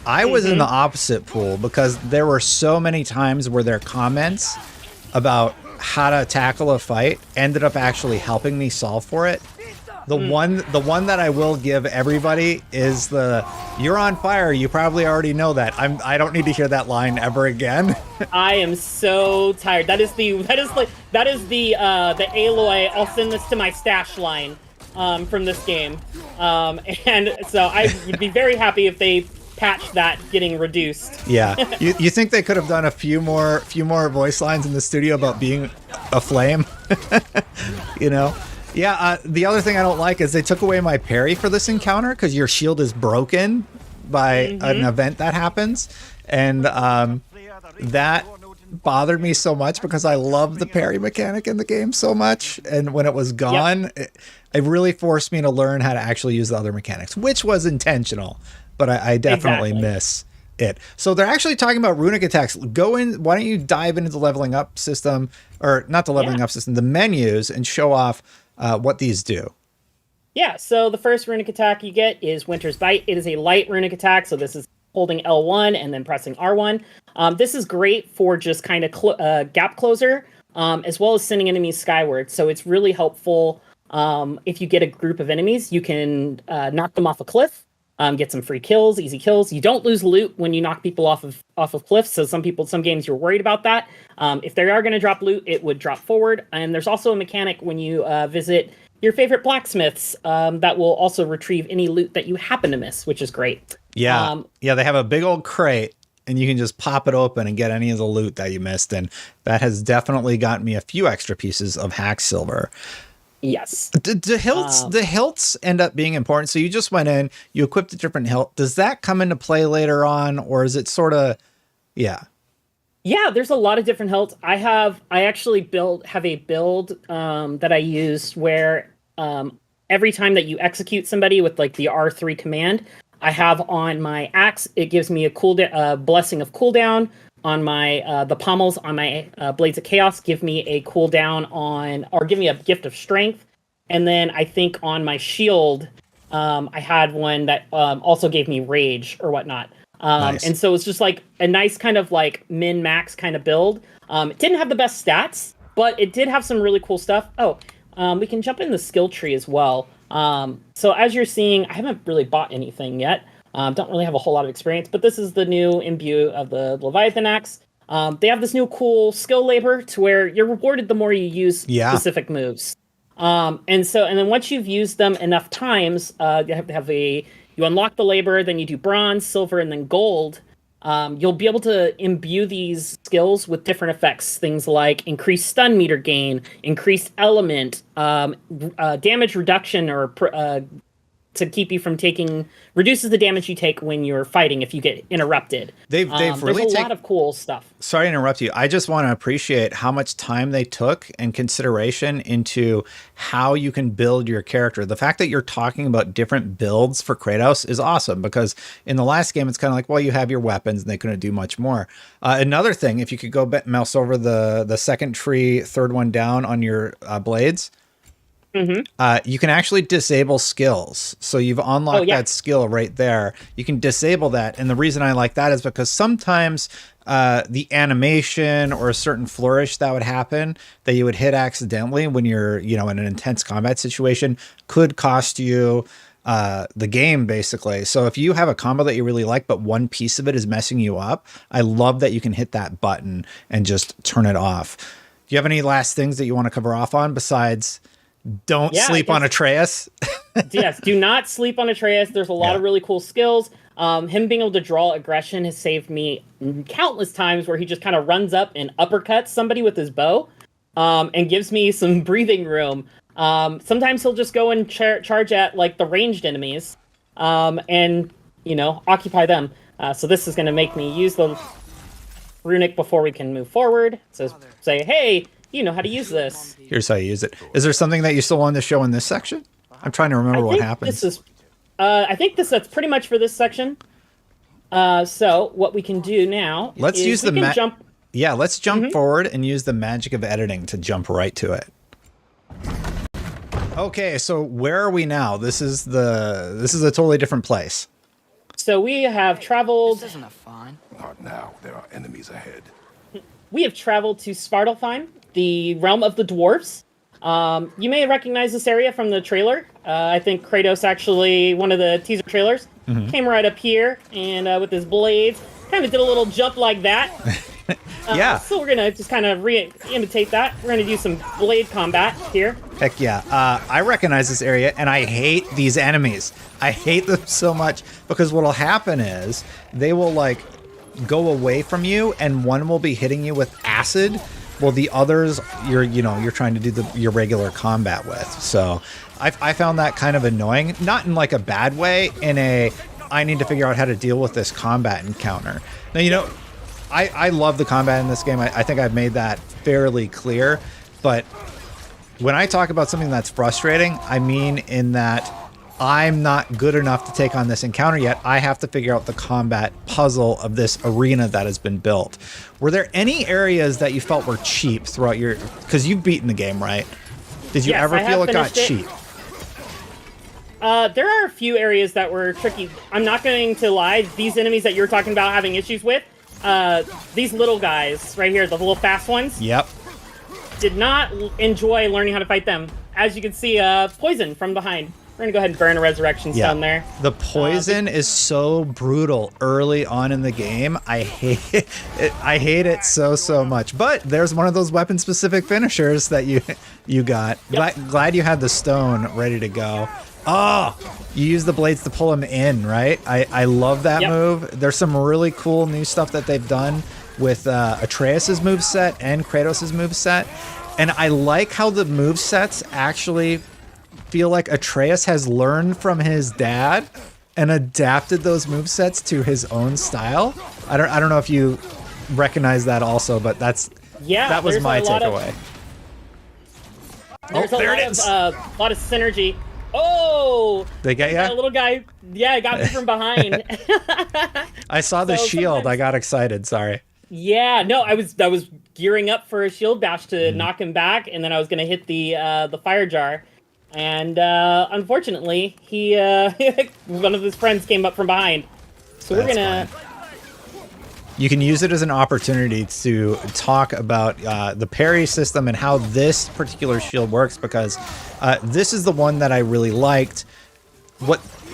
I was in the opposite pool, because there were so many times where their comments about how to tackle a fight ended up actually helping me solve for it. The one that I will give everybody is the "You're on fire. You probably already know that." I don't need to hear that line ever again. I am so tired. That is the Aloy, "I'll send this to my stash" line from this game. And so I would be very happy if they patch that getting reduced. Yeah. You think they could have done a few more voice lines in the studio about being a flame? You know? Yeah, the other thing I don't like is they took away my parry for this encounter, because your shield is broken by an event that happens. And that bothered me so much, because I love the parry mechanic in the game so much. And when it was gone, it really forced me to learn how to actually use the other mechanics, which was intentional. But I definitely miss it. So they're actually talking about runic attacks. Why don't you dive into the leveling up system, or not the leveling up system, the menus, and show off what these do. Yeah, so the first runic attack you get is Winter's Bite. It is a light runic attack, so this is holding L1 and then pressing R1. This is great for just kind of gap closer, as well as sending enemies skyward. So it's really helpful if you get a group of enemies. You can knock them off a cliff. Get some free kills, easy kills. You don't lose loot when you knock people off of cliffs. So some games you're worried about that. If they are going to drop loot, it would drop forward. And there's also a mechanic when you visit your favorite blacksmiths that will also retrieve any loot that you happen to miss, which is great. Yeah, they have a big old crate, and you can just pop it open and get any of the loot that you missed. And that has definitely gotten me a few extra pieces of hack silver. Yes. The hilts end up being important. So you just went in, you equipped a different hilt. Does that come into play later on, or is it sort of, Yeah, there's a lot of different hilts. I actually have a build that I use where every time that you execute somebody with like the R3 command, I have on my axe, it gives me a blessing of cooldown, on my the pommels on my Blades of Chaos give me a cooldown on, or give me a gift of strength. And then I think on my shield, I had one that also gave me rage or whatnot. Nice. And so it's just like a nice kind of like min-max kind of build. It didn't have the best stats, but it did have some really cool stuff. Oh, we can jump in the skill tree as well. So as you're seeing, I haven't really bought anything yet. Don't really have a whole lot of experience, but this is the new imbue of the Leviathan Axe. They have this new cool skill labor to where you're rewarded the more you use specific moves. And then once you've used them enough times, you have to have you unlock the labor, then you do bronze, silver, and then gold. You'll be able to imbue these skills with different effects. Things like increased stun meter gain, increased element, damage reduction, or to keep you from reduces the damage you take when you're fighting if you get interrupted. They've really there's a lot of cool stuff. Sorry to interrupt you. I just want to appreciate how much time they took and consideration into how you can build your character. The fact that you're talking about different builds for Kratos is awesome, because in the last game, it's kind of like, well, you have your weapons and they couldn't do much more. Another thing, if you could go mouse over the second tree, third one down on your blades, you can actually disable skills. So you've unlocked that skill right there. You can disable that. And the reason I like that is because sometimes the animation or a certain flourish that would happen that you would hit accidentally when you're, in an intense combat situation could cost you the game, basically. So if you have a combo that you really like, but one piece of it is messing you up, I love that you can hit that button and just turn it off. Do you have any last things that you want to cover off on besides don't sleep on Atreus? Yes, do not sleep on Atreus. There's a lot of really cool skills. Him being able to draw aggression has saved me countless times where he just kind of runs up and uppercuts somebody with his bow, and gives me some breathing room. Sometimes he'll just go and charge at like the ranged enemies, and occupy them. So this is going to make me use the runic before we can move forward. So say, hey, you know how to use this. Here's how you use it. Is there something that you still wanted to show in this section? I'm trying to remember what happens. I think that's pretty much for this section. So what we can do now let's is use the jump. Yeah, let's jump forward and use the magic of editing to jump right to it. Okay, so where are we now? This is a totally different place. So we have traveled. This isn't a fine. Not now. There are enemies ahead. We have traveled to Svartalfheim, the realm of the dwarves. You may recognize this area from the trailer. I think Kratos actually, one of the teaser trailers, came right up here and with his blades, kind of did a little jump like that. So we're going to just kind of imitate that. We're going to do some blade combat here. Heck yeah. I recognize this area, and I hate these enemies. I hate them so much, because what'll happen is they will go away from you, and one will be hitting you with acid. Well, the others you're trying to do your regular combat with. So I found that kind of annoying, not in like a bad way, in I need to figure out how to deal with this combat encounter. Now, I love the combat in this game. I think I've made that fairly clear. But when I talk about something that's frustrating, I mean in that I'm not good enough to take on this encounter yet. I have to figure out the combat puzzle of this arena that has been built. Were there any areas that you felt were cheap throughout because you've beaten the game, right? Did you ever feel it got cheap? There are a few areas that were tricky. I'm not going to lie. These enemies that you're talking about having issues with, these little guys right here, the little fast ones. Yep. Did not enjoy learning how to fight them. As you can see, poison from behind. We're going to go ahead and burn a resurrection stone there. The poison is so brutal early on in the game. I hate it. I hate it so much. But there's one of those weapon-specific finishers that you got. Glad you had the stone ready to go. Oh, you use the blades to pull them in, right? I love that move. There's some really cool new stuff that they've done with Atreus' moveset and Kratos' moveset. And I like how the movesets actually feel like Atreus has learned from his dad and adapted those movesets to his own style. I don't know if you recognize that also, but that was my takeaway. There's a lot of synergy. Oh! They got you? That little guy, got me from behind. I saw the shield. I got excited. Sorry. Yeah, no, I was gearing up for a shield bash to knock him back, and then I was gonna hit the fire jar, and unfortunately, he one of his friends came up from behind. So we're gonna. You can use it as an opportunity to talk about the parry system and how this particular shield works, because this is the one that I really liked.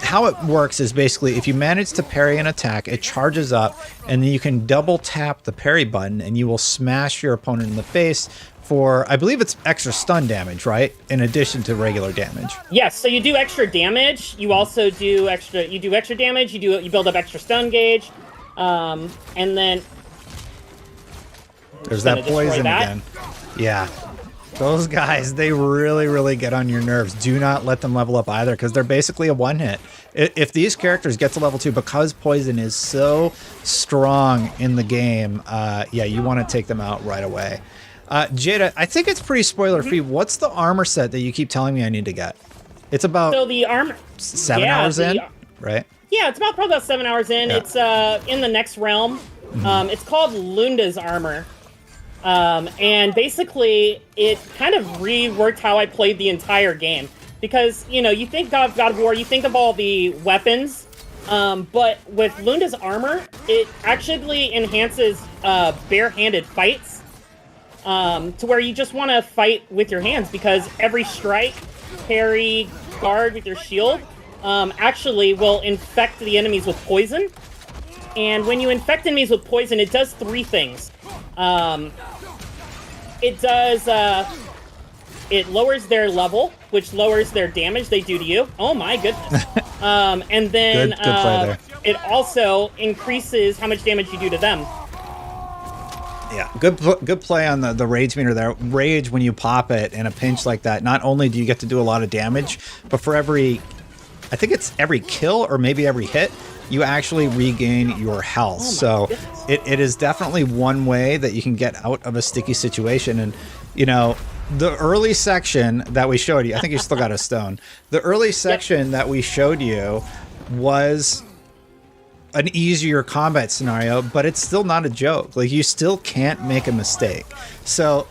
How it works is basically if you manage to parry an attack, it charges up, and then you can double tap the parry button, and you will smash your opponent in the face for, I believe it's extra stun damage, right? In addition to regular damage. Yes, so you do extra damage. You also do extra damage. You build up extra stun gauge. And then there's that poison again. Yeah. Those guys, they really get on your nerves. Do not let them level up either, because they're basically a one-hit. If these characters get to level 2, because poison is so strong in the game, yeah, you want to take them out right away. Jada, I think it's pretty spoiler-free. What's the armor set that you keep telling me I need to get? It's about so the armor 7 hours in, right? Yeah, it's probably about 7 hours in. Yeah. It's in the next realm. It's called Lunda's armor. And basically, it kind of reworked how I played the entire game. Because, you know, you think God of War, you think of all the weapons, but with Lunda's armor, it actually enhances bare-handed fights to where you just want to fight with your hands, because every strike, parry, guard with your shield actually will infect the enemies with poison. And when you infect enemies with poison, it does 3 things. It does, it lowers their level, which lowers their damage they do to you. Oh my goodness. And then good play there. It also increases how much damage you do to them. Yeah, good play on the rage meter there. Rage, when you pop it in a pinch like that, not only do you get to do a lot of damage, but for every, I think it's every kill or maybe every hit, you actually regain your health. So it is definitely one way that you can get out of a sticky situation. And, you know, the early section that we showed you, I think you still got a stone. The early section that we showed you was an easier combat scenario, but it's still not a joke. Like, you still can't make a mistake. So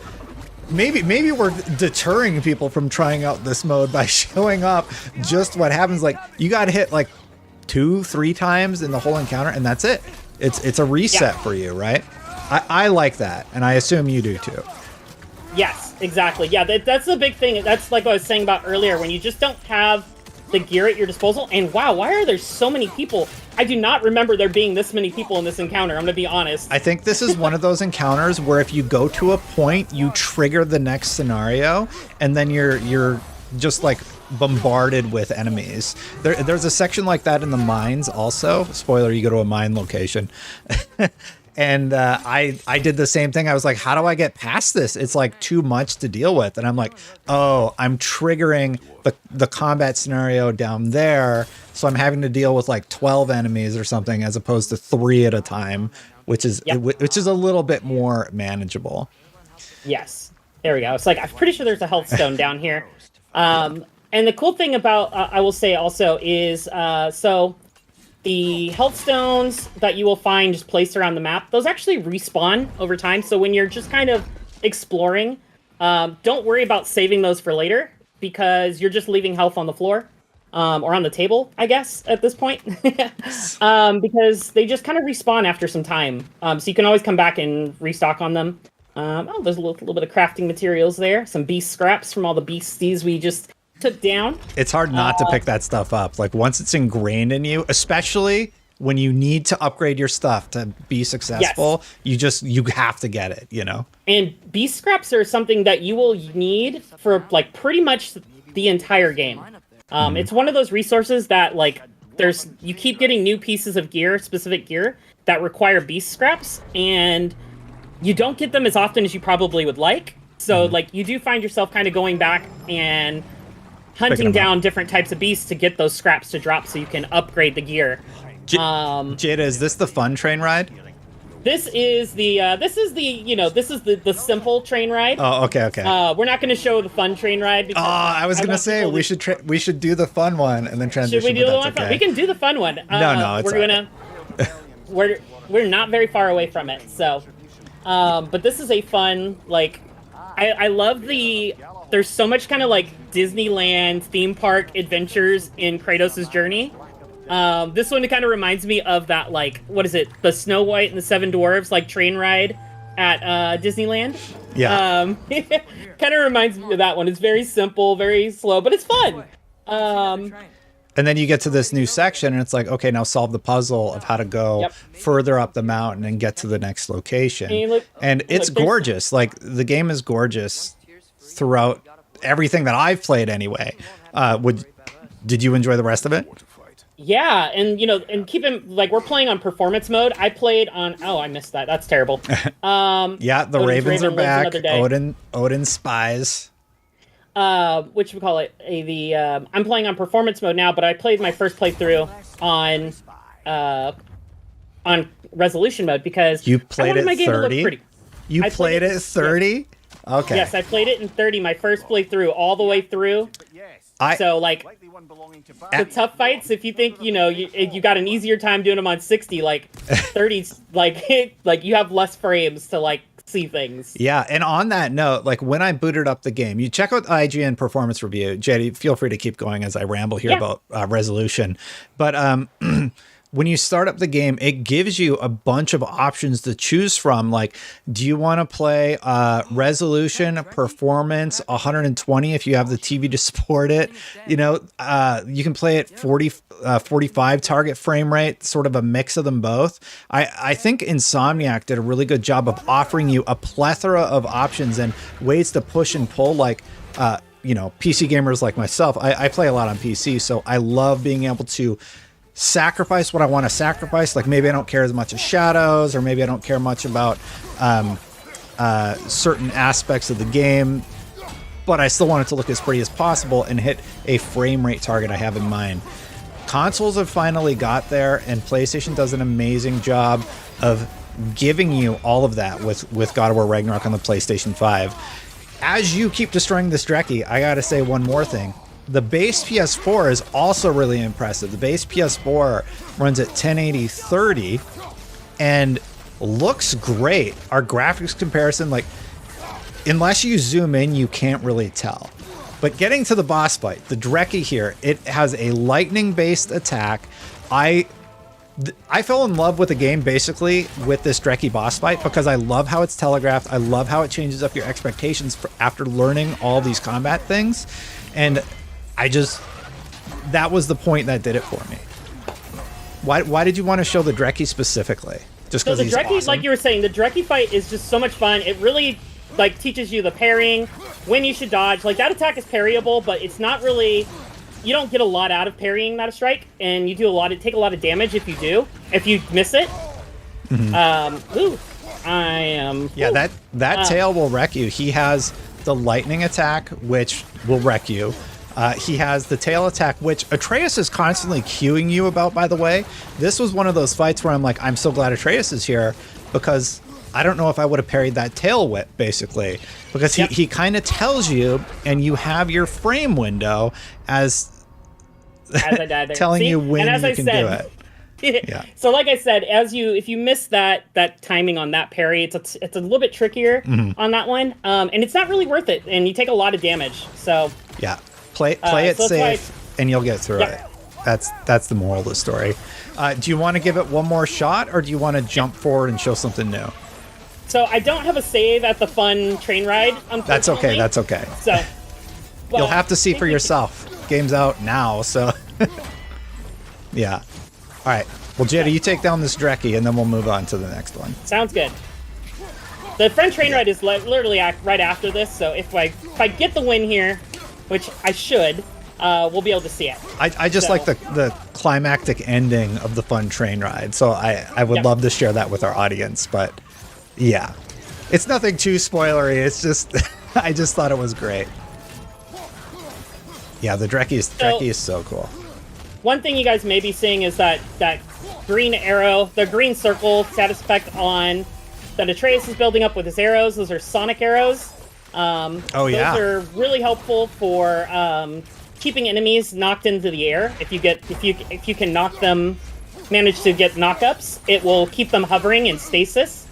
maybe we're deterring people from trying out this mode by showing up just what happens. Like, you got hit like 2-3 times in the whole encounter, and that's it. It's a reset for you, right? I like that, and I assume you do too. Yes, exactly. Yeah, that's the big thing. That's like what I was saying about earlier, when you just don't have the gear at your disposal. And wow, why are there so many people? I do not remember there being this many people in this encounter. I'm going to be honest. I think this is one of those encounters where if you go to a point, you trigger the next scenario, and then you're just like bombarded with enemies. There's a section like that in the mines also. Spoiler, you go to a mine location. And I did the same thing. I was like, how do I get past this? It's like too much to deal with. And I'm like, oh, I'm triggering the combat scenario down there. So I'm having to deal with like 12 enemies or something as opposed to 3 at a time, which is a little bit more manageable. Yes. There we go. It's like, I'm pretty sure there's a health stone down here. And the cool thing about, I will say also, is so the health stones that you will find just placed around the map, those actually respawn over time. So when you're just kind of exploring, don't worry about saving those for later, because you're just leaving health on the floor or on the table, I guess, at this point. Because they just kind of respawn after some time. So you can always come back and restock on them. Oh, there's a little bit of crafting materials there. Some beast scraps from all the beasties we just took down. It's hard not to pick that stuff up. Like, once it's ingrained in you, especially when you need to upgrade your stuff to be successful, you have to get it, you know? And beast scraps are something that you will need for like pretty much the entire game. It's one of those resources that like you keep getting new pieces of gear, specific gear that require beast scraps, and you don't get them as often as you probably would like. So like you do find yourself kind of going back and hunting down different types of beasts to get those scraps to drop so you can upgrade the gear. Jada, is this the fun train ride? This is the simple train ride. Oh, okay. We're not going to show the fun train ride. Because I was going to say we should do the fun one and then transition. Should we do the one? Okay. We can do the fun one. No, it's we're not very far away from it. So But this is a fun, like, I love there's so much kind of like Disneyland theme park adventures in Kratos' journey. This one kind of reminds me of that, like, what is it? The Snow White and the Seven Dwarfs, like, train ride at Disneyland. Yeah. Kind of reminds me of that one. It's very simple, very slow, but it's fun. And then you get to this new section and it's like, okay, now solve the puzzle of how to go further up the mountain and get to the next location. And it's gorgeous. Like, the game is gorgeous throughout everything that I've played anyway. Did you enjoy the rest of it? Yeah, and and keep in, like, we're playing on performance mode. I played on, oh, I missed that. That's terrible. Yeah, the Ravens are back. Odin spies. Which we call it I'm playing on performance mode now, but I played my first playthrough on resolution mode because you played I wanted my game to look 30. pretty. You played it 30? Okay. Yes, I played it in 30. My first playthrough, all the way through. So like the tough fights, if you think you got an easier time doing them on 60, like 30's like you have less frames to like see things. Yeah, and on that note, like when I booted up the game, you check out IGN performance review. JD, feel free to keep going as I ramble here about resolution. But when you start up the game, it gives you a bunch of options to choose from. Like, do you want to play resolution, performance, 120 if you have the TV to support it? You can play it 45 target frame rate, sort of a mix of them both. I think Insomniac did a really good job of offering you a plethora of options and ways to push and pull, like, PC gamers like myself. I play a lot on PC, so I love being able to sacrifice what I want to sacrifice. Like, maybe I don't care as much as shadows, or maybe I don't care much about certain aspects of the game, but I still want it to look as pretty as possible and hit a frame rate target I have in mind. Consoles have finally got there, and PlayStation does an amazing job of giving you all of that with God of War Ragnarok on the PlayStation 5. As you keep destroying this Dreki, I gotta say one more thing. The base PS4 is also really impressive. The base PS4 runs at 1080 30 and looks great. Our graphics comparison, like, unless you zoom in, you can't really tell. But getting to the boss fight, the Dreki here, it has a lightning-based attack. I fell in love with the game basically with this Dreki boss fight because I love how it's telegraphed. I love how it changes up your expectations after learning all these combat things. And that was the point that did it for me. Why did you want to show the Dreki specifically? Just because he's Dreki, awesome? like you were saying, the Dreki fight is just so much fun. It really like teaches you the parrying, when you should dodge. Like, that attack is parryable, but it's not really. You don't get a lot out of parrying that strike, and you take a lot of damage if you do. If you miss it. Mm-hmm. Yeah, that tail will wreck you. He has the lightning attack, which will wreck you. He has the tail attack, which Atreus is constantly cueing you about, by the way. This was one of those fights where I'm like, I'm so glad Atreus is here, because I don't know if I would have parried that tail whip, basically. Because he kind of tells you, and you have your frame window as I died there. telling you when you can do it. Yeah. So like I said, if you miss that timing on that parry, it's a little bit trickier on that one, and it's not really worth it, and you take a lot of damage. So yeah, play it safe, and you'll get through it. That's the moral of the story. Do you want to give it one more shot, or do you want to jump forward and show something new? So I don't have a save at the fun train ride. That's okay. That's okay. So you'll have to see for yourself. Game's out now, so yeah. All right. Well, Jetty, you take down this Dreki, and then we'll move on to the next one. Sounds good. The front train ride is literally right after this, so if I get the win here, which I should, we'll be able to see it. I just like the climactic ending of the fun train ride, so I would love to share that with our audience, but yeah. It's nothing too spoilery, it's just, I just thought it was great. Yeah, the Dreki is so cool. One thing you guys may be seeing is that green arrow, the green circle status effect on that Atreus is building up with his arrows. Those are sonic arrows. Those are really helpful for keeping enemies knocked into the air. If you can manage to get knockups, it will keep them hovering in stasis.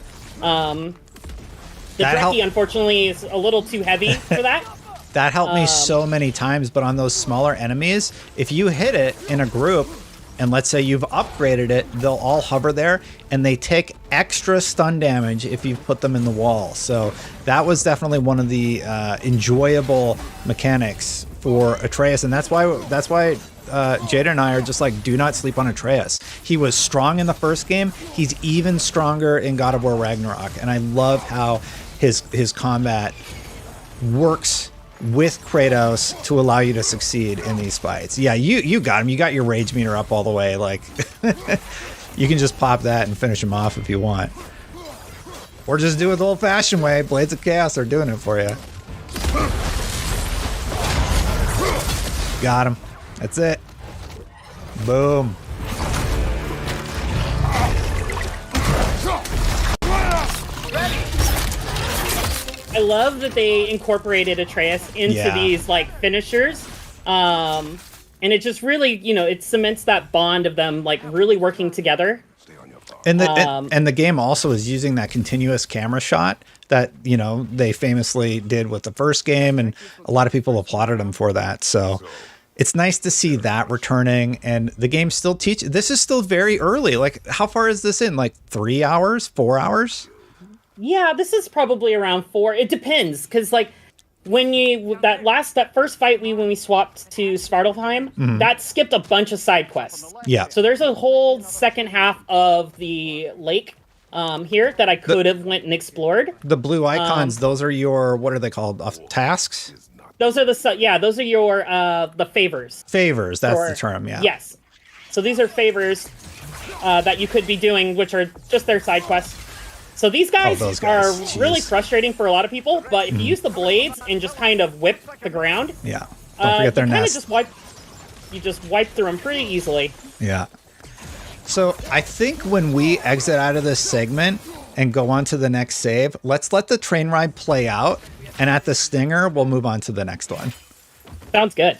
The Dreki, unfortunately, is a little too heavy for that. That helped me so many times, but on those smaller enemies, if you hit it in a group, and let's say you've upgraded it, they'll all hover there, and they take extra stun damage if you put them in the wall. So that was definitely one of the enjoyable mechanics for Atreus, and that's why Jada and I are just like, do not sleep on Atreus. He was strong in the first game. He's even stronger in God of War Ragnarok, and I love how his combat works with Kratos to allow you to succeed in these fights. Yeah, you got him. You got your rage meter up all the way. Like, you can just pop that and finish him off if you want. Or just do it the old-fashioned way. Blades of Chaos are doing it for you. Got him. That's it. Boom. I love that they incorporated Atreus into these like finishers, and it just really, it cements that bond of them like really working together. And the game also is using that continuous camera shot that they famously did with the first game, and a lot of people applauded them for that. So it's nice to see that returning, and the game still this is still very early. Like, how far is this in? Like 3 hours, 4 hours? Yeah, this is probably around 4. It depends, because like when that first fight when we swapped to Svartalfheim, that skipped a bunch of side quests. Yeah. So there's a whole second half of the lake here that I could have went and explored. The blue icons, those are your, what are they called? Tasks? Those are those are your the favors. Favors, that's the term, yeah. Yes. So these are favors that you could be doing, which are just their side quests. So these guys, are really frustrating for a lot of people, but if you use the blades and just kind of whip the ground, don't forget their nest. You just wipe through them pretty easily. Yeah. So I think when we exit out of this segment and go on to the next save, let's let the train ride play out, and at the stinger, we'll move on to the next one. Sounds good.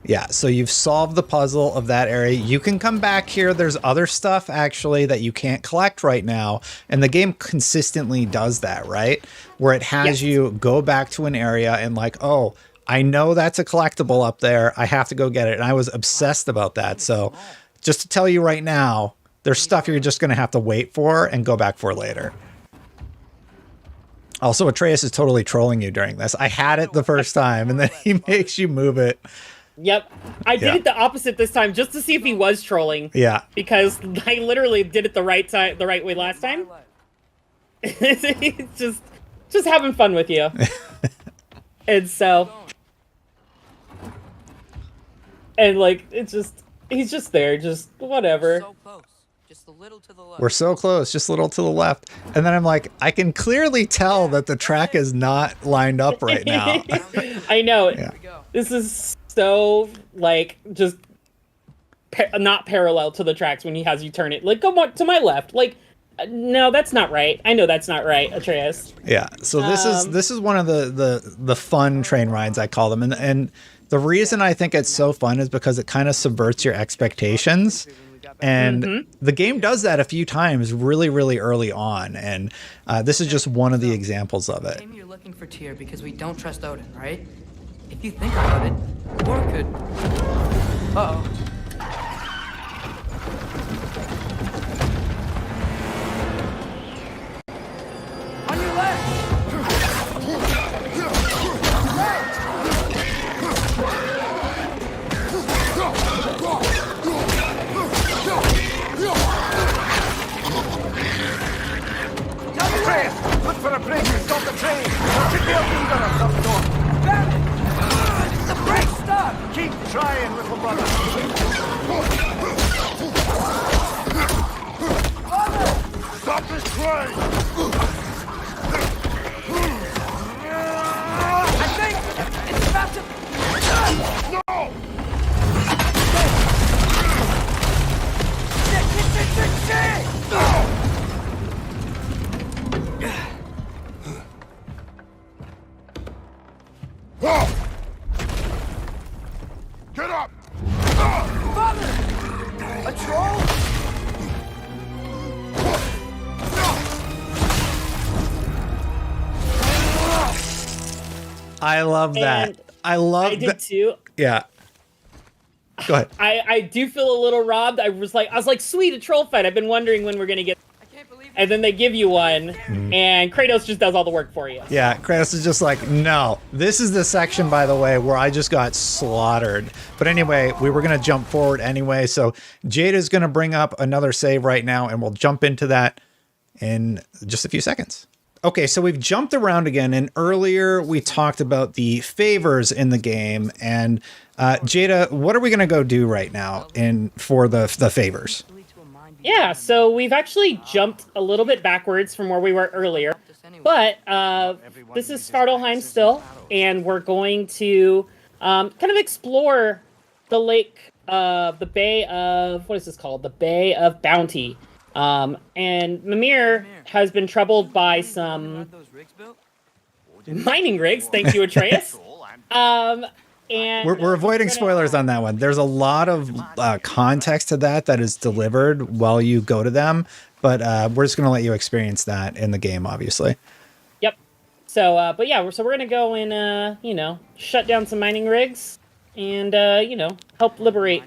Yeah, so you've solved the puzzle of that area. You can come back here. There's other stuff, actually, that you can't collect right now. And the game consistently does that, right? Where it has you go back to an area and like, oh, I know that's a collectible up there. I have to go get it. And I was obsessed about that. So just to tell you right now, there's stuff you're just going to have to wait for and go back for later. Also, Atreus is totally trolling you during this. I had it the first time, and then he makes you move it. Yep. I did it the opposite this time just to see if he was trolling. Yeah. Because I literally did it the right way last time. It's just having fun with you. And so like he's just there, just whatever. So close. Just a little to the left. We're so close, just a little to the left. And then I'm like, I can clearly tell that the track is not lined up right now. I know. Yeah. This is so like just not parallel to the tracks when he has you turn it. Like, go to my left. Like, no, that's not right. I know that's not right, Atreus. Yeah. So this is one of the fun train rides, I call them, and the reason I think it's so fun is because it kind of subverts your expectations. And the game does that a few times really, really early on. And this is just one of the examples of it. Maybe you're looking for Tyr because we don't trust Odin, right? If you think about it, Thor could... Uh-oh. On your left! Look for a bridge and stop the train! Should be a leader of some sort! Bandit! The brake's stuck! Keep trying, little brother! Stop this train! I think it's about to... No! Shit! Get up! Father! A troll? I love that. And I did too. Yeah. Go ahead. I do feel a little robbed. I was like, sweet, a troll fight. I've been wondering when we're gonna get. And then they give you one, and Kratos just does all the work for you. Yeah, Kratos is just like, no. This is the section, by the way, where I just got slaughtered. But anyway, we were going to jump forward anyway. So Jada's going to bring up another save right now, and we'll jump into that in just a few seconds. Okay, so we've jumped around again, and earlier we talked about the favors in the game. And Jada, what are we going to go do right now for the favors? Yeah, so we've actually jumped a little bit backwards from where we were earlier, but this is Svartalheim still, and we're going to kind of explore the lake, the Bay of, what is this called? The Bay of Bounty. And Mihir has been troubled by some mining rigs, thank you, Atreus. And we're avoiding spoilers on that one. There's a lot of context to that is delivered while you go to them, but we're just going to let you experience that in the game, obviously. Yep. So, but yeah, so we're going to go and, shut down some mining rigs and, help liberate.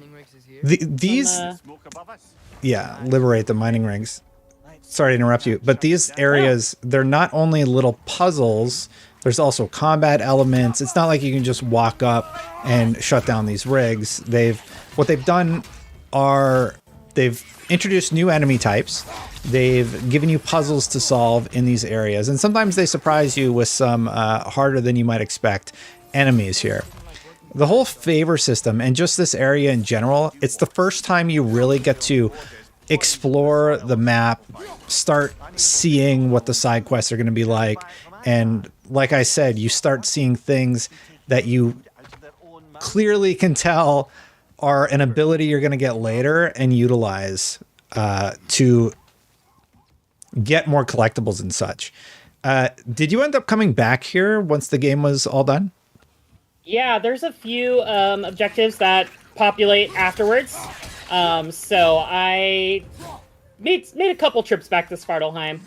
Liberate the mining rigs. Sorry to interrupt you, but these areas, they're not only little puzzles, there's also combat elements. It's not like you can just walk up and shut down these rigs. What they've done are they've introduced new enemy types. They've given you puzzles to solve in these areas, and sometimes they surprise you with some harder than you might expect enemies here. The whole favor system and just this area in general, it's the first time you really get to explore the map, start seeing what the side quests are going to be like. And like I said, you start seeing things that you clearly can tell are an ability you're going to get later and utilize to get more collectibles and such. Did you end up coming back here once the game was all done? Yeah, there's a few objectives that populate afterwards. So I made a couple trips back to Svartalheim.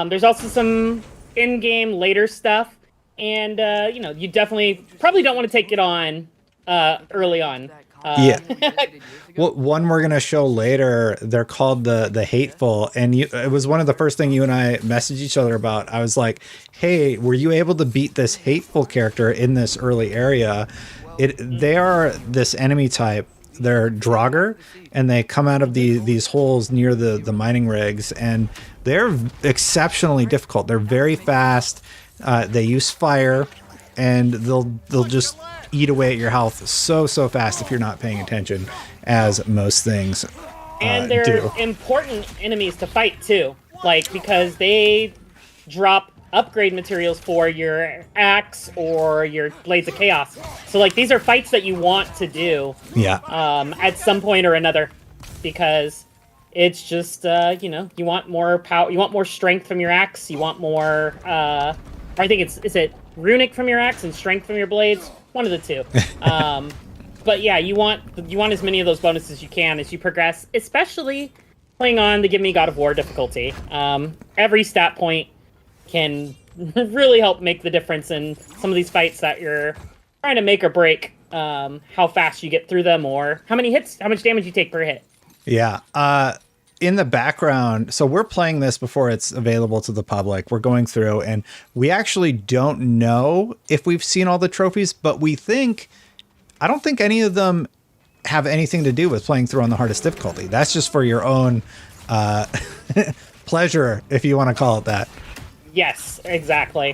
There's also some in-game later stuff, and you definitely probably don't want to take it on early on. Well, one we're gonna show later, they're called the Hateful, and it was one of the first thing you and I messaged each other about. I was like, hey, were you able to beat this Hateful character in this early area? They are this enemy type. They're Draugr, and they come out of these holes near the mining rigs, and they're exceptionally difficult. They're very fast. They use fire, and they'll just eat away at your health so fast if you're not paying attention, as most things and they're do. Important enemies to fight too, because they drop upgrade materials for your axe or your Blades of Chaos. So these are fights that you want to do at some point or another, because it's just you want more power, you want more strength from your axe, you want more I think is it runic from your axe and strength from your blades, one of the two. But yeah, you want as many of those bonuses as you can as you progress, especially playing on the Give Me God of War difficulty. Every stat point can really help make the difference in some of these fights that you're trying to make or break, how fast you get through them or how much damage you take per hit. Yeah. In the background, so we're playing this before it's available to the public. We're going through, and we actually don't know if we've seen all the trophies, but I don't think any of them have anything to do with playing through on the hardest difficulty. That's just for your own pleasure, if you want to call it that. Yes, exactly.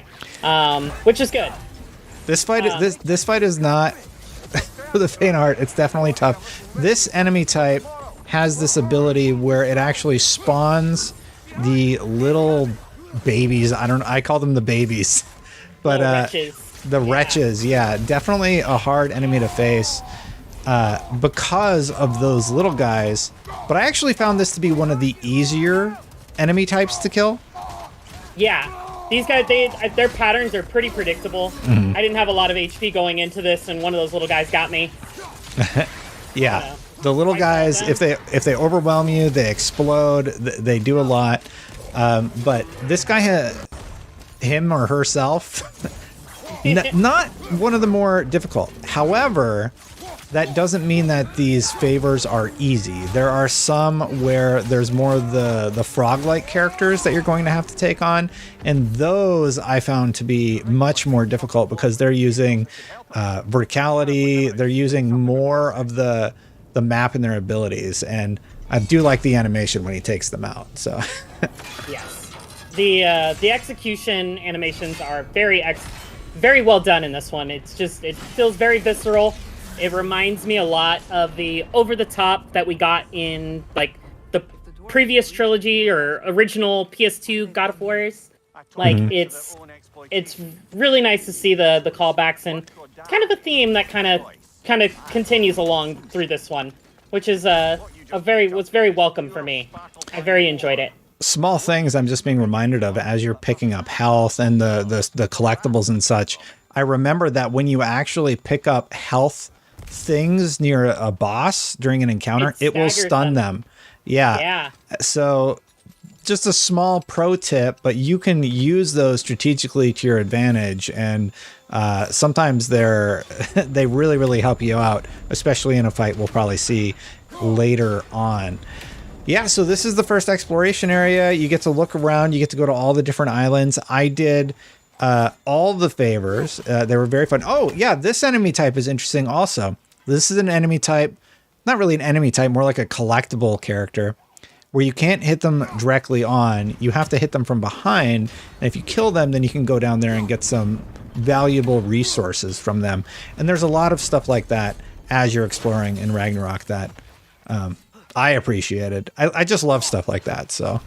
Which is good. This fight is not for the faint of heart. It's definitely tough. This enemy type has this ability where it actually spawns the little babies. I call them the babies, but the wretches. Yeah, definitely a hard enemy to face because of those little guys. But I actually found this to be one of the easier enemy types to kill. Yeah, these guys, their patterns are pretty predictable. Mm-hmm. I didn't have a lot of HP going into this, and one of those little guys got me. Yeah, the little guys, if they overwhelm you, they explode. They do a lot. But this guy, him or herself, Not one of the more difficult. However, that doesn't mean that these favors are easy. There are some where there's more of the frog-like characters that you're going to have to take on, and those I found to be much more difficult because they're using verticality, they're using more of the map and their abilities, and I do like the animation when he takes them out. So yes, the execution animations are very well done in this one. It feels very visceral. It reminds me a lot of the over-the-top that we got in like the previous trilogy or original PS2 God of Wars. Like it's really nice to see the callbacks, and it's kind of a theme that kind of continues along through this one, which is was very welcome for me. I very enjoyed it. Small things I'm just being reminded of as you're picking up health and the collectibles and such. I remember that when you actually pick up health things near a boss during an encounter, it will stun them. Yeah. So just a small pro tip, but you can use those strategically to your advantage, and sometimes they really, really help you out, especially in a fight we'll probably see later on. Yeah, so this is the first exploration area. You get to look around, you get to go to all the different islands. I did all the favors. They were very fun. Oh, yeah, this enemy type is interesting also. This is an enemy type, not really an enemy type, more like a collectible character, where you can't hit them directly on. You have to hit them from behind, and if you kill them, then you can go down there and get some valuable resources from them. And there's a lot of stuff like that as you're exploring in Ragnarok that I appreciated. I just love stuff like that, so...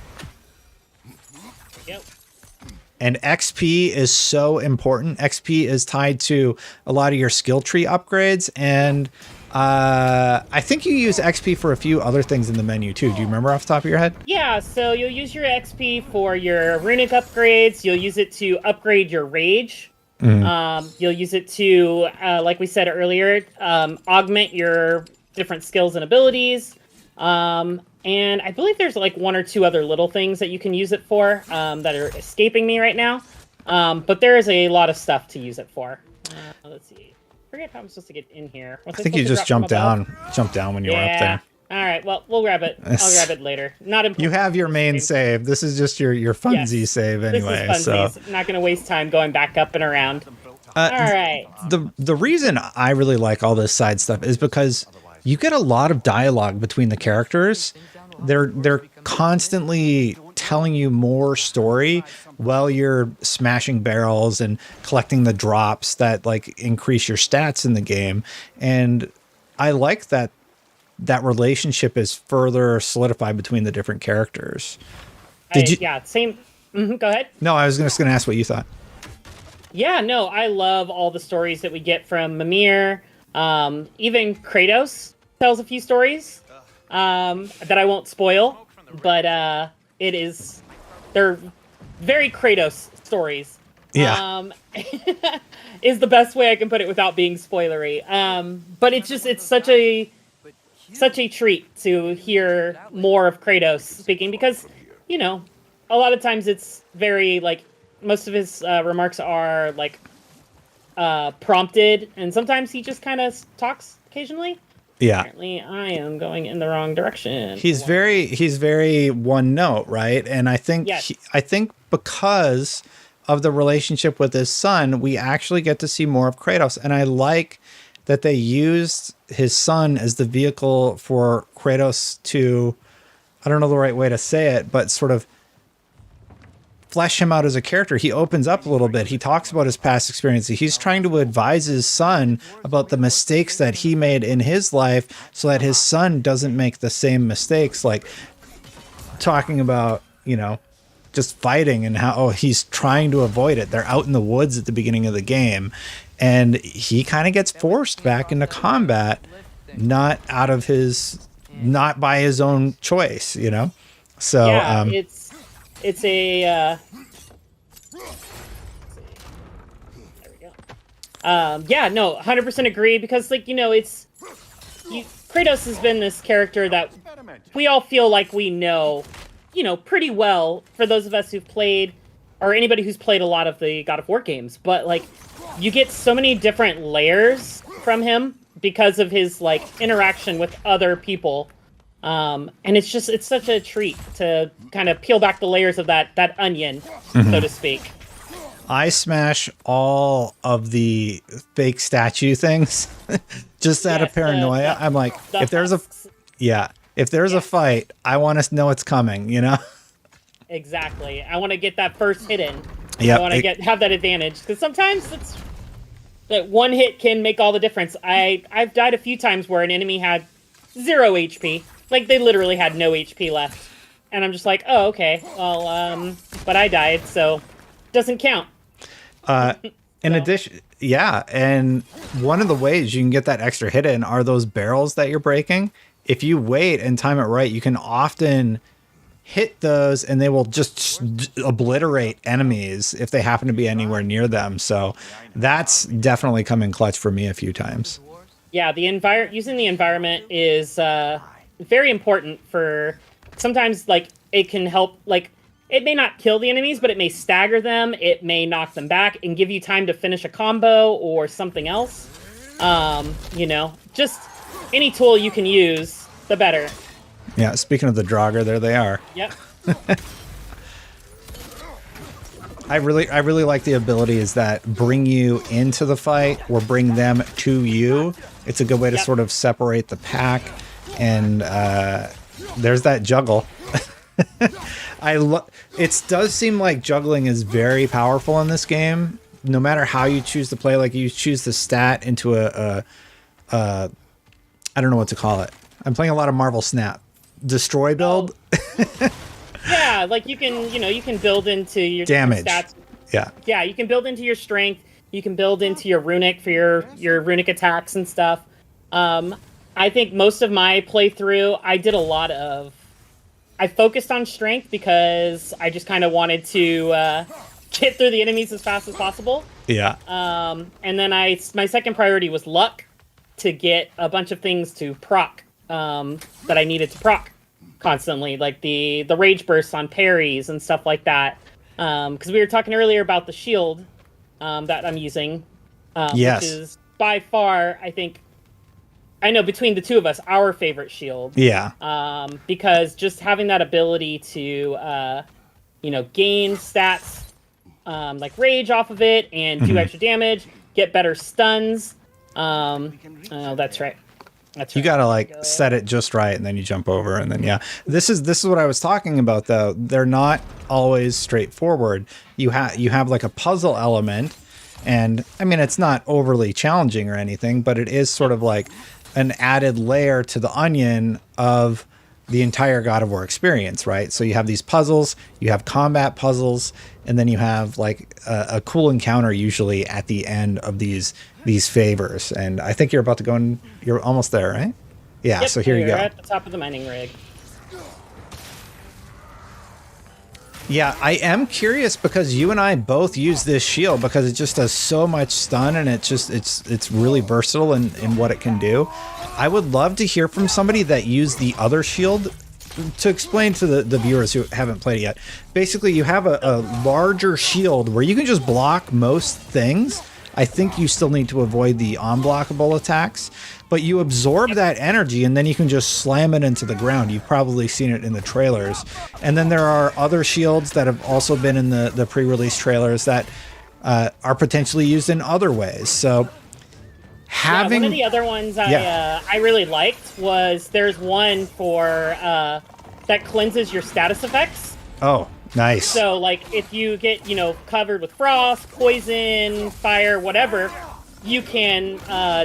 And XP is so important. XP is tied to a lot of your skill tree upgrades, and I think you use XP for a few other things in the menu too. Do you remember off the top of your head? Yeah, so you'll use your XP for your runic upgrades. You'll use it to upgrade your rage. You'll use it to, like we said earlier, augment your different skills and abilities. And I believe there's like one or two other little things that you can use it for that are escaping me right now. But there is a lot of stuff to use it for. Let's see. I forget how I'm supposed to get in here. I think you just jumped down when you were up there. All right. Well, we'll grab it. I'll grab it later. Not important. You have your main save. This is just your funsy save anyway. This is funsies. So not going to waste time going back up and around. All right. The reason I really like all this side stuff is because you get a lot of dialogue between the characters. They're constantly telling you more story while you're smashing barrels and collecting the drops that like increase your stats in the game. And I like that relationship is further solidified between the different characters. Yeah, same. Go ahead. No, I was just going to ask what you thought. Yeah, no, I love all the stories that we get from Mihir. Even Kratos tells a few stories that I won't spoil, but they're very Kratos stories. Yeah. Is the best way I can put it without being spoilery. But it's such a treat to hear more of Kratos speaking because, you know, a lot of times it's very like most of his remarks are like prompted, and sometimes he just kind of talks occasionally. Yeah. Apparently, I am going in the wrong direction. He's very one note, right? And I think Yes. I think because of the relationship with his son, we actually get to see more of Kratos, and I like that they used his son as the vehicle for Kratos to, I don't know the right way to say it, but sort of flesh him out as a character. He opens up a little bit. He talks about his past experiences. He's trying to advise his son about the mistakes that he made in his life so that his son doesn't make the same mistakes, like talking about, you know, just fighting and how he's trying to avoid it. They're out in the woods at the beginning of the game, and he kind of gets forced back into combat, not by his own choice, you know? So, yeah, it's a there we go. Yeah, no, 100% agree, because like, you know, Kratos has been this character that we all feel like we know, you know, pretty well, for those of us who've played, or anybody who's played a lot of the God of War games, but like you get so many different layers from him because of his like interaction with other people. And it's such a treat to kind of peel back the layers of that onion, so to speak. I smash all of the fake statue things just out of paranoia. I'm like, if there's a fight, I want to know it's coming, you know? Exactly. I want to get that first hit in. Yep. I want to have that advantage because sometimes that one hit can make all the difference. I've died a few times where an enemy had 0 HP. Like, they literally had no HP left. And I'm just like, oh, okay. Well, but I died, so doesn't count. In addition, yeah, and one of the ways you can get that extra hit in are those barrels that you're breaking. If you wait and time it right, you can often hit those and they will just obliterate enemies if they happen to be anywhere near them. So that's definitely come in clutch for me a few times. Yeah, using the environment is very important for sometimes, like, it can help, like, it may not kill the enemies, but it may stagger them, it may knock them back and give you time to finish a combo or something else. You know, just any tool you can use, the better. Yeah, speaking of the Draugr, there they are. Yep. I really like the abilities that bring you into the fight or bring them to you. It's a good way to sort of separate the pack, and there's that juggle. It does seem like juggling is very powerful in this game. No matter how you choose to play, like you choose the stat into a I don't know what to call it. I'm playing a lot of Marvel Snap. Destroy build. Yeah, like you can build into your damage stats. Yeah. Yeah, you can build into your strength. You can build into your runic for your runic attacks and stuff. I think most of my playthrough, I focused on strength because I just kind of wanted to get through the enemies as fast as possible. Yeah. And then my second priority was luck, to get a bunch of things to proc that I needed to proc constantly, like the rage bursts on parries and stuff like that. Because we were talking earlier about the shield that I'm using, yes. Which is by far, I know between the two of us, our favorite shield. Yeah. Because just having that ability to, gain stats like rage off of it and do extra damage, get better stuns. Oh, that's right. You gotta set it just right, and then you jump over, and then this is what I was talking about though. They're not always straightforward. You have like a puzzle element, and I mean it's not overly challenging or anything, but it is sort of like an added layer to the onion of the entire God of War experience, right? So you have these puzzles, you have combat puzzles, and then you have like a cool encounter usually at the end of these favors. And I think you're about to go in, you're almost there, right? Yeah, yep, so here you go. We're at the top of the mining rig. Yeah, I am curious because you and I both use this shield because it just does so much stun, and it's really versatile in what it can do. I would love to hear from somebody that used the other shield to explain to the viewers who haven't played it yet. Basically, you have a larger shield where you can just block most things. I think you still need to avoid the unblockable attacks, but you absorb that energy and then you can just slam it into the ground. You've probably seen it in the trailers. And then there are other shields that have also been in the pre-release trailers that are potentially used in other ways. So having... one of the other ones I really liked was there's one for that cleanses your status effects. Oh, nice. So, like, if you get, covered with frost, poison, fire, whatever, you can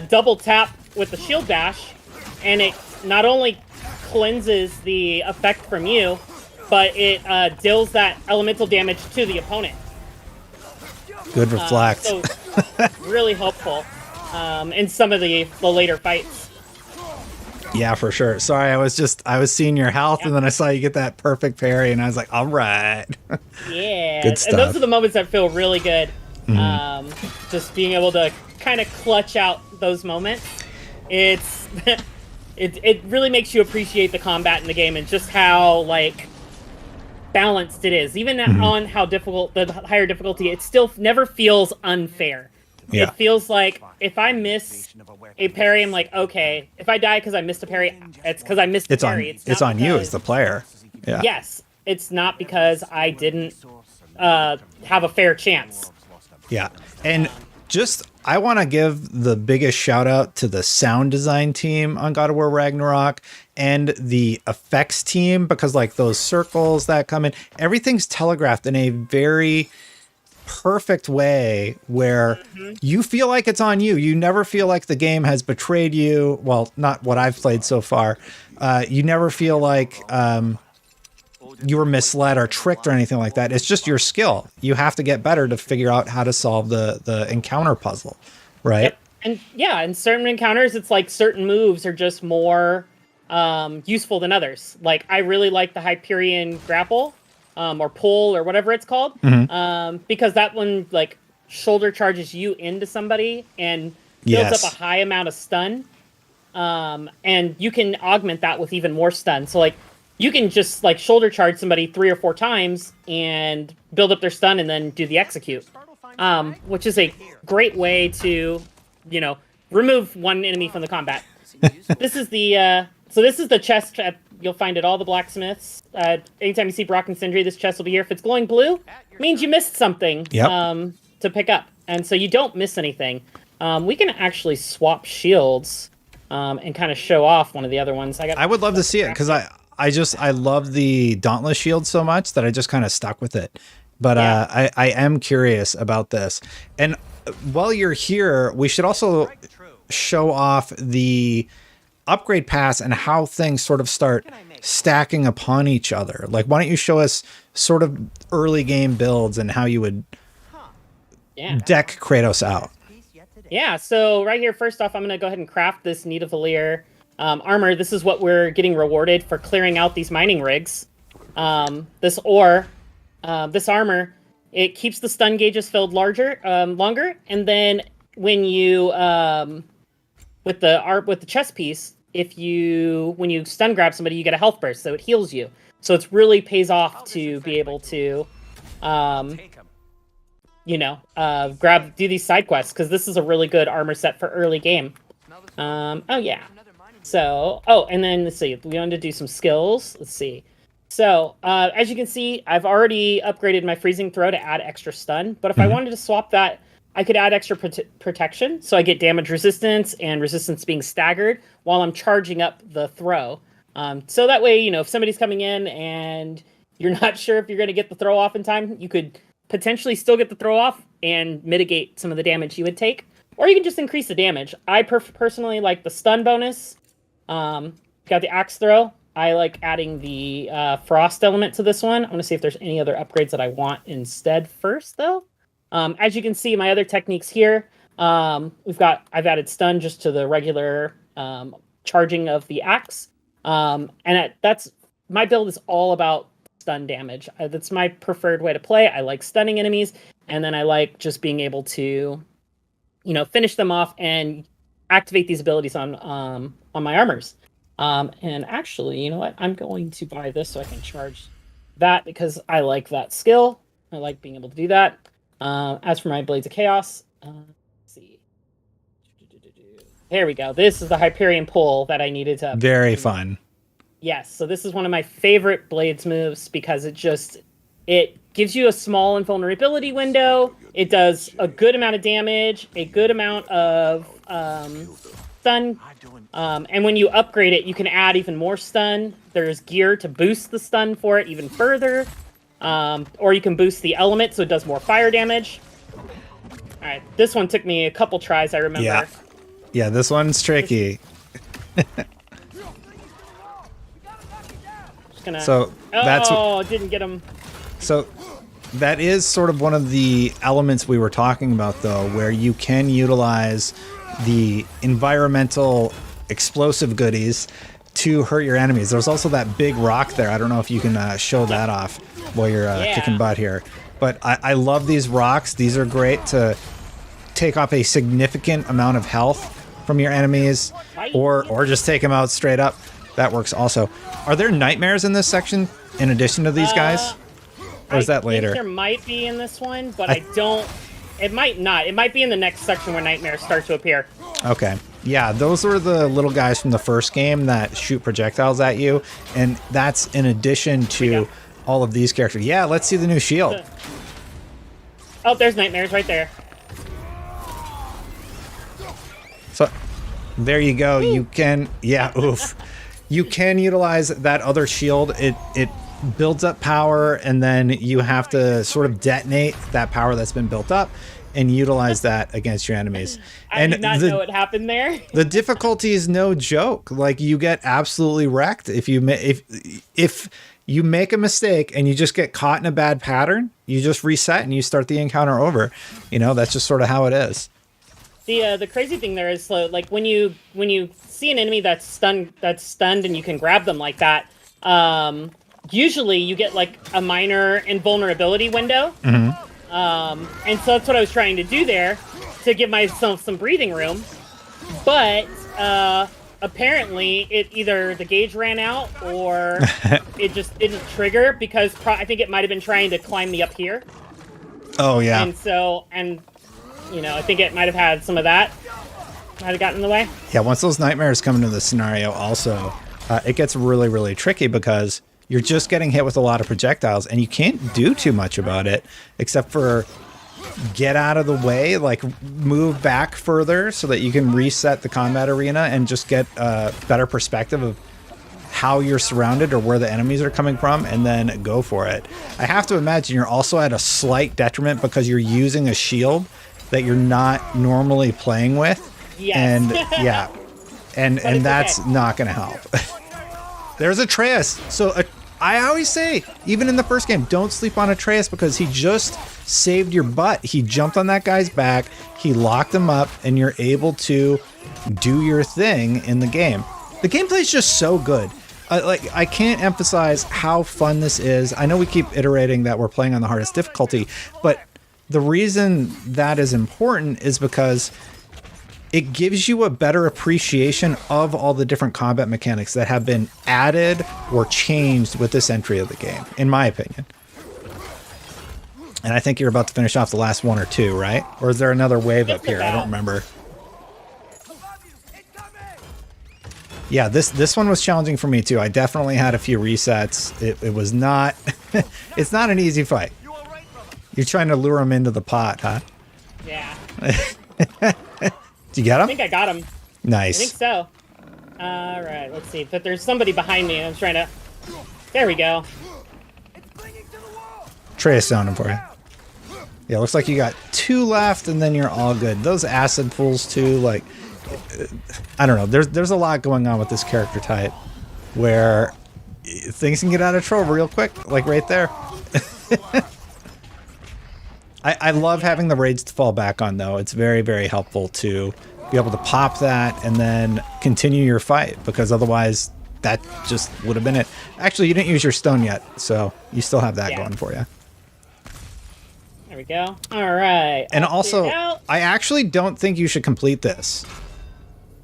double tap with the shield dash, and it not only cleanses the effect from you, but it deals that elemental damage to the opponent. Good reflect. So, really helpful in some of the later fights. Yeah, for sure. Sorry, I was seeing your health, and then I saw you get that perfect parry, and I was like, all right. Yeah. Good stuff. And those are the moments that feel really good. Mm-hmm. Just being able to kind of clutch out those moments. It's it really makes you appreciate the combat in the game and just how, like, balanced it is. Even on how difficult, the higher difficulty, it still never feels unfair. Yeah. It feels like if I miss a parry, I'm like, okay. If I die because I missed a parry, it's because I missed a parry. It's on you as the player. Yeah. Yes, it's not because I didn't have a fair chance. Yeah. And just, I want to give the biggest shout out to the sound design team on God of War Ragnarok and the effects team, because like those circles that come in, everything's telegraphed in a very perfect way where you feel like it's on you. You never feel like the game has betrayed you. Well, not what I've played so far. You never feel like you were misled or tricked or anything like that. It's just your skill. You have to get better to figure out how to solve the encounter puzzle, right? Yep. And yeah, in certain encounters, it's like certain moves are just more useful than others. Like I really like the Hyperion grapple or pull or whatever it's called, because that one like shoulder charges you into somebody and builds up a high amount of stun, and you can augment that with even more stun. So like you can just like shoulder charge somebody 3 or 4 times and build up their stun and then do the execute, which is a great way to, you know, remove one enemy from the combat. This is the this is the chest. You'll find at all the blacksmiths. Anytime you see Brock and Sindri, this chest will be here. If it's glowing blue, it means you missed something to pick up, and so you don't miss anything. We can actually swap shields and kind of show off one of the other ones. I would love to see it because I love the Dauntless shield so much that I just kind of stuck with it. But I am curious about this. And while you're here, we should also show off the upgrade pass and how things sort of start stacking upon each other. Like, why don't you show us sort of early game builds and how you would deck Kratos out? Yeah, so right here, first off, I'm going to go ahead and craft this Nidavellir armor. This is what we're getting rewarded for clearing out these mining rigs. This armor, it keeps the stun gauges filled longer, and then when you with the chest piece, when you stun grab somebody, you get a health burst, so it heals you. So it really pays off to be able to do these side quests, because this is a really good armor set for early game. So, and then let's see, we wanted to do some skills. Let's see. So, as you can see, I've already upgraded my freezing throw to add extra stun, but if I wanted to swap that, I could add extra protection, so I get damage resistance and resistance being staggered while I'm charging up the throw. So that way, if somebody's coming in and you're not sure if you're going to get the throw off in time, you could potentially still get the throw off and mitigate some of the damage you would take. Or you can just increase the damage. I personally like the stun bonus. Got the axe throw. I like adding the frost element to this one. I want to see if there's any other upgrades that I want instead first, though. As you can see, my other techniques here, I've added stun just to the regular charging of the axe. That's my build is all about stun damage. That's my preferred way to play. I like stunning enemies, and then I like just being able to, finish them off and activate these abilities on my armors. And actually, you know what? I'm going to buy this so I can charge that because I like that skill. I like being able to do that. As for my Blades of Chaos, let's see. There we go. This is the Hyperion pull that I needed to. Very fun. Yes, so this is one of my favorite Blades moves because it gives you a small invulnerability window. It does a good amount of damage, a good amount of stun, and when you upgrade it, you can add even more stun. There's gear to boost the stun for it even further. Or you can boost the element so it does more fire damage. Alright, this one took me a couple tries, I remember. Yeah, this one's tricky. Didn't get him. So that is sort of one of the elements we were talking about, though, where you can utilize the environmental explosive goodies to hurt your enemies. There's also that big rock there. I don't know if you can show that off while you're kicking butt here. But I love these rocks. These are great to take off a significant amount of health from your enemies, or just take them out straight up. That works also. Are there nightmares in this section in addition to these guys? Or is that later? I think there might be in this one, but I don't It might not. It might be in the next section where nightmares start to appear. Okay. Yeah, those were the little guys from the first game that shoot projectiles at you, and that's in addition to all of these characters. Yeah, let's see the new shield. Oh, there's nightmares right there. So, there you go. Ooh. You can, oof. You can utilize that other shield. It builds up power, and then you have to sort of detonate that power that's been built up and utilize that against your enemies. I did not know what happened there. The difficulty is no joke. Like, you get absolutely wrecked if you make a mistake and you just get caught in a bad pattern. You just reset and you start the encounter over. You know, that's just sort of how it is. The crazy thing there is, like, when you see an enemy that's stunned and you can grab them like that, usually you get like a minor invulnerability window. Mm-hmm. And so that's what I was trying to do there to give myself some breathing room. But apparently either the gauge ran out or it just didn't trigger because I think it might have been trying to climb me up here. Oh, yeah. And you know, I think it might have had some of that. Might have gotten in the way. Yeah, once those nightmares come into the scenario also, it gets really, really tricky because you're just getting hit with a lot of projectiles and you can't do too much about it except for get out of the way, like move back further so that you can reset the combat arena and just get a better perspective of how you're surrounded or where the enemies are coming from, and then go for it. I have to imagine you're also at a slight detriment because you're using a shield that you're not normally playing with. Yes. And yeah, and that's okay. Not going to help. There's Atreus. So I always say, even in the first game, don't sleep on Atreus because he just saved your butt. He jumped on that guy's back, he locked him up, and you're able to do your thing in the game. The gameplay is just so good. I can't emphasize how fun this is. I know we keep iterating that we're playing on the hardest difficulty, but the reason that is important is because it gives you a better appreciation of all the different combat mechanics that have been added or changed with this entry of the game, in my opinion. And I think you're about to finish off the last one or two, right? Or is there another wave up here? I don't remember. Yeah, this one was challenging for me too. I definitely had a few resets. It was not... It's not an easy fight. You're trying to lure him into the pot, huh? Yeah. Did you get him? I think I got him. Nice. I think so. All right, let's see. But there's somebody behind me. I'm trying to... There we go. Atreus down him for you. Yeah, looks like you got 2 left, and then you're all good. Those acid pools too, like... I don't know. There's a lot going on with this character type where things can get out of control real quick, like right there. I love having the raids to fall back on, though. It's very, very helpful to be able to pop that and then continue your fight, because otherwise that just would have been it. Actually, you didn't use your stone yet, so you still have that going for you. There we go. All right. And also, I actually don't think you should complete this.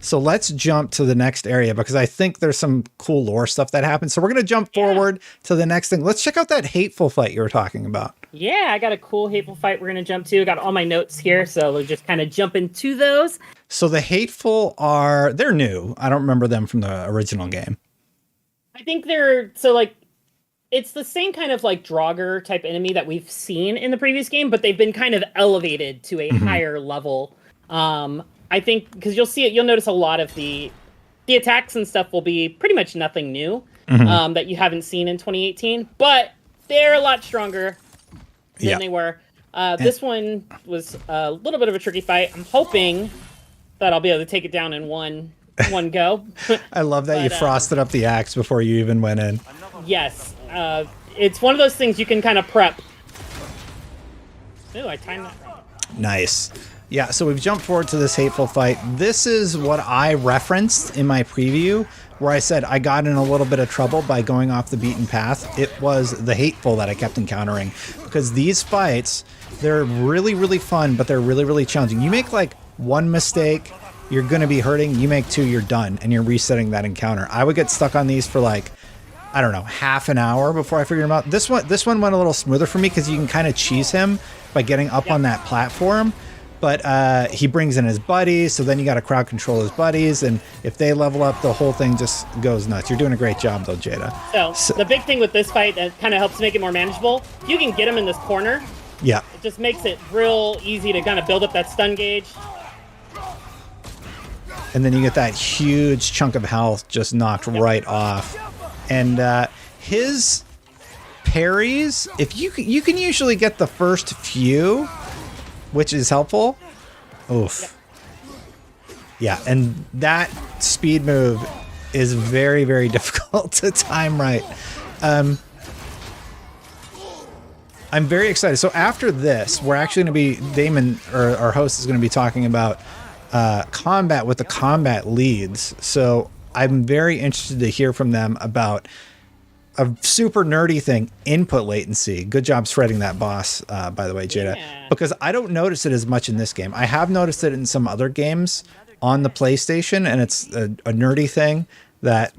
So let's jump to the next area, because I think there's some cool lore stuff that happens. So we're going to jump forward to the next thing. Let's check out that hateful fight you were talking about. Yeah, I got a cool hateful fight we're going to jump to. I got all my notes here, so we'll just kind of jump into those. So the hateful they're new. I don't remember them from the original game. I think it's the same kind of like Draugr type enemy that we've seen in the previous game, but they've been kind of elevated to a higher level. I think because you'll notice a lot of the attacks and stuff will be pretty much nothing new that you haven't seen in 2018, but they're a lot stronger than they were. This one was a little bit of a tricky fight. I'm hoping that I'll be able to take it down in one go. I love that you frosted up the axe before you even went in. Yes, it's one of those things you can kind of prep. Ooh, I timed that wrong. Nice. Yeah, so we've jumped forward to this hateful fight. This is what I referenced in my preview, where I said I got in a little bit of trouble by going off the beaten path. It was the hateful that I kept encountering, because these fights, they're really, really fun, but they're really, really challenging. You make like one mistake, you're going to be hurting. You make 2, you're done, and you're resetting that encounter. I would get stuck on these for like I don't know, half an hour before I figured him out. This one went a little smoother for me because you can kind of cheese him by getting up on that platform. But he brings in his buddies, so then you got to crowd control his buddies, and if they level up, the whole thing just goes nuts. You're doing a great job, though, Jada. So the big thing with this fight that kind of helps make it more manageable, you can get him in this corner. Yeah. It just makes it real easy to kind of build up that stun gauge. And then you get that huge chunk of health just knocked right off. And his parries, if you can usually get the first few, which is helpful. Oof. Yeah, and that speed move is very, very difficult to time right. I'm very excited. So after this, we're actually going to be, Damon, or our host, is going to be talking about combat with the combat leads. So I'm very interested to hear from them about a super nerdy thing, input latency. Good job spreading that boss, by the way, Jada. Yeah. Because I don't notice it as much in this game. I have noticed it in some other games on the PlayStation, and it's a nerdy thing that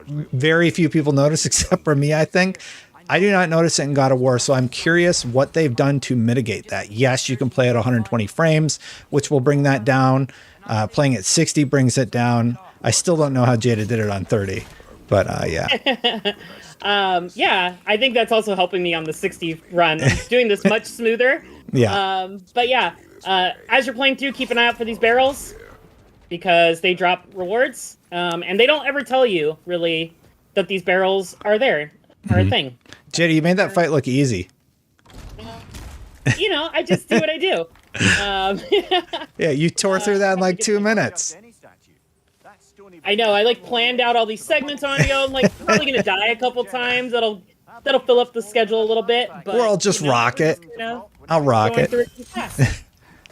very few people notice except for me, I think. I do not notice it in God of War, so I'm curious what they've done to mitigate that. Yes, you can play at 120 frames, which will bring that down. Playing at 60 brings it down. I still don't know how Jada did it on 30, but yeah. Yeah, I think that's also helping me on the 60 run. I'm doing this much smoother. Yeah. But yeah, as you're playing through, keep an eye out for these barrels because they drop rewards. And they don't ever tell you, really, that these barrels are there, are a thing. Jada, you made that fight look easy. You know, I just do what I do. Yeah, you tore through that in like 2 minutes. I know. I like planned out all these segments on you. I'm like probably gonna die a couple times. That'll fill up the schedule a little bit. But, or I'll just rock it. I'll rock it.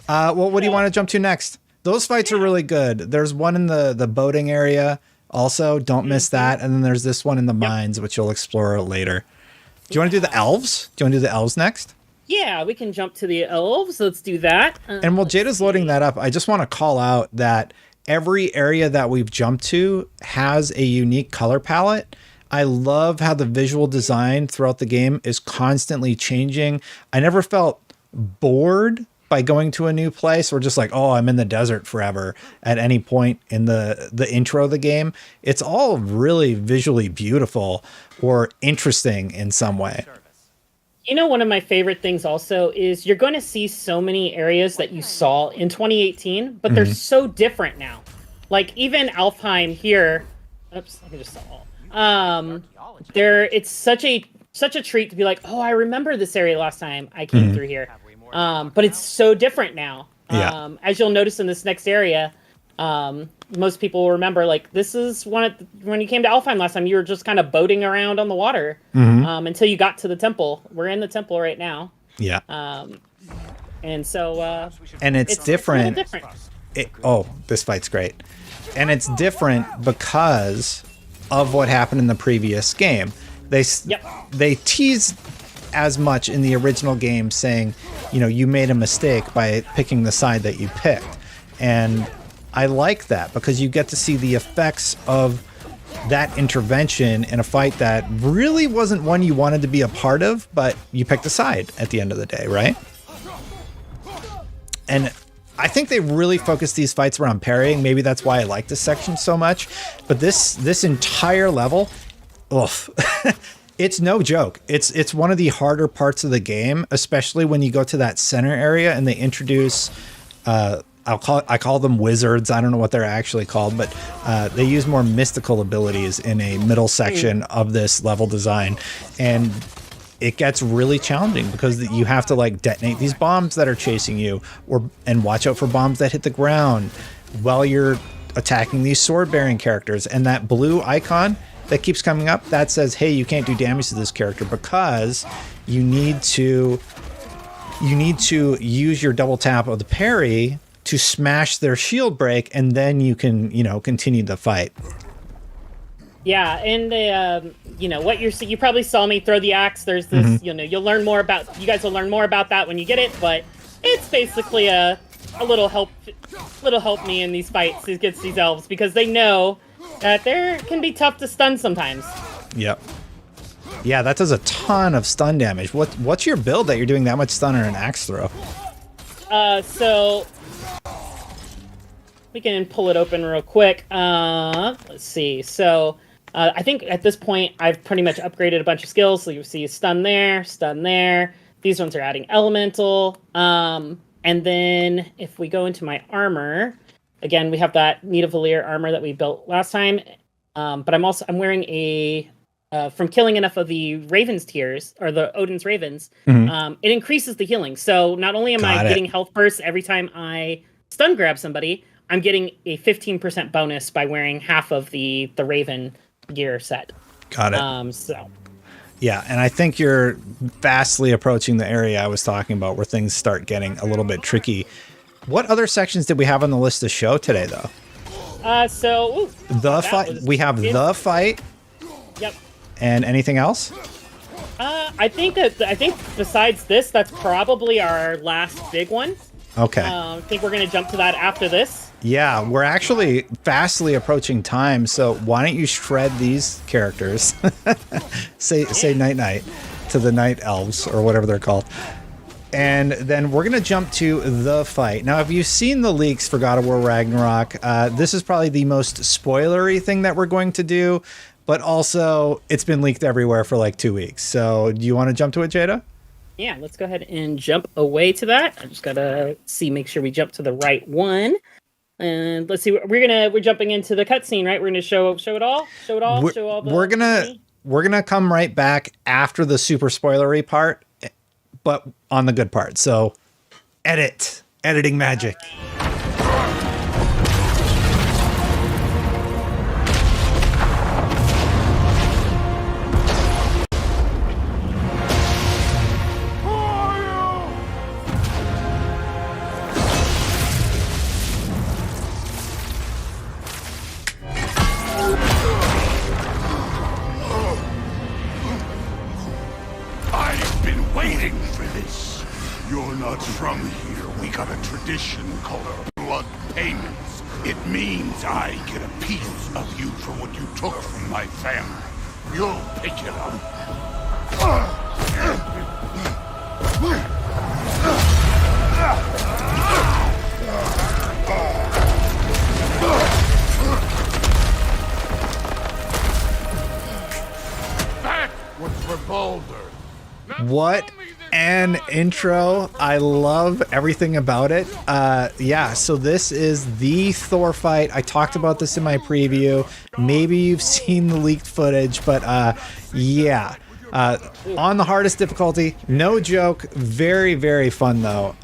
Well, what do you want to jump to next? Those fights are really good. There's one in the boating area. Also, don't miss that. And then there's this one in the mines, which you'll explore later. Do you want to do the elves? Do you want to do the elves next? Yeah, we can jump to the elves. Let's do that. And while Jada's loading that up, I just want to call out that every area that we've jumped to has a unique color palette. I love how the visual design throughout the game is constantly changing. I never felt bored by going to a new place or just like, oh, I'm in the desert forever at any point in the intro of the game. It's all really visually beautiful or interesting in some way. You know, one of my favorite things also is you're going to see so many areas that you saw in 2018, but they're so different now. Like even Alfheim here, oops, I can just saw all. It's such a treat to be like, oh, I remember this area last time I came through here. But it's so different now. Yeah. As you'll notice in this next area, most people will remember, like, this is when you came to Alfheim last time, you were just kind of boating around on the water until you got to the temple. We're in the temple right now. Yeah. And so... and it's different. It's a little different. This fight's great. And it's different because of what happened in the previous game. They teased as much in the original game saying, you know, you made a mistake by picking the side that you picked. And I like that because you get to see the effects of that intervention in a fight that really wasn't one you wanted to be a part of, but you picked a side at the end of the day, right? And I think they really focused these fights around parrying. Maybe that's why I like this section so much. But this entire level, it's no joke. It's one of the harder parts of the game, especially when you go to that center area and they introduce I call them wizards. I don't know what they're actually called, but they use more mystical abilities in a middle section of this level design. And it gets really challenging because you have to like detonate these bombs that are chasing you and watch out for bombs that hit the ground while you're attacking these sword bearing characters. And that blue icon that keeps coming up, that says, hey, you can't do damage to this character because you need to use your double tap of the parry to smash their shield break, and then you can, continue the fight. Yeah, and what you probably saw me throw the axe. There's this, you guys will learn more about that when you get it, but it's basically a little help me in these fights against these elves because they know that they can be tough to stun sometimes. Yep. Yeah, that does a ton of stun damage. What's your build that you're doing that much stun on an axe throw? So we can pull it open real quick. Let's see. So I think at this point I've pretty much upgraded a bunch of skills. So you see stun there, stun there. These ones are adding elemental. And then if we go into my armor, again we have that Nidavellir armor that we built last time. But I'm wearing a from killing enough of the Raven's Tears, or the Odin's Ravens, it increases the healing. So not only am I getting health bursts every time I stun grab somebody, I'm getting a 15% bonus by wearing half of the Raven gear set. Got it. So. Yeah, and I think you're vastly approaching the area I was talking about where things start getting a little bit tricky. What other sections did we have on the list to show today, though? The fight. We have the fight. Yep. And anything else? I think besides this, that's probably our last big one. Okay. I think we're gonna jump to that after this. Yeah, we're actually vastly approaching time, so why don't you shred these characters? say night night to the night elves or whatever they're called. And then we're going to jump to the fight. Now, have you seen the leaks for God of War Ragnarok? This is probably the most spoilery thing that we're going to do, but also it's been leaked everywhere for like 2 weeks. So do you want to jump to it, Jada? Yeah, let's go ahead and jump away to that. I just got to make sure we jump to the right one. And let's see, we're jumping into the cutscene, right? We're going to show it all? Show all the... We're gonna come right back after the super spoilery part, but on the good part. So editing magic. I've been waiting for this. You're not from here. We got a tradition called blood payments. It means I get a piece of you for what you took from my family. You'll pick it up. That was for Baldur. What an intro. I love everything about it. Yeah, so this is the Thor fight. I talked about this in my preview. Maybe you've seen the leaked footage, but yeah. On the hardest difficulty, no joke. Very, very fun though.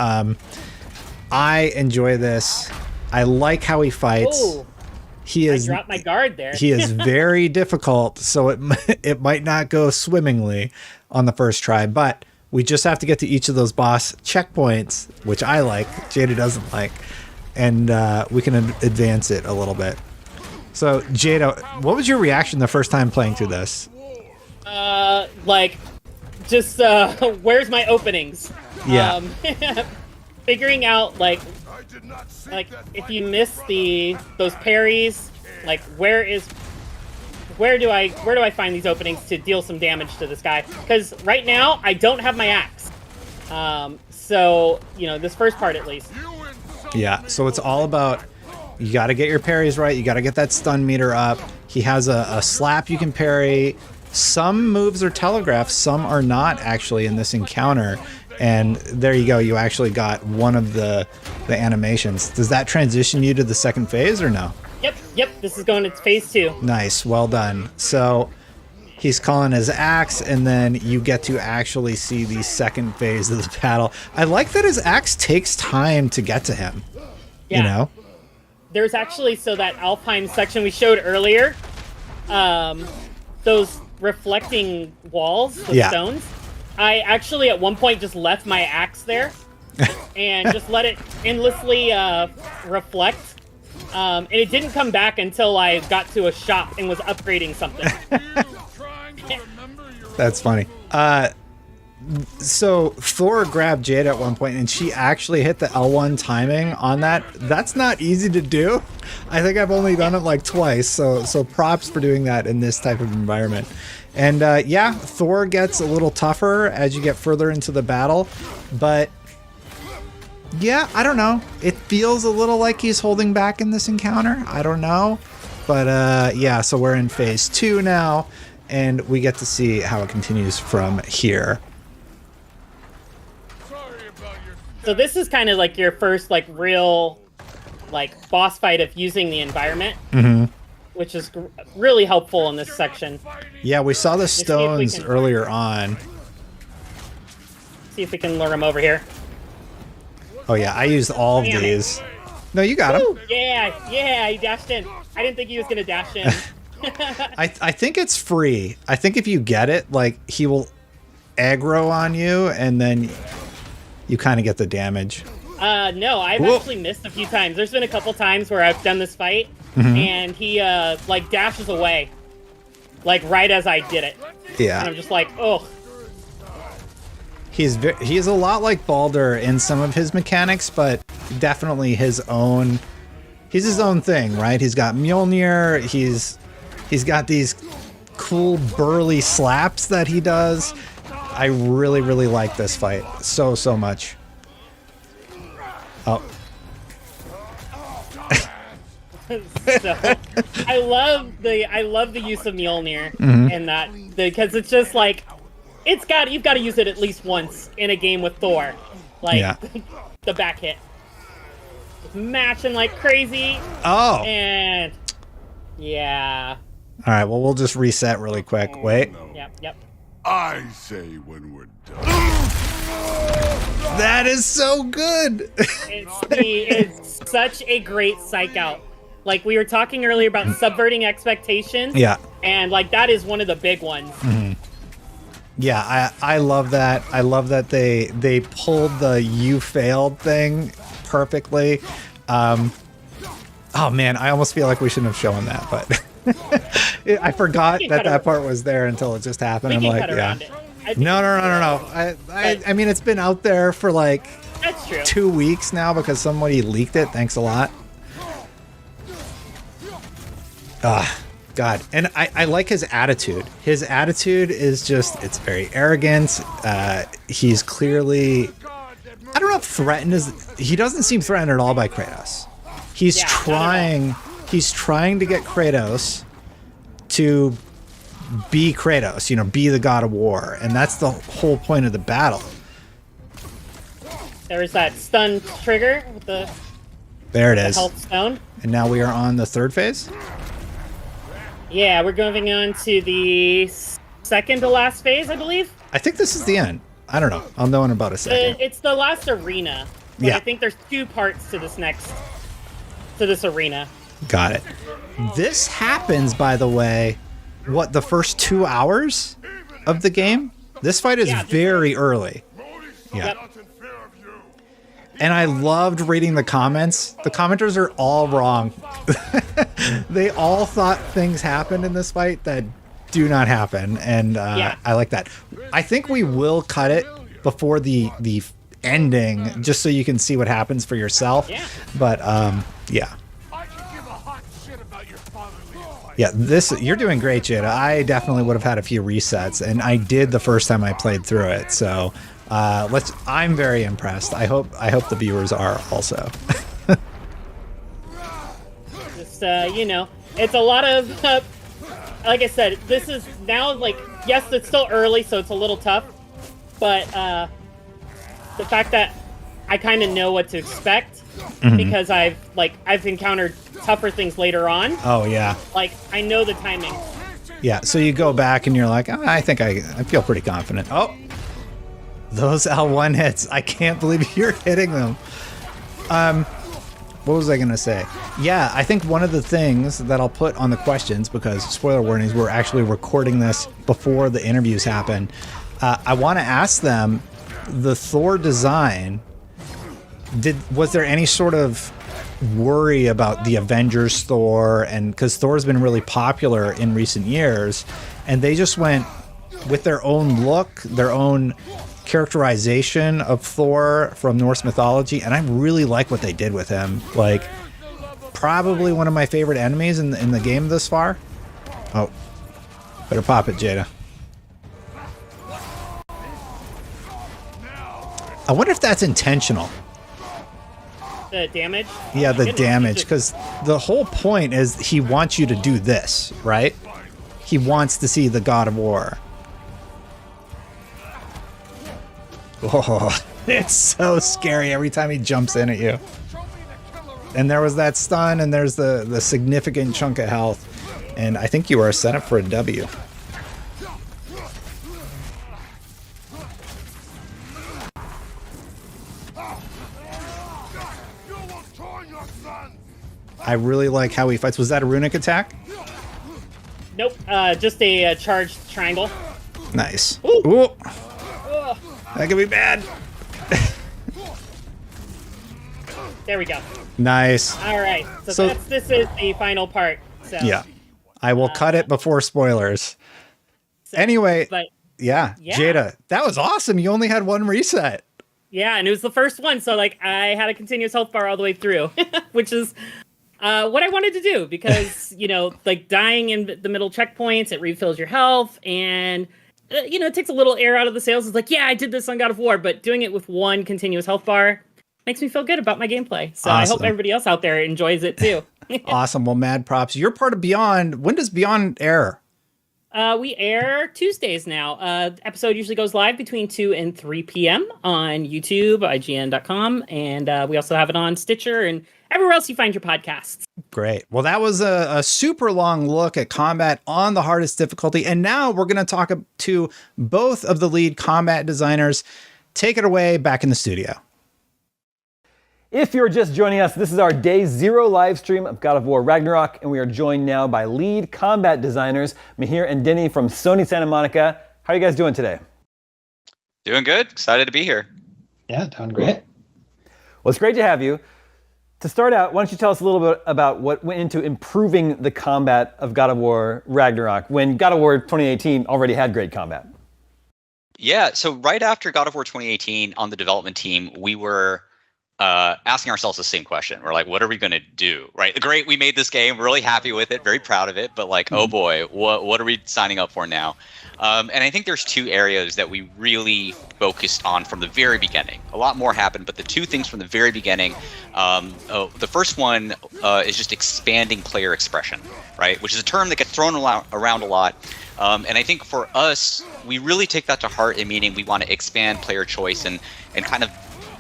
I enjoy this. I like how he fights. Ooh, I dropped my guard there. He is very difficult, so it might not go swimmingly on the first try, but we just have to get to each of those boss checkpoints, which I like, Jada doesn't like, and we can advance it a little bit. So, Jada, what was your reaction the first time playing through this? Where's my openings? Yeah. Figuring out like if you miss those parries, like where do I find these openings to deal some damage to this guy? Because right now I don't have my axe. So this first part at least. Yeah. So it's all about you got to get your parries right. You got to get that stun meter up. He has a slap you can parry. Some moves are telegraphed, some are not actually in this encounter. And there you go. You actually got one of the animations. Does that transition you to the second phase or no? Yep. This is going to phase 2. Nice. Well done. So he's calling his axe, and then you get to actually see the second phase of the battle. I like that his axe takes time to get to him. Yeah. There's actually, that Alpine section we showed earlier, those reflecting walls with stones. I actually at one point just left my axe there and just let it endlessly reflect. And it didn't come back until I got to a shop and was upgrading something. That's funny. So Thor grabbed Jade at one point, and she actually hit the L1 timing on that. That's not easy to do. I think I've only done it like twice, so props for doing that in this type of environment. And yeah, Thor gets a little tougher as you get further into the battle, but yeah, I don't know. It feels a little like he's holding back in this encounter. I don't know. But yeah, so we're in phase 2 now, and we get to see how it continues from here. So this is kind of like your first like real like boss fight of using the environment, which is really helpful in this section. Yeah, we saw the stones earlier on. See if we can lure him over here. Oh yeah, I used all of these. No, you got him. Yeah, he dashed in. I didn't think he was gonna dash in. I think it's free. I think if you get it, like, he will aggro on you, and then you kind of get the damage. No, I've actually missed a few times. There's been a couple times where I've done this fight, and he like dashes away, like right as I did it. Yeah. And I'm just like, oh. He's a lot like Baldur in some of his mechanics, but definitely his own. He's his own thing, right? He's got Mjolnir. He's got these cool burly slaps that he does. I really, really like this fight so much. Oh. So, I love the use of Mjolnir and that, because it's just like you've got to use it at least once in a game with Thor, like the back hit, just matching like crazy. Oh, and yeah. All right, well, we'll just reset really quick. Wait. Yep. I say when we're done. That is so good. It's such a great psych out. Like we were talking earlier about subverting expectations. Yeah. And like that is one of the big ones. Yeah, I love that. I love that they pulled the "you failed" thing perfectly. Oh man, I almost feel like we shouldn't have shown that, but I forgot that part was there until it just happened. I'm like, yeah. No. I mean, it's been out there for like That's true. 2 weeks now because somebody leaked it. Thanks a lot. God. And I like his attitude. His attitude is just, it's very arrogant. He's clearly, I don't know if threatened is, he doesn't seem threatened at all by Kratos. He's trying to get Kratos to be Kratos, be the god of war. And that's the whole point of the battle. There's that stun trigger with the health stone. And now we are on the third phase? Yeah, we're going on to the second to last phase, I believe. I think this is the end. I don't know. I'll know in about a second. It's the last arena. But I think there's 2 parts to this arena. Got it. This happens, by the way, the first 2 hours of the game? This fight is very early. Yeah. Yep. And I loved reading the comments. The commenters are all wrong. They all thought things happened in this fight that do not happen. And I like that. I think we will cut it before the ending, just so you can see what happens for yourself. Yeah. But yeah. Yeah, you're doing great, Jada. I definitely would have had a few resets, and I did the first time I played through it. So I'm very impressed. I hope the viewers are also. Just it's a lot of like I said, this is now like, yes, it's still early, so it's a little tough, but the fact that I kind of know what to expect because I've encountered tougher things later on. Oh yeah. Like I know the timing. Yeah, so you go back and you're like, I think I feel pretty confident. Oh, those L1 hits! I can't believe you're hitting them. What was I gonna say? Yeah, I think one of the things that I'll put on the questions, because spoiler warnings, we're actually recording this before the interviews happen. I want to ask them, the Thor design. Was there any sort of worry about the Avengers Thor? And because Thor's been really popular in recent years, and they just went with their own look, their own characterization of Thor from Norse mythology, and I really like what they did with him. Like, probably one of my favorite enemies in the game thus far. Oh, better pop it, Jada. I wonder if that's intentional. The damage? Yeah, the damage, because the whole point is he wants you to do this, right? He wants to see the God of War. Oh, it's so scary every time he jumps in at you. And there was that stun, and there's the significant chunk of health. And I think you are set up for a W. I really like how he fights. Was that a runic attack? Nope, just a charged triangle. Nice. Ooh. Ooh. That could be bad. There we go. Nice. All right, so this is the final part. So yeah, I will cut it before spoilers. Anyway, yeah, Jada, that was awesome. You only had one reset. Yeah, and it was the first one, so like I had a continuous health bar all the way through, which is what I wanted to do because like dying in the middle checkpoints, it refills your health, and it takes a little air out of the sails. It's like, yeah, I did this on God of War, but doing it with one continuous health bar makes me feel good about my gameplay. So awesome. I hope everybody else out there enjoys it too. Awesome. Well, mad props. You're part of Beyond. When does Beyond air? We air Tuesdays now. Episode usually goes live between 2 and 3 p.m. on YouTube, IGN.com, and we also have it on Stitcher and everywhere else you find your podcasts. Great. Well, that was a super long look at combat on the hardest difficulty, and now we're going to talk to both of the lead combat designers. Take it away back in the studio. If you're just joining us, this is our Day 0 live stream of God of War Ragnarok, and we are joined now by lead combat designers Mihir and Denny from Sony Santa Monica. How are you guys doing today? Doing good. Excited to be here. Yeah, doing great. Well, it's great to have you. To start out, why don't you tell us a little bit about what went into improving the combat of God of War Ragnarok when God of War 2018 already had great combat? Yeah, so right after God of War 2018 on the development team, we were asking ourselves the same question. We're like, what are we going to do? Right? Great, we made this game. We're really happy with it, very proud of it. But like, oh boy, what are we signing up for now? And I think there's two areas that we really focused on from the very beginning. A lot more happened, but the two things from the very beginning, the first one is just expanding player expression, right? Which is a term that gets thrown around a lot. And I think for us, we really take that to heart, in meaning we want to expand player choice and kind of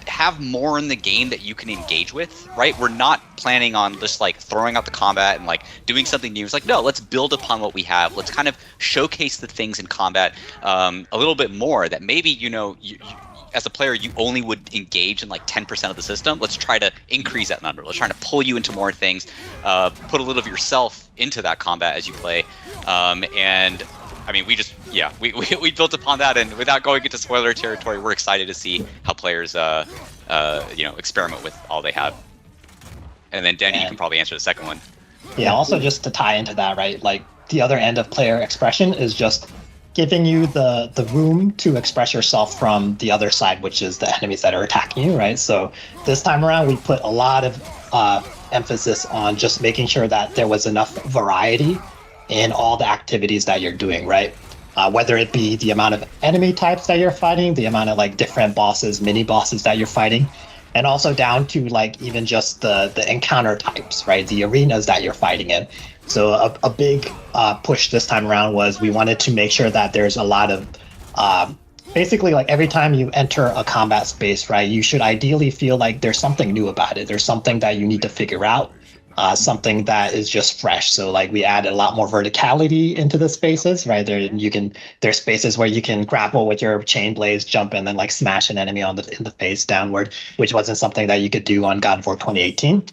have more in the game that you can engage with, right? We're not planning on just like throwing out the combat and like doing something new. It's like, no, let's build upon what we have. Let's kind of showcase the things in combat a little bit more that maybe, you, as a player, you only would engage in like 10% of the system. Let's try to increase that number. Let's try to pull you into more things, put a little of yourself into that combat as you play. And I mean, we built upon that, and without going into spoiler territory, we're excited to see how players, experiment with all they have. And then Denny, you can probably answer the second one. Yeah, also just to tie into that, right? Like the other end of player expression is just giving you the room to express yourself from the other side, which is the enemies that are attacking you, right? So this time around, we put a lot of emphasis on just making sure that there was enough variety in all the activities that you're doing, right? Whether it be the amount of enemy types that you're fighting, the amount of like different bosses, mini bosses that you're fighting, and also down to like even just the encounter types, right? The arenas that you're fighting in. So a big push this time around was we wanted to make sure that there's a lot of basically like every time you enter a combat space, right, you should ideally feel like there's something new about it. There's something that you need to figure out. Something that is just fresh. So like we added a lot more verticality into the spaces, right? There's spaces where you can grapple with your chain blades, jump and then like smash an enemy in the face downward, which wasn't something that you could do on God of War 2018.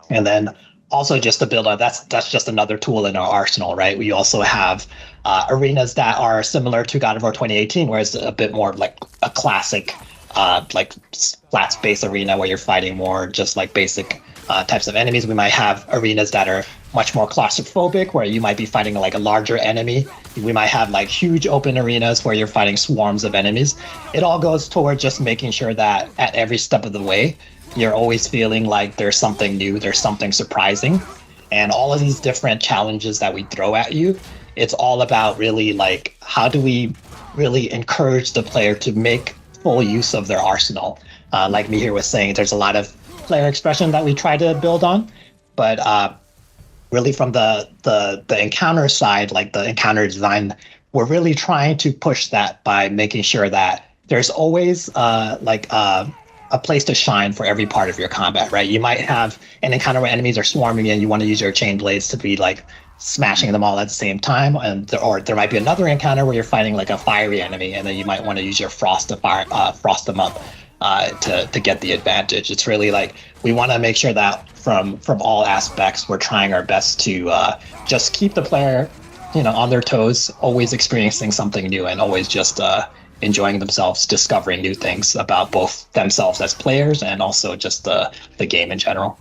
And then also just to build on that's just another tool in our arsenal, right? We also have arenas that are similar to God of War 2018, where it's a bit more like a classic like flat space arena where you're fighting more just like basic types of enemies. We might have arenas that are much more claustrophobic, where you might be fighting like a larger enemy we might have like huge open arenas where you're fighting swarms of enemies. It all goes toward just making sure that at every step of the way, you're always feeling like there's something new, there's something surprising. And all of these different challenges that we throw at you, it's all about really like, how do we really encourage the player to make full use of their arsenal? Like Mihir was saying, there's a lot of player expression that we try to build on, but really from the encounter side, like the encounter design, we're really trying to push that by making sure that there's always a place to shine for every part of your combat, right? You might have an encounter where enemies are swarming and you want to use your chain blades to be like smashing them all at the same time, or there might be another encounter where you're fighting like a fiery enemy, and then you might want to use your frost to frost them up to get the advantage. It's really like we want to make sure that from all aspects, we're trying our best to just keep the player, on their toes, always experiencing something new, and always just enjoying themselves, discovering new things about both themselves as players and also just the game in general.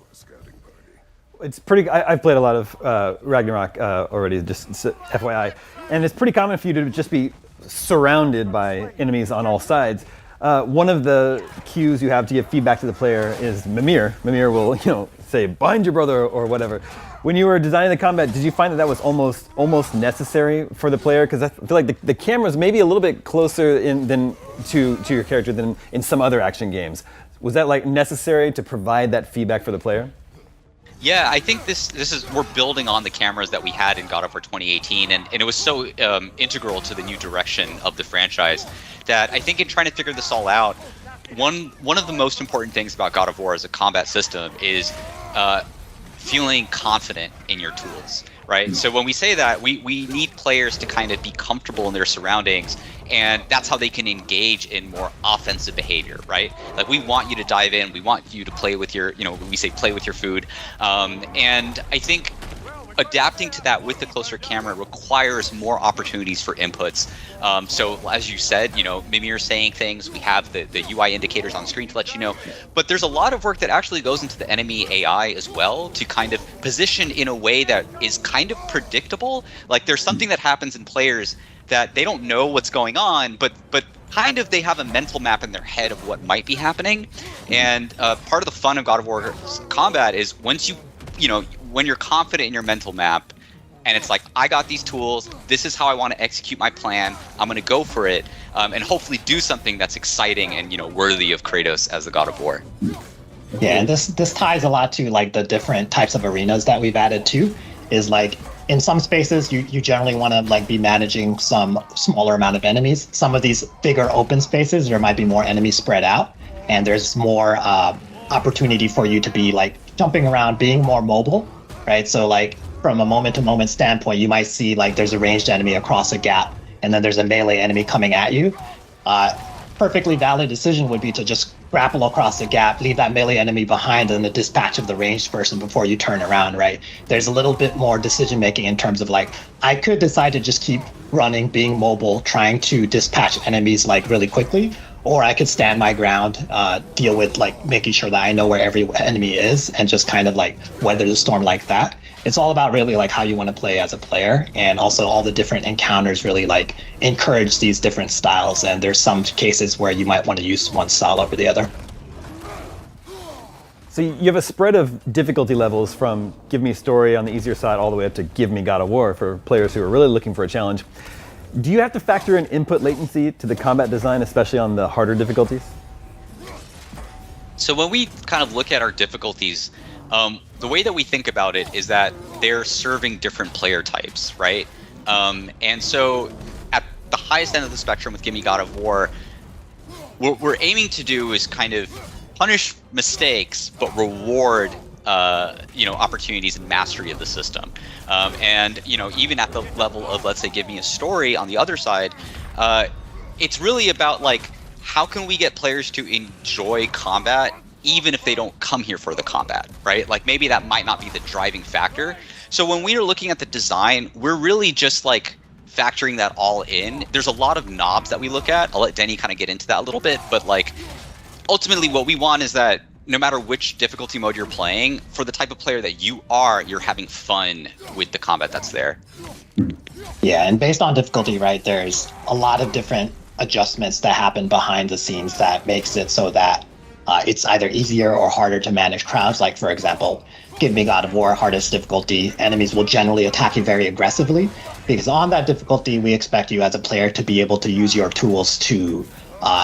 It's pretty. I've played a lot of Ragnarok already, just FYI, and it's pretty common for you to just be surrounded by enemies on all sides. One of the cues you have to give feedback to the player is Mimir. Mimir will, say "behind your brother" or whatever. When you were designing the combat, did you find that was almost necessary for the player? Because I feel like the camera's maybe a little bit closer to your character than in some other action games. Was that like necessary to provide that feedback for the player? Yeah, I think this is, we're building on the cameras that we had in God of War 2018, and it was so integral to the new direction of the franchise that I think in trying to figure this all out, one of the most important things about God of War as a combat system is feeling confident in your tools, right? So when we say that, we need players to kind of be comfortable in their surroundings, and that's how they can engage in more offensive behavior, right? Like, we want you to dive in, we want you to play with your, we say play with your food, and I think adapting to that with the closer camera requires more opportunities for inputs. So as you said, Mimir saying things, we have the UI indicators on screen to let you know, but there's a lot of work that actually goes into the enemy AI as well to kind of position in a way that is kind of predictable. Like, there's something that happens in players that they don't know what's going on, but kind of they have a mental map in their head of what might be happening. And part of the fun of God of War combat is once when you're confident in your mental map, and it's like, I got these tools, this is how I want to execute my plan, I'm going to go for it, and hopefully do something that's exciting and, worthy of Kratos as the God of War. Yeah, and this ties a lot to like the different types of arenas that we've added too, is like, in some spaces, you generally want to like be managing some smaller amount of enemies. Some of these bigger open spaces, there might be more enemies spread out, and there's more opportunity for you to be like jumping around, being more mobile, right? So like from a moment-to-moment standpoint, you might see like there's a ranged enemy across a gap, and then there's a melee enemy coming at you. Perfectly valid decision would be to just grapple across the gap, leave that melee enemy behind, and the dispatch of the ranged person before you turn around, right? There's a little bit more decision making in terms of like, I could decide to just keep running, being mobile, trying to dispatch enemies like really quickly, or I could stand my ground, deal with like making sure that I know where every enemy is, and just kind of like weather the storm like that. It's all about really like how you want to play as a player, and also all the different encounters really like encourage these different styles, and there's some cases where you might want to use one style over the other. So you have a spread of difficulty levels from Give Me a Story on the easier side all the way up to Give Me God of War for players who are really looking for a challenge. Do you have to factor in input latency to the combat design, especially on the harder difficulties? So when we kind of look at our difficulties, the way that we think about it is that they're serving different player types, right? And so at the highest end of the spectrum with Give Me God of War, what we're aiming to do is kind of punish mistakes, but reward opportunities and mastery of the system. And even at the level of, let's say, Give Me a Story on the other side, it's really about like, how can we get players to enjoy combat even if they don't come here for the combat, right? Like, maybe that might not be the driving factor. So when we are looking at the design, we're really just like factoring that all in. There's a lot of knobs that we look at. I'll let Denny kind of get into that a little bit, but like, ultimately what we want is that no matter which difficulty mode you're playing, for the type of player that you are, you're having fun with the combat that's there. Yeah, and based on difficulty, right, there's a lot of different adjustments that happen behind the scenes that makes it so that it's either easier or harder to manage crowds. Like, for example, give me God of War, hardest difficulty, enemies will generally attack you very aggressively, because on that difficulty, we expect you as a player to be able to use your tools to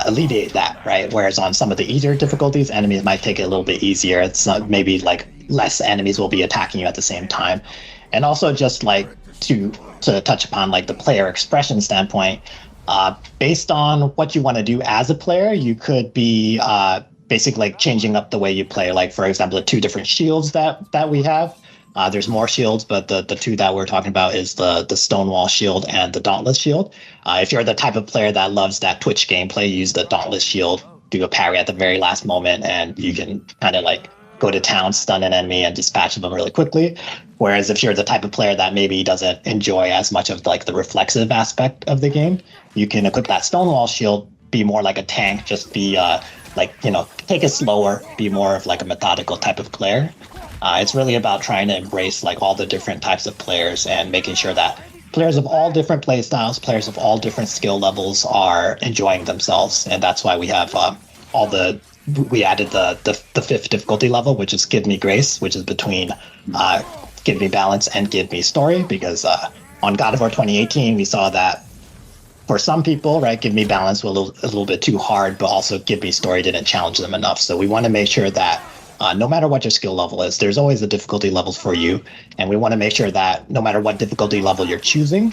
alleviate that, right? Whereas on some of the easier difficulties, enemies might take it a little bit easier. It's not, maybe like less enemies will be attacking you at the same time. And also just like to touch upon like the player expression standpoint, based on what you want to do as a player, you could be basically like changing up the way you play. Like, for example, the two different shields that we have. There's more shields, but the two that we're talking about is the Stonewall shield and the Dauntless shield. If you're the type of player that loves that Twitch gameplay, use the Dauntless shield, do a parry at the very last moment, and you can kind of like go to town, stun an enemy, and dispatch them really quickly. Whereas if you're the type of player that maybe doesn't enjoy as much of like the reflexive aspect of the game, you can equip that Stonewall shield, be more like a tank, just be like, you know, take it slower, be more of like a methodical type of player. It's really about trying to embrace like all the different types of players and making sure that players of all different play styles, players of all different skill levels are enjoying themselves. And that's why we have we added the fifth difficulty level, which is Give Me Grace, which is between Give Me Balance and Give Me Story, because on God of War 2018, we saw that for some people, right, Give Me Balance was a little bit too hard, but also Give Me Story didn't challenge them enough. So we want to make sure that no matter what your skill level is, there's always a difficulty level for you. And we want to make sure that no matter what difficulty level you're choosing,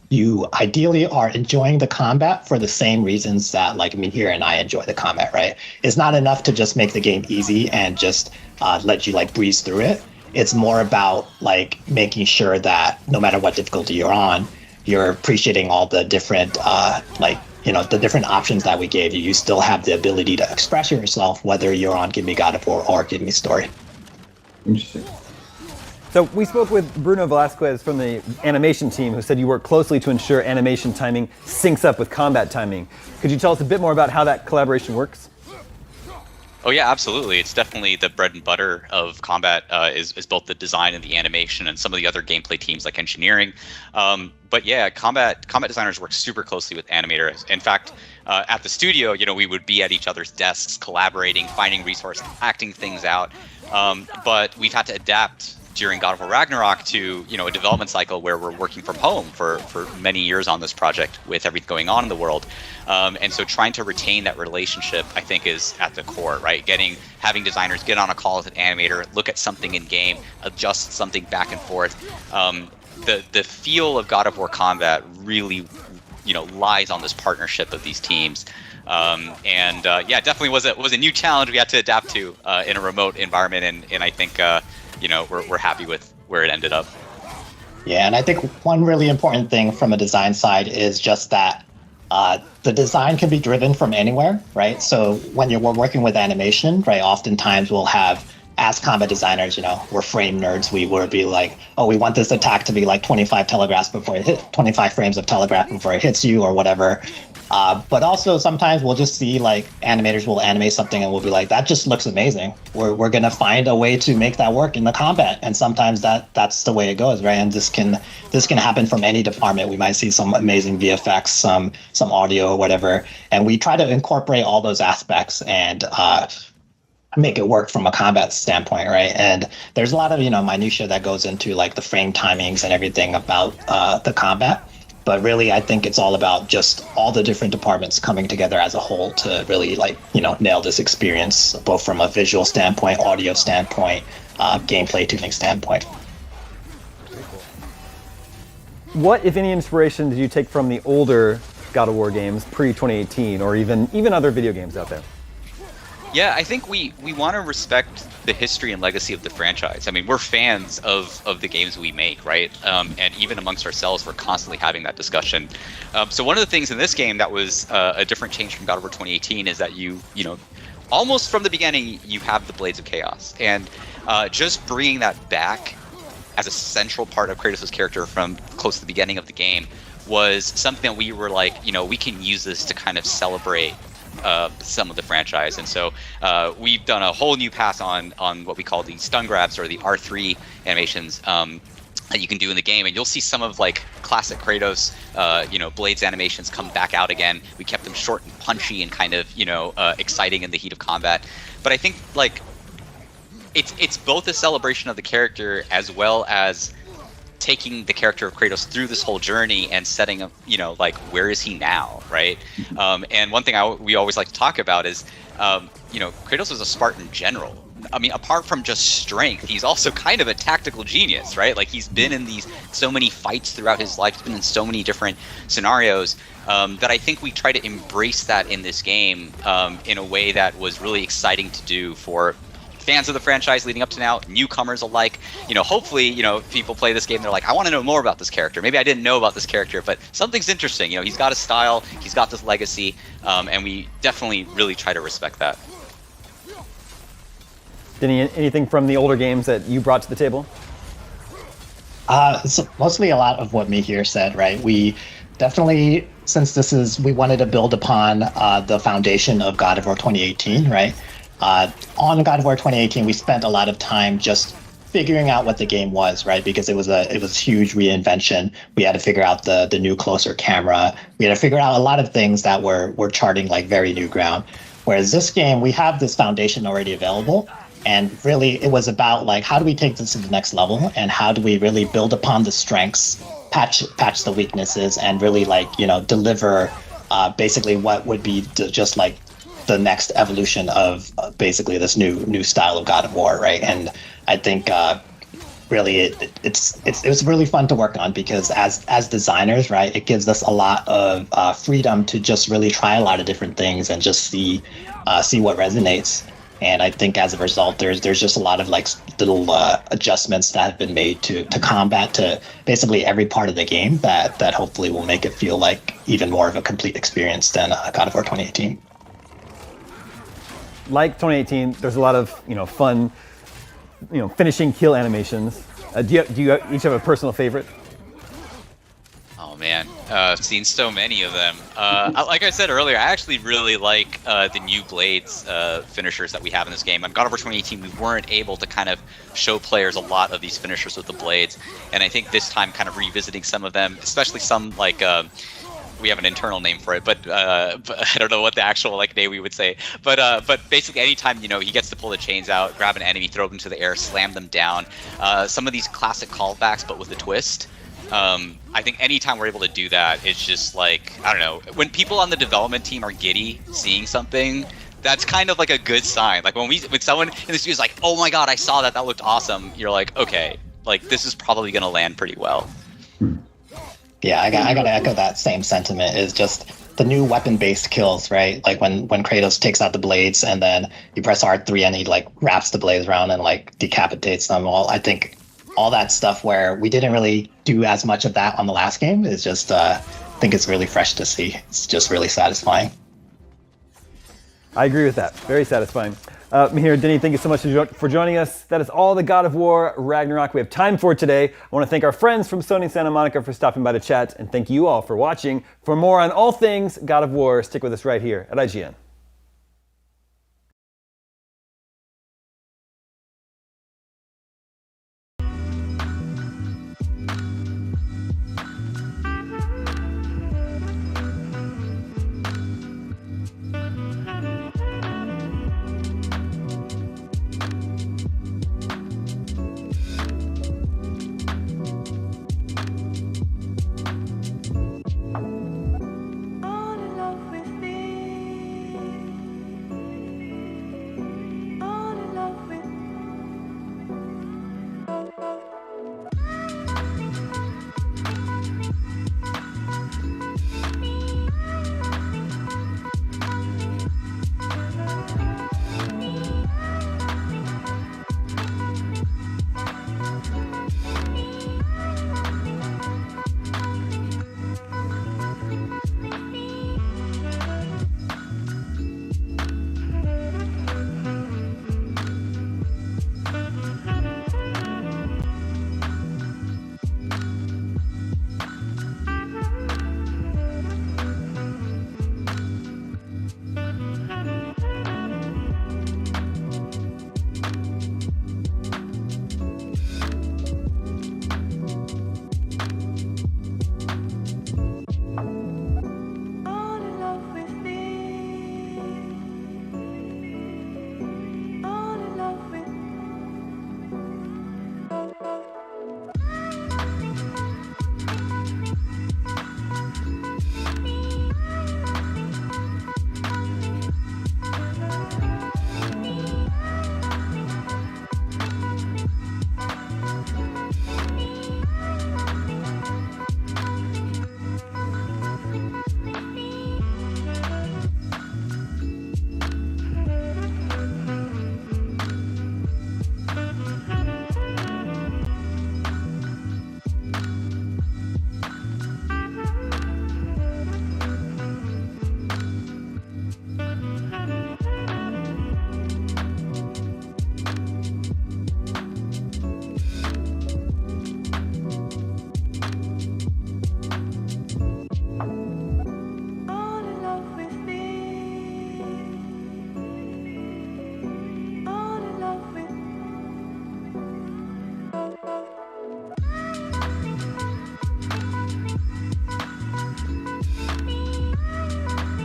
you ideally are enjoying the combat for the same reasons that like Mihir and I enjoy the combat, right? It's not enough to just make the game easy and just let you like breeze through it. It's more about like making sure that no matter what difficulty you're on, you're appreciating all the different the different options that we gave you. You still have the ability to express yourself, whether you're on Give Me God of War or Give Me Story. Interesting. So we spoke with Bruno Velasquez from the animation team, who said you work closely to ensure animation timing syncs up with combat timing. Could you tell us a bit more about how that collaboration works? Oh yeah, absolutely. It's definitely the bread and butter of combat is both the design and the animation and some of the other gameplay teams like engineering. But yeah, combat designers work super closely with animators. In fact, at the studio, you know, we would be at each other's desks, collaborating, finding resources, acting things out. But we've had to adapt during God of War Ragnarok to, you know, a development cycle where we're working from home for many years on this project with everything going on in the world. And so trying to retain that relationship, I think, is at the core, right? Having designers get on a call with an animator, look at something in game, adjust something back and forth. The feel of God of War combat really, you know, lies on this partnership of these teams. Yeah, definitely was a new challenge we had to adapt to in a remote environment, and I think you know, we're happy with where it ended up. Yeah, and I think one really important thing from a design side is just that the design can be driven from anywhere, right? So when we're working with animation, right, oftentimes we'll have, as combat designers, you know, we're frame nerds. We would be like, oh, we want this attack to be like 25 telegraphs before it hit, 25 frames of telegraph before it hits you or whatever. But also sometimes we'll just see like animators will animate something and we'll be like, that just looks amazing. We're going to find a way to make that work in the combat. And sometimes that's the way it goes, right? And this can happen from any department. We might see some amazing VFX, some audio or whatever. And we try to incorporate all those aspects and make it work from a combat standpoint, right? And there's a lot of, you know, minutia that goes into like the frame timings and everything about the combat. But really, I think it's all about just all the different departments coming together as a whole to really, like, you know, nail this experience, both from a visual standpoint, audio standpoint, gameplay tuning standpoint. What, if any, inspiration did you take from the older God of War games, pre-2018, or even other video games out there? Yeah, I think we want to respect the history and legacy of the franchise. I mean, we're fans of the games we make, right? And even amongst ourselves, we're constantly having that discussion. So one of the things in this game that was a different change from God of War 2018 is that you know, almost from the beginning, you have the Blades of Chaos. And just bringing that back as a central part of Kratos' character from close to the beginning of the game was something that we were like, you know, we can use this to kind of celebrate some of the franchise. And so we've done a whole new pass on what we call the stun grabs or the R3 animations. that you can do in the game, and you'll see some of like classic Kratos, blades animations come back out again. We kept them short and punchy and kind of exciting in the heat of combat. But I think like it's both a celebration of the character as well as taking the character of Kratos through this whole journey and setting up, like where is he now, right? And one thing we always like to talk about is, Kratos was a Spartan general. I mean, apart from just strength, he's also kind of a tactical genius, right? Like he's been in so many fights throughout his life, he's been in so many different scenarios, that I think we try to embrace that in this game in a way that was really exciting to do for fans of the franchise leading up to now, newcomers alike. Hopefully, people play this game, they're like, I want to know more about this character. Maybe I didn't know about this character, but something's interesting. He's got a style, he's got this legacy, and we definitely really try to respect that. Denny, anything from the older games that you brought to the table? So mostly a lot of what Mihir said, right? We definitely, since we wanted to build upon the foundation of God of War 2018, right? On God of War 2018, we spent a lot of time just figuring out what the game was, right? Because it was a huge reinvention. We had to figure out the new closer camera. We had to figure out a lot of things that were charting like very new ground. Whereas this game, we have this foundation already available. And really, it was about like, how do we take this to the next level, and how do we really build upon the strengths, patch the weaknesses, and really deliver basically what would be just like the next evolution of basically this new style of God of War, right? And I think really it was really fun to work on, because as designers, right, it gives us a lot of freedom to just really try a lot of different things and just see what resonates. And I think as a result, there's just a lot of like little adjustments that have been made to combat, to basically every part of the game that hopefully will make it feel like even more of a complete experience than God of War 2018. Like 2018, there's a lot of fun, finishing kill animations. Do you each have a personal favorite? Oh man, I've seen so many of them. Like I said earlier, I actually really like the new blades finishers that we have in this game. On God of War 2018, we weren't able to kind of show players a lot of these finishers with the blades, and I think this time kind of revisiting some of them, especially some like we have an internal name for it, but I don't know what the actual name we would say. But basically, anytime he gets to pull the chains out, grab an enemy, throw them into the air, slam them down. Some of these classic callbacks, but with a twist. I think anytime we're able to do that, it's just like, I don't know, when people on the development team are giddy seeing something, that's kind of like a good sign. Like when someone in the studio is like, oh my god, I saw that looked awesome, you're like, okay, like this is probably gonna land pretty well. Yeah, I gotta echo that same sentiment. Is just the new weapon-based kills, right? Like when Kratos takes out the blades and then you press R3 and he like wraps the blades around and like decapitates them all. I think all that stuff where we didn't really do as much of that on the last game is just, I think it's really fresh to see. It's just really satisfying. I agree with that. Very satisfying. Mihir, Denny, thank you so much for joining us. That is all the God of War Ragnarok we have time for today. I want to thank our friends from Sony Santa Monica for stopping by to chat, and thank you all for watching. For more on all things God of War, stick with us right here at IGN.